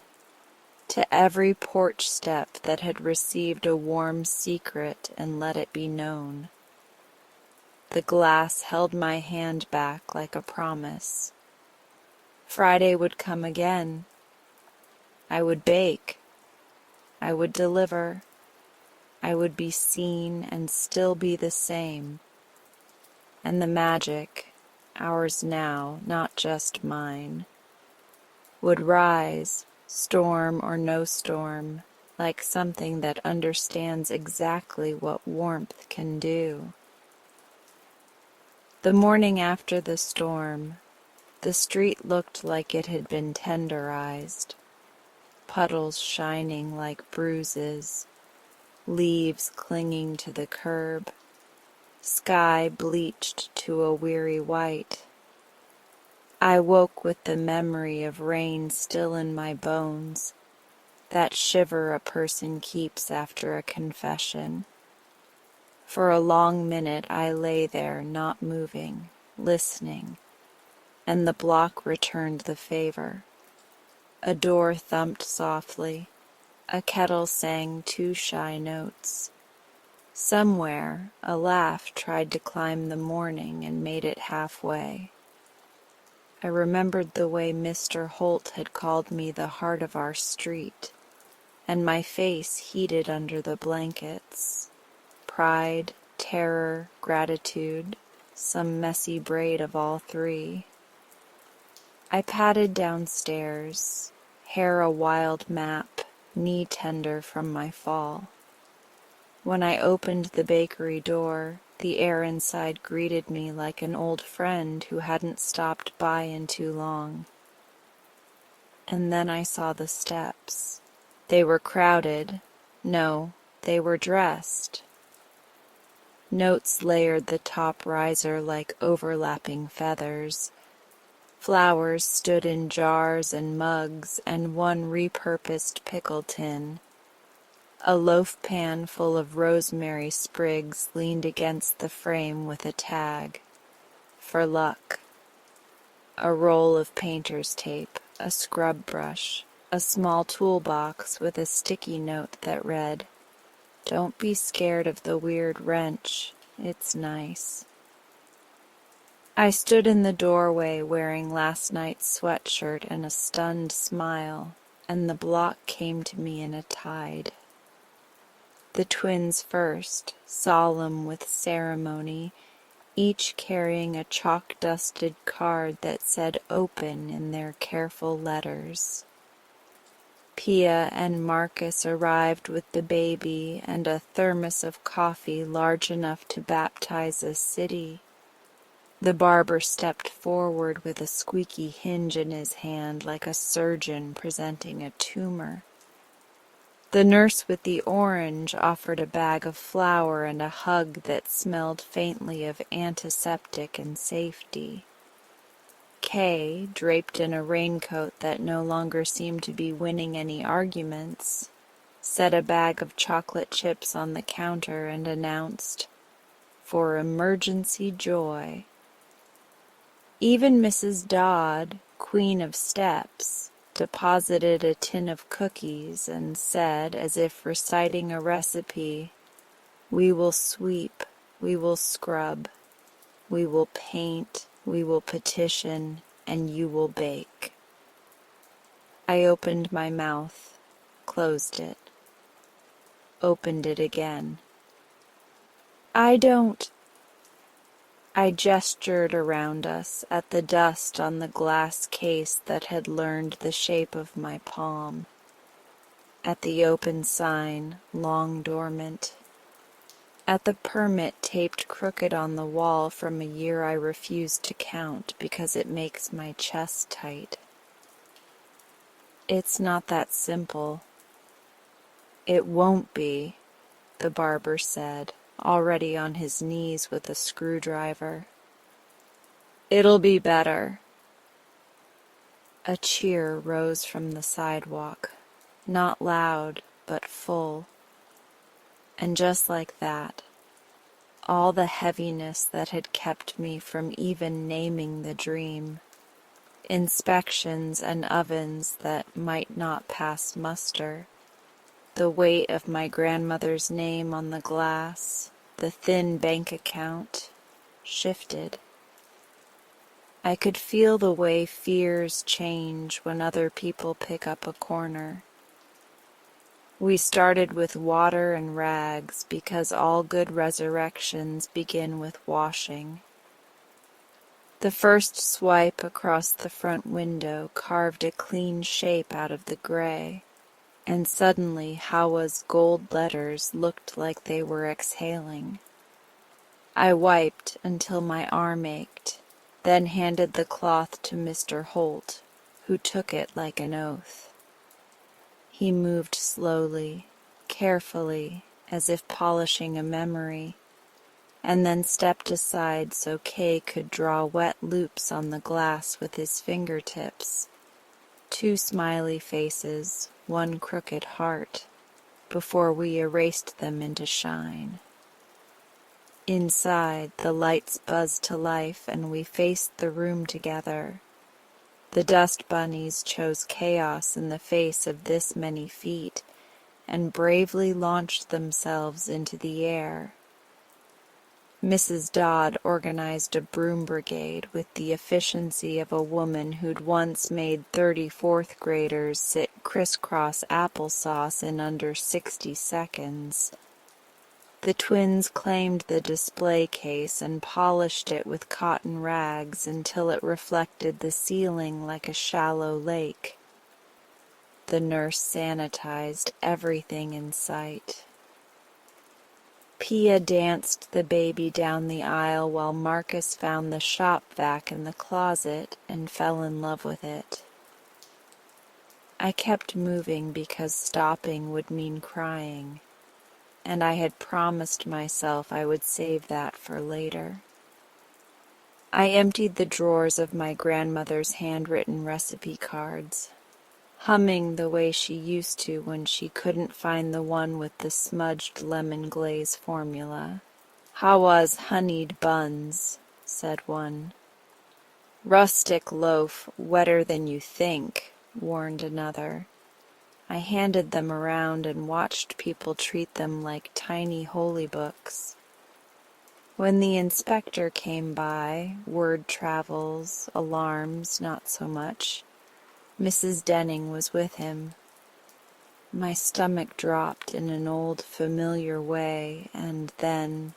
S1: to every porch step that had received a warm secret and let it be known. The glass held my hand back like a promise. Friday would come again. I would bake. I would deliver. I would be seen and still be the same. And the magic, ours now, not just mine, would rise, storm or no storm, like something that understands exactly what warmth can do. The morning after the storm, the street looked like it had been tenderized, puddles shining like bruises, leaves clinging to the curb, sky bleached to a weary white. I woke with the memory of rain still in my bones, that shiver a person keeps after a confession. For a long minute I lay there not moving, listening, and the block returned the favor. A door thumped softly, a kettle sang two shy notes. Somewhere a laugh tried to climb the morning and made it halfway. I remembered the way Mr. Holt had called me the heart of our street, and my face heated under the blankets. Pride, terror, gratitude, some messy braid of all three. I padded downstairs, hair a wild map, knee tender from my fall. When I opened the bakery door, the air inside greeted me like an old friend who hadn't stopped by in too long. And then I saw the steps. They were crowded. No, they were dressed. Notes layered the top riser like overlapping feathers. Flowers stood in jars and mugs and one repurposed pickle tin. A loaf pan full of rosemary sprigs leaned against the frame with a tag, "For luck." A roll of painter's tape, a scrub brush, a small toolbox with a sticky note that read, "Don't be scared of the weird wrench, it's nice." I stood in the doorway wearing last night's sweatshirt and a stunned smile, and the block came to me in a tide. The twins first, solemn with ceremony, each carrying a chalk-dusted card that said "open" in their careful letters. Pia and Marcus arrived with the baby and a thermos of coffee large enough to baptize a city. The barber stepped forward with a squeaky hinge in his hand like a surgeon presenting a tumor. The nurse with the orange offered a bag of flour and a hug that smelled faintly of antiseptic and safety. Kay, draped in a raincoat that no longer seemed to be winning any arguments, set a bag of chocolate chips on the counter and announced, "For emergency joy, Even Mrs. Dodd, Queen of Steps, deposited a tin of cookies and said, as if reciting a recipe, "We will sweep, we will scrub, we will paint, we will petition, and you will bake." I opened my mouth, closed it, opened it again. I don't. I gestured around us at the dust on the glass case that had learned the shape of my palm, at the open sign, long dormant, at the permit taped crooked on the wall from a year I refused to count because it makes my chest tight. It's not that simple. It won't be, the barber said, already on his knees with a screwdriver. It'll be better. A cheer rose from the sidewalk, not loud, but full. And just like that, all the heaviness that had kept me from even naming the dream, inspections and ovens that might not pass muster, the weight of my grandmother's name on the glass, the thin bank account, shifted. I could feel the way fears change when other people pick up a corner. We started with water and rags because all good resurrections begin with washing. The first swipe across the front window carved a clean shape out of the gray, and suddenly Hawa's gold letters looked like they were exhaling. I wiped until my arm ached, then handed the cloth to Mr. Holt, who took it like an oath. He moved slowly, carefully, as if polishing a memory, and then stepped aside so Kay could draw wet loops on the glass with his fingertips. 2 smiley faces, 1 crooked heart, before we erased them into shine. Inside, the lights buzzed to life and we faced the room together. The dust bunnies chose chaos in the face of this many feet and bravely launched themselves into the air. Mrs. Dodd organized a broom brigade with the efficiency of a woman who'd once made 34th graders sit crisscross applesauce in under 60 seconds. The twins claimed the display case and polished it with cotton rags until it reflected the ceiling like a shallow lake. The nurse sanitized everything in sight. Pia danced the baby down the aisle while Marcus found the shop vac in the closet and fell in love with it. I kept moving because stopping would mean crying, and I had promised myself I would save that for later. I emptied the drawers of my grandmother's handwritten recipe cards, humming the way she used to when she couldn't find the one with the smudged lemon glaze formula. "Hawa's honeyed buns," said one. "Rustic loaf, wetter than you think," warned another. I handed them around and watched people treat them like tiny holy books. When the inspector came by, word travels, alarms not so much. Mrs. Denning was with him. My stomach dropped in an old familiar way, and then,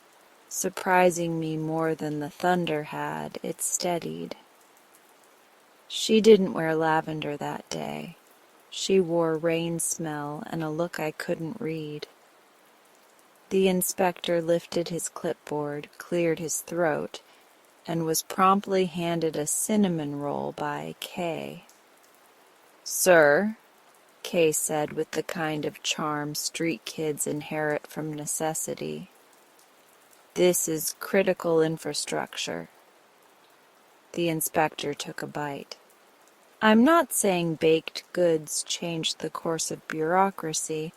S1: surprising me more than the thunder had, it steadied. She didn't wear lavender that day. She wore rain smell and a look I couldn't read. The inspector lifted his clipboard, cleared his throat, and was promptly handed a cinnamon roll by Kay. "Sir," Kay said with the kind of charm street kids inherit from necessity, "this is critical infrastructure." The inspector took a bite. I'm not saying baked goods changed the course of bureaucracy,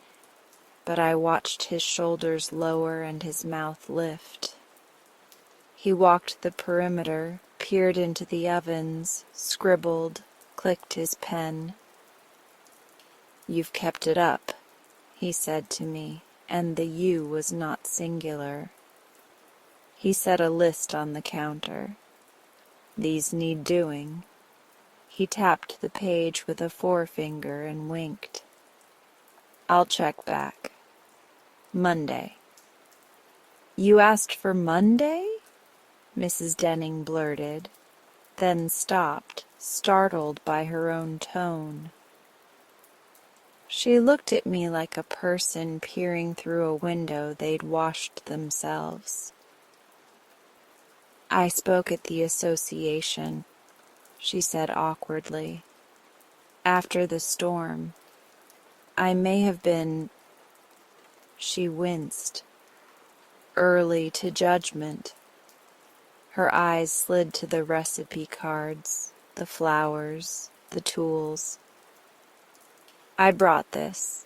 S1: but I watched his shoulders lower and his mouth lift. He walked the perimeter, peered into the ovens, scribbled, clicked his pen. "You've kept it up," he said to me, and the "you" was not singular. He set a list on the counter. "These need doing." He tapped the page with a forefinger and winked. "I'll check back. Monday." "You asked for Monday?" Mrs. Denning blurted, then stopped, startled by her own tone. She looked at me like a person peering through a window they'd washed themselves. "I spoke at the association," she said awkwardly. "After the storm. I may have been—" She winced. "Early to judgment." Her eyes slid to the recipe cards, the flowers, the tools. "I brought this."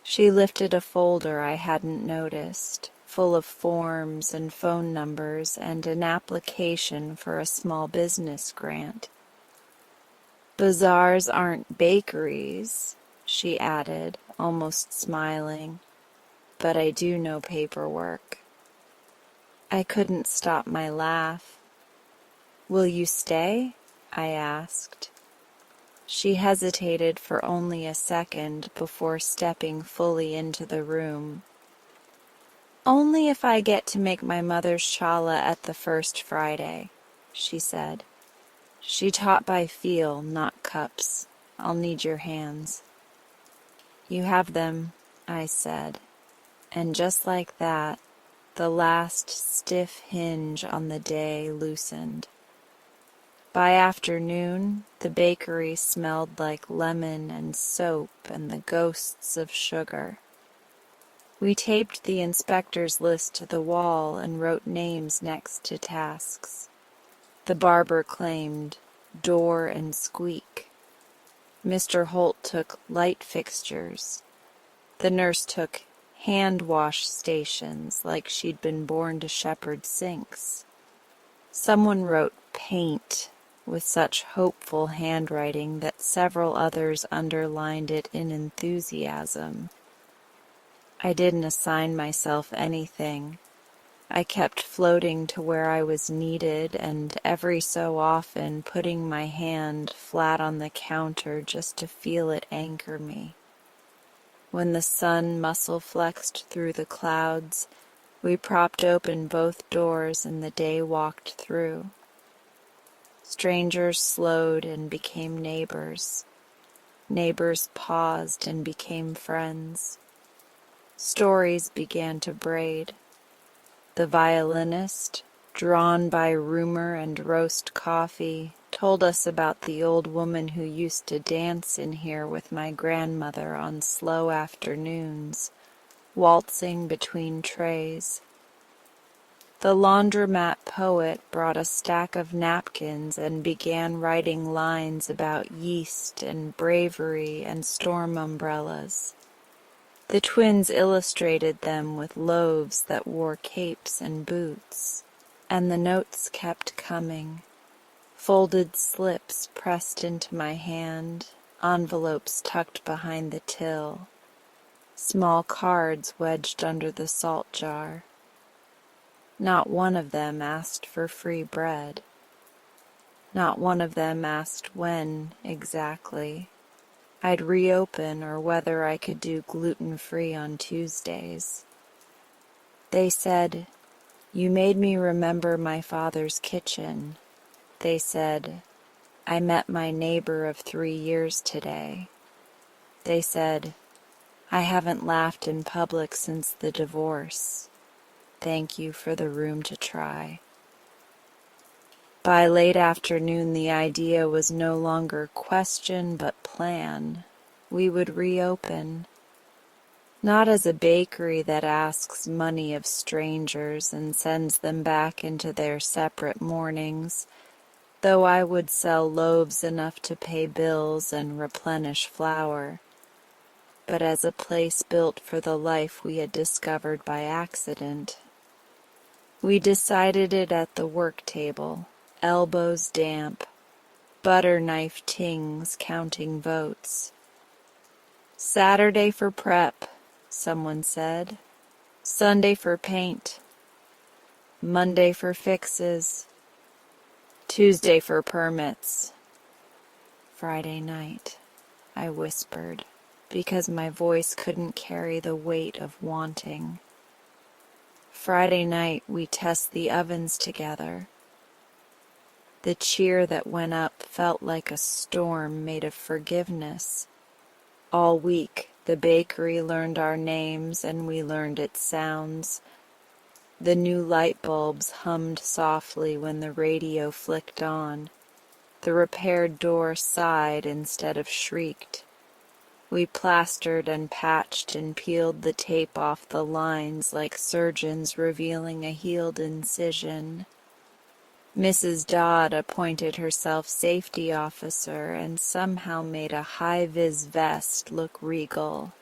S1: She lifted a folder I hadn't noticed, full of forms and phone numbers and an application for a small business grant. "Bazaars aren't bakeries," she added, almost smiling, "but I do know paperwork." I couldn't stop my laugh. "Will you stay?" I asked. She hesitated for only a second before stepping fully into the room. "Only if I get to make my mother's challah at the first Friday," she said. "She taught by feel, not cups. I'll need your hands." "You have them," I said, and just like that, the last stiff hinge on the day loosened. By afternoon, the bakery smelled like lemon and soap and the ghosts of sugar. We taped the inspector's list to the wall and wrote names next to tasks. The barber claimed door and squeak. Mr. Holt took light fixtures. The nurse took hand wash stations like she'd been born to shepherd sinks. Someone wrote paint with such hopeful handwriting that several others underlined it in enthusiasm. I didn't assign myself anything. I kept floating to where I was needed and every so often putting my hand flat on the counter just to feel it anchor me. When the sun muscle-flexed through the clouds, we propped open both doors and the day walked through. Strangers slowed and became neighbors. Neighbors paused and became friends. Stories began to braid. The violinist, drawn by rumor and roast coffee, told us about the old woman who used to dance in here with my grandmother on slow afternoons, waltzing between trays. The laundromat poet brought a stack of napkins and began writing lines about yeast and bravery and storm umbrellas. The twins illustrated them with loaves that wore capes and boots, and the notes kept coming. Folded slips pressed into my hand, envelopes tucked behind the till, small cards wedged under the salt jar. Not one of them asked for free bread. Not one of them asked when, exactly, I'd reopen or whether I could do gluten-free on Tuesdays. They said, "You made me remember my father's kitchen." They said, "I met my neighbor of 3 years today." They said, "I haven't laughed in public since the divorce. Thank you for the room to try." By late afternoon, the idea was no longer question but plan. We would reopen. Not as a bakery that asks money of strangers and sends them back into their separate mornings, though I would sell loaves enough to pay bills and replenish flour, but as a place built for the life we had discovered by accident. We decided it at the work table, elbows damp, butter knife tings counting votes. Saturday for prep, someone said. Sunday for paint. Monday for fixes. Tuesday for permits. Friday night, I whispered, because my voice couldn't carry the weight of wanting. Friday night, we test the ovens together. The cheer that went up felt like a storm made of forgiveness. All week, the bakery learned our names and we learned its sounds. The new light bulbs hummed softly when the radio flicked on. The repaired door sighed instead of shrieked. We plastered and patched and peeled the tape off the lines like surgeons revealing a healed incision. Mrs. Dodd appointed herself safety officer and somehow made a high-vis vest look regal.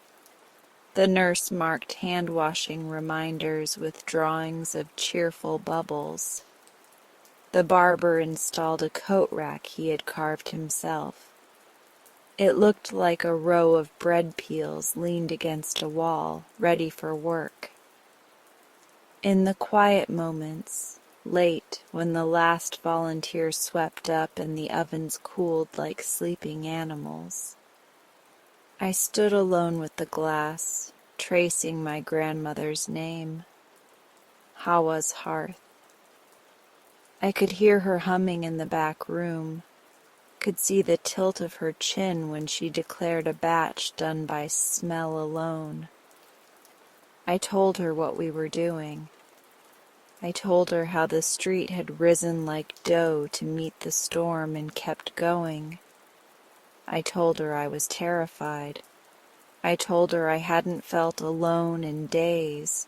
S1: The nurse marked hand-washing reminders with drawings of cheerful bubbles. The barber installed a coat rack he had carved himself. It looked like a row of bread peels leaned against a wall, ready for work. In the quiet moments, late, when the last volunteer swept up and the ovens cooled like sleeping animals, I stood alone with the glass, tracing my grandmother's name, Hawa's hearth. I could hear her humming in the back room, could see the tilt of her chin when she declared a batch done by smell alone. I told her what we were doing. I told her how the street had risen like dough to meet the storm and kept going. I told her I was terrified. I told her I hadn't felt alone in days.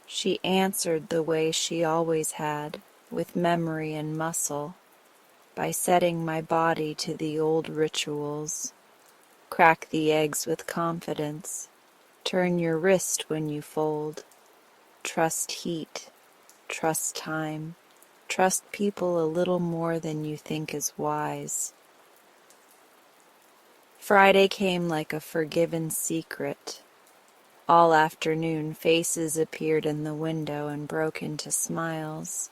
S1: She answered the way she always had, with memory and muscle, by setting my body to the old rituals. Crack the eggs with confidence. Turn your wrist when you fold. Trust heat. Trust time. Trust people a little more than you think is wise. Friday came like a forgiven secret. All afternoon, faces appeared in the window and broke into smiles.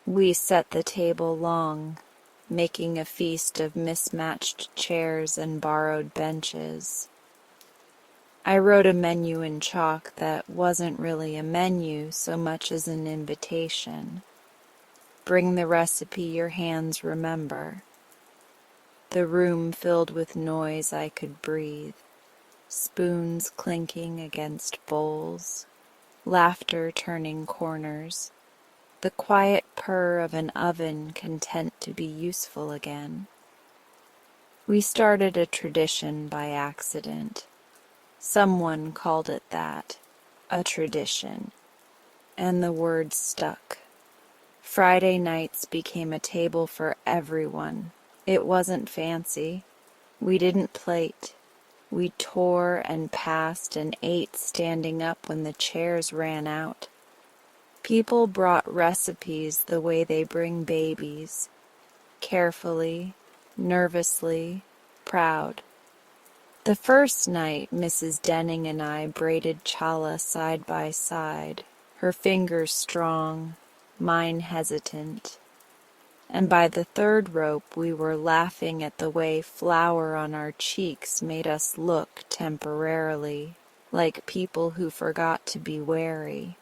S1: We set the table long, making a feast of mismatched chairs and borrowed benches. I wrote a menu in chalk that wasn't really a menu so much as an invitation. Bring the recipe your hands remember. The room filled with noise I could breathe. Spoons clinking against bowls, laughter turning corners, the quiet purr of an oven content to be useful again. We started a tradition by accident. Someone called it that, a tradition, and the word stuck. Friday nights became a table for everyone. It wasn't fancy. We didn't plate. We tore and passed and ate standing up when the chairs ran out. People brought recipes the way they bring babies, carefully, nervously, proud. The first night, Mrs. Denning and I braided challah side by side, her fingers strong, mine hesitant. And by the third rope we were laughing at the way flour on our cheeks made us look temporarily like people who forgot to be wary.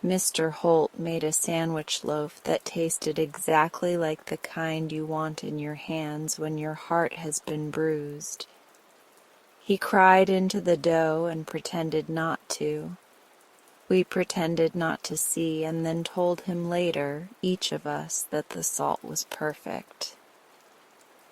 S1: Mr. Holt made a sandwich loaf that tasted exactly like the kind you want in your hands when your heart has been bruised. He cried into the dough and pretended not to. We pretended not to see and then told him later, each of us, that the salt was perfect.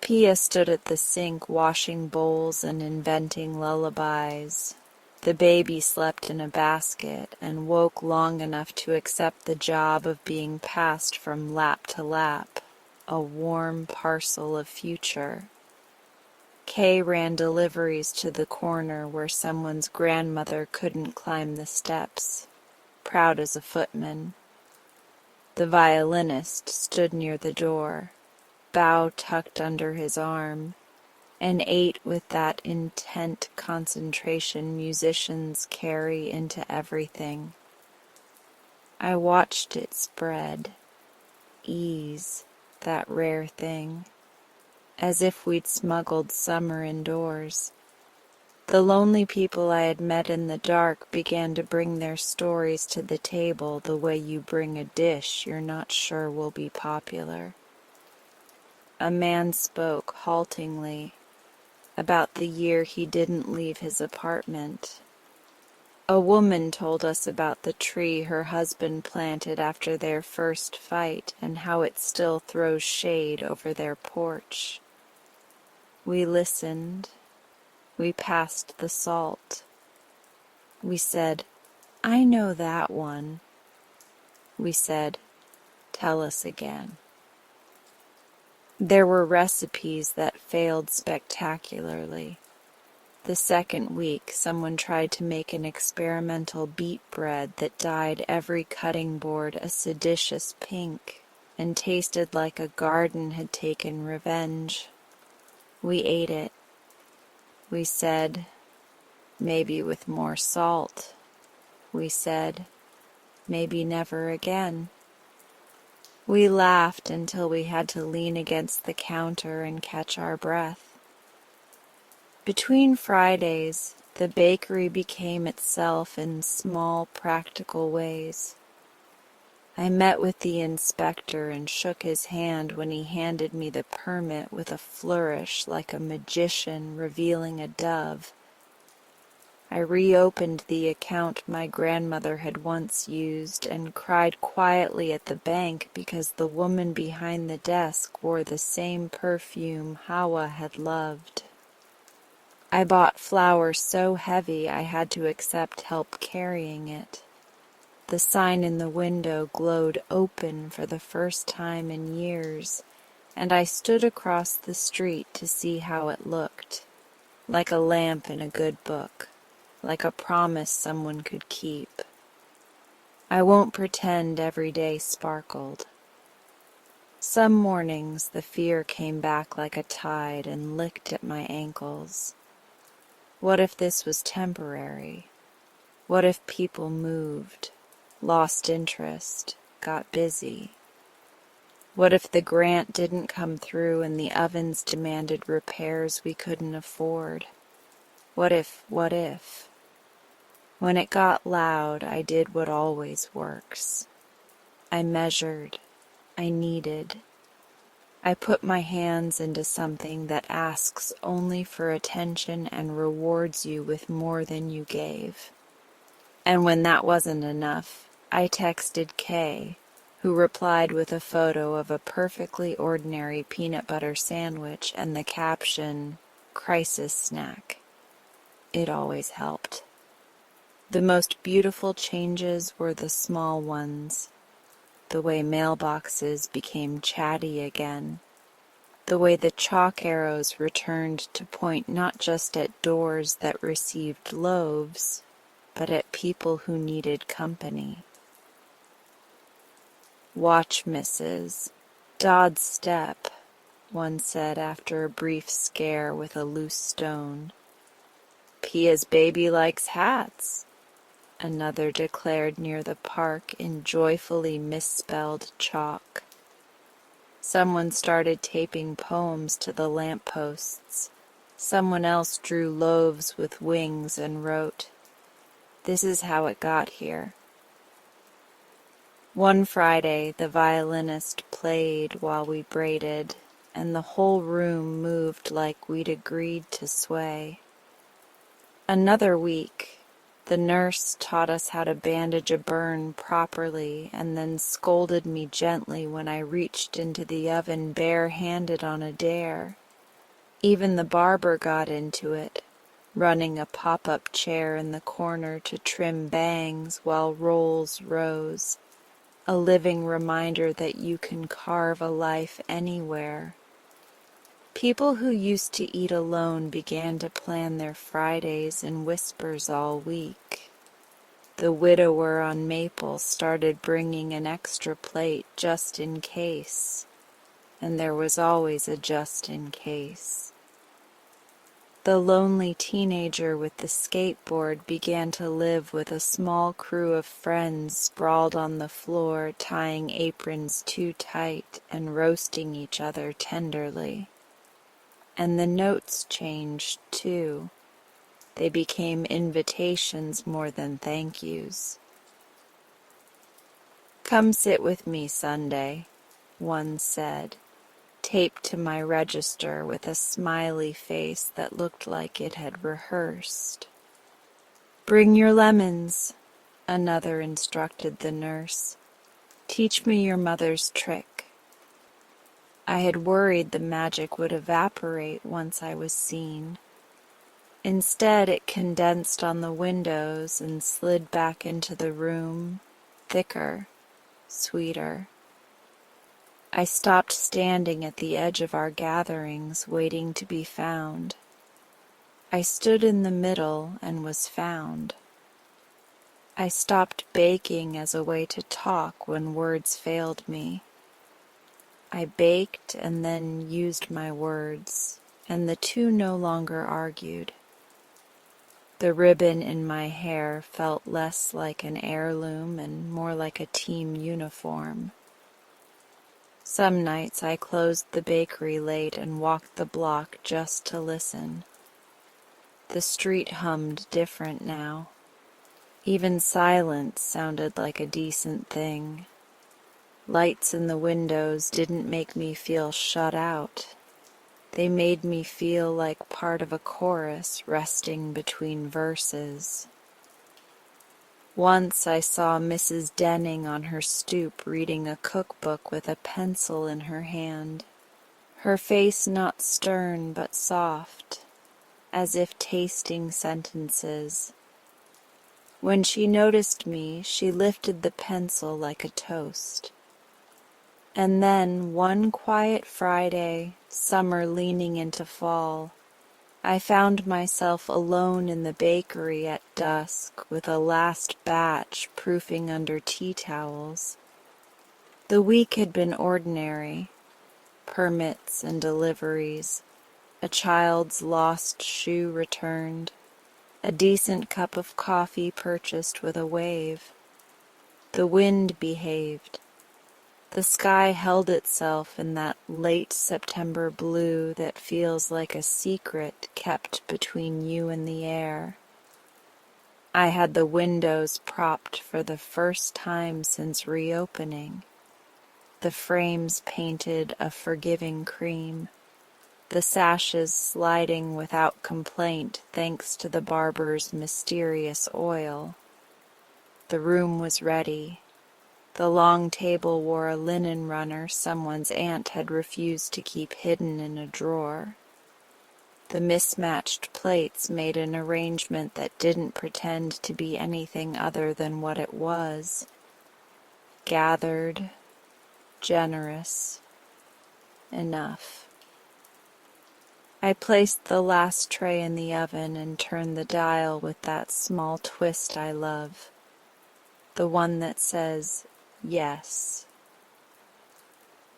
S1: Pia stood at the sink washing bowls and inventing lullabies. The baby slept in a basket and woke long enough to accept the job of being passed from lap to lap, a warm parcel of future. Kay ran deliveries to the corner where someone's grandmother couldn't climb the steps, proud as a footman. The violinist stood near the door, bow tucked under his arm, and ate with that intent concentration musicians carry into everything. I watched it spread, ease, that rare thing, as if we'd smuggled summer indoors. The lonely people I had met in the dark began to bring their stories to the table the way you bring a dish you're not sure will be popular. A man spoke haltingly about the year he didn't leave his apartment. A woman told us about the tree her husband planted after their first fight and how it still throws shade over their porch. We listened. We passed the salt. We said, "I know that one." We said, "Tell us again." There were recipes that failed spectacularly. The second week, someone tried to make an experimental beet bread that dyed every cutting board a seditious pink and tasted like a garden had taken revenge. We ate it. We said, "Maybe with more salt." We said, "Maybe never again." We laughed until we had to lean against the counter and catch our breath. Between Fridays, the bakery became itself in small, practical ways. I met with the inspector and shook his hand when he handed me the permit with a flourish like a magician revealing a dove. I reopened the account my grandmother had once used and cried quietly at the bank because the woman behind the desk wore the same perfume Hawa had loved. I bought flour so heavy I had to accept help carrying it. The sign in the window glowed open for the first time in years, and I stood across the street to see how it looked, like a lamp in a good book. Like a promise someone could keep. I won't pretend every day sparkled. Some mornings the fear came back like a tide and licked at my ankles. What if this was temporary? What if people moved, lost interest, got busy? What if the grant didn't come through and the ovens demanded repairs we couldn't afford? What if? When it got loud, I did what always works. I measured. I kneaded. I put my hands into something that asks only for attention and rewards you with more than you gave. And when that wasn't enough, I texted Kay, who replied with a photo of a perfectly ordinary peanut butter sandwich and the caption, "Crisis snack." It always helped. The most beautiful changes were the small ones. The way mailboxes became chatty again. The way the chalk arrows returned to point not just at doors that received loaves, but at people who needed company. "Watch, Mrs. Dodd's step," one said after a brief scare with a loose stone. "Pia's baby likes hats," another declared near the park in joyfully misspelled chalk. Someone started taping poems to the lampposts. Someone else drew loaves with wings and wrote, "This is how it got here." One Friday, the violinist played while we braided, and the whole room moved like we'd agreed to sway. Another week, the nurse taught us how to bandage a burn properly and then scolded me gently when I reached into the oven bare-handed on a dare. Even the barber got into it, running a pop-up chair in the corner to trim bangs while rolls rose, a living reminder that you can carve a life anywhere. People who used to eat alone began to plan their Fridays in whispers all week. The widower on Maple started bringing an extra plate just in case, and there was always a just in case. The lonely teenager with the skateboard began to live with a small crew of friends sprawled on the floor, tying aprons too tight and roasting each other tenderly. And the notes changed, too. They became invitations more than thank yous. "Come sit with me Sunday," one said, taped to my register with a smiley face that looked like it had rehearsed. "Bring your lemons," another instructed the nurse. "Teach me your mother's trick." I had worried the magic would evaporate once I was seen. Instead, it condensed on the windows and slid back into the room, thicker, sweeter. I stopped standing at the edge of our gatherings, waiting to be found. I stood in the middle and was found. I stopped baking as a way to talk when words failed me. I baked and then used my words, and the two no longer argued. The ribbon in my hair felt less like an heirloom and more like a team uniform. Some nights I closed the bakery late and walked the block just to listen. The street hummed different now. Even silence sounded like a decent thing. Lights in the windows didn't make me feel shut out. They made me feel like part of a chorus resting between verses. Once I saw Mrs. Denning on her stoop reading a cookbook with a pencil in her hand, her face not stern but soft, as if tasting sentences. When she noticed me, she lifted the pencil like a toast. And then, one quiet Friday, summer leaning into fall, I found myself alone in the bakery at dusk with a last batch proofing under tea towels. The week had been ordinary: permits and deliveries, a child's lost shoe returned, a decent cup of coffee purchased with a wave. The wind behaved. The sky held itself in that late September blue that feels like a secret kept between you and the air. I had the windows propped for the first time since reopening, the frames painted a forgiving cream, the sashes sliding without complaint thanks to the barber's mysterious oil. The room was ready. The long table wore a linen runner someone's aunt had refused to keep hidden in a drawer. The mismatched plates made an arrangement that didn't pretend to be anything other than what it was: gathered, generous, enough. I placed the last tray in the oven and turned the dial with that small twist I love, the one that says, yes.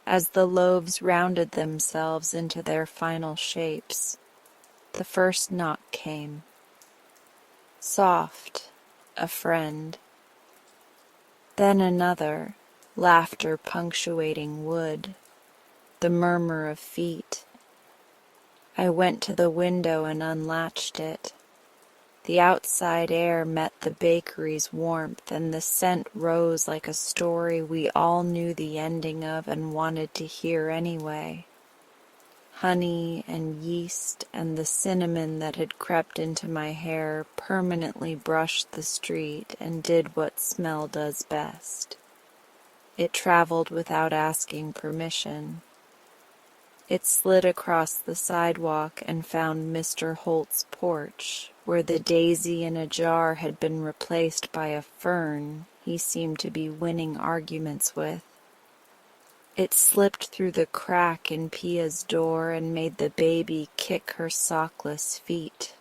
S1: As the loaves rounded themselves into their final shapes, the first knock came. Soft, a friend. Then another, laughter punctuating wood, the murmur of feet. I went to the window and unlatched it. The outside air met the bakery's warmth, and the scent rose like a story we all knew the ending of and wanted to hear anyway. Honey and yeast and the cinnamon that had crept into my hair permanently brushed the street and did what smell does best. It traveled without asking permission. It slid across the sidewalk and found Mr. Holt's porch, where the daisy in a jar had been replaced by a fern he seemed to be winning arguments with. It slipped through the crack in Pia's door and made the baby kick her sockless feet.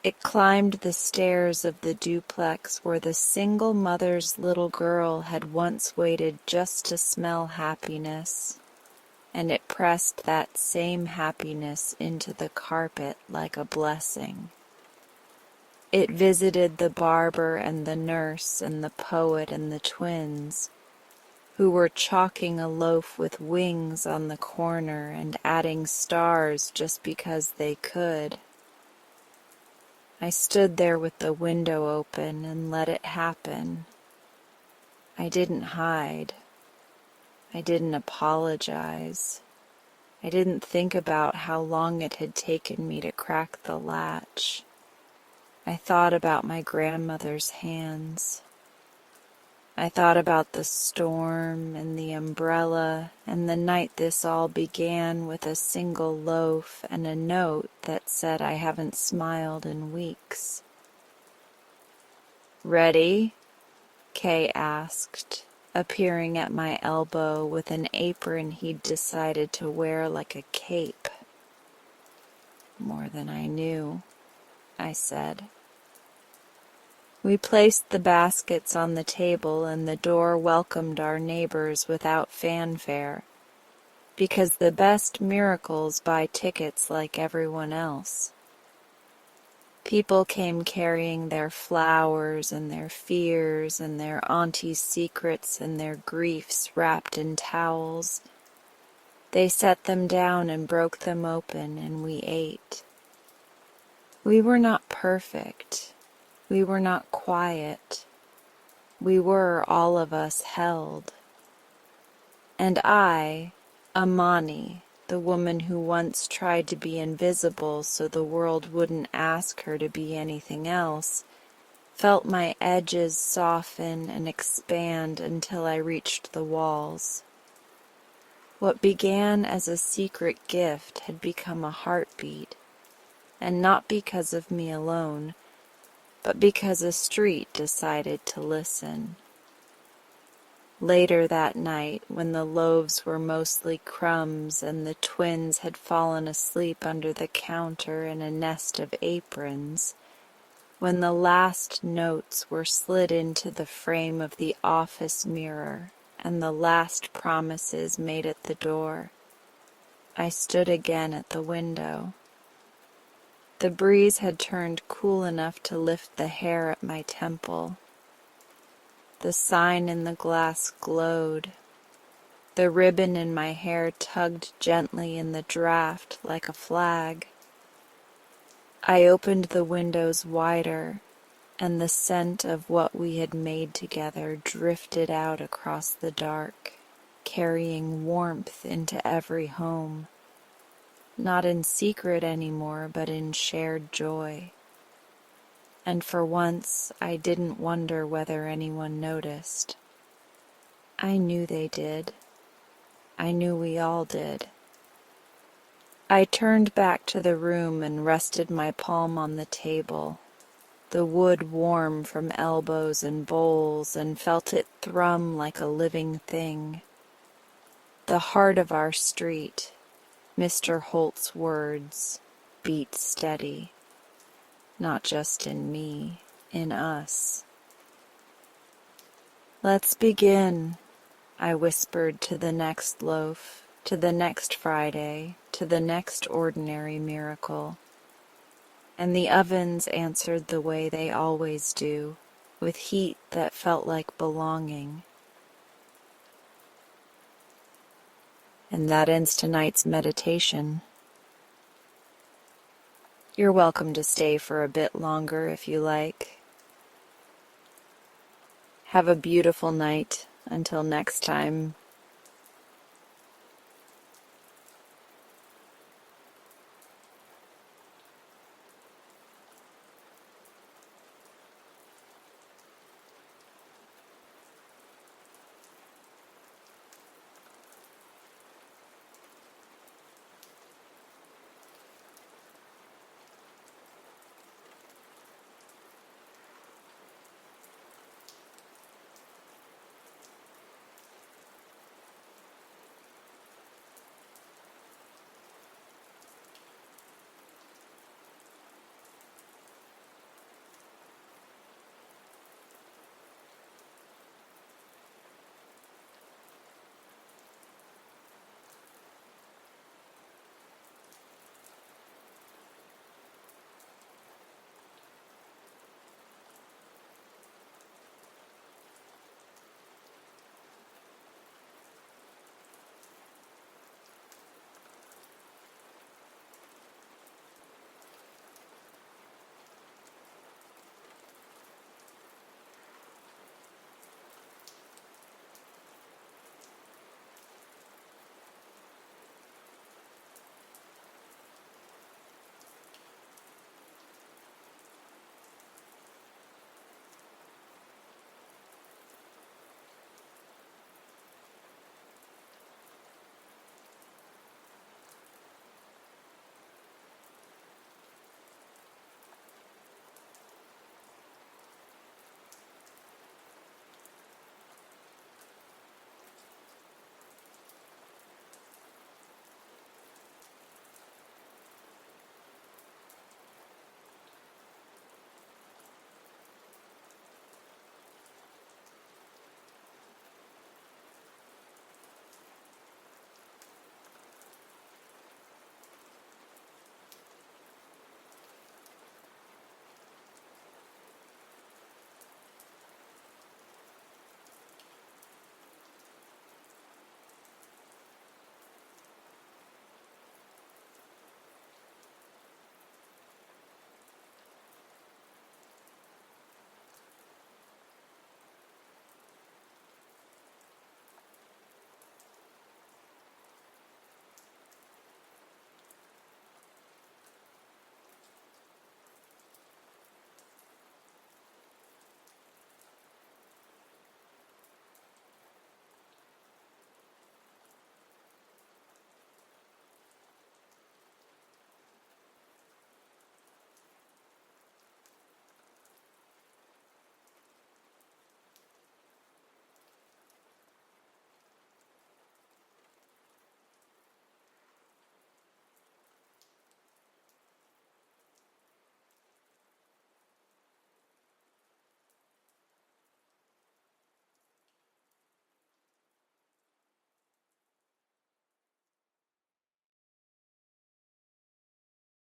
S1: It climbed the stairs of the duplex where the single mother's little girl had once waited just to smell happiness, and it pressed that same happiness into the carpet like a blessing. It visited the barber and the nurse and the poet and the twins, who were chalking a loaf with wings on the corner and adding stars just because they could. I stood there with the window open and let it happen. I didn't hide. I didn't apologize. I didn't think about how long it had taken me to crack the latch. I thought about my grandmother's hands. I thought about the storm and the umbrella and the night this all began with a single loaf and a note that said I haven't smiled in weeks. "Ready?" Kay asked, appearing at my elbow with an apron he'd decided to wear like a cape. "More than I knew," I said. We placed the baskets on the table and the door welcomed our neighbors without fanfare, because the best miracles buy tickets like everyone else. People came carrying their flowers and their fears and their auntie's secrets and their griefs wrapped in towels. They set them down and broke them open, and we ate. We were not perfect. We were not quiet. We were, all of us, held. And I, Amani, the woman who once tried to be invisible so the world wouldn't ask her to be anything else, felt my edges soften and expand until I reached the walls. What began as a secret gift had become a heartbeat, and not because of me alone, but because a street decided to listen. Later that night, when the loaves were mostly crumbs and the twins had fallen asleep under the counter in a nest of aprons, when the last notes were slid into the frame of the office mirror and the last promises made at the door, I stood again at the window. The breeze had turned cool enough to lift the hair at my temple. The sign in the glass glowed. The ribbon in my hair tugged gently in the draft like a flag. I opened the windows wider, and the scent of what we had made together drifted out across the dark, carrying warmth into every home. Not in secret anymore, but in shared joy. And for once, I didn't wonder whether anyone noticed. I knew they did. I knew we all did. I turned back to the room and rested my palm on the table, the wood warm from elbows and bowls, and felt it thrum like a living thing. The heart of our street, Mr. Holt's words, beat steady, not just in me, in us. "Let's begin," I whispered to the next loaf, to the next Friday, to the next ordinary miracle. And the ovens answered the way they always do, with heat that felt like belonging. And that ends tonight's meditation. You're welcome to stay for a bit longer if you like. Have a beautiful night. Until next time.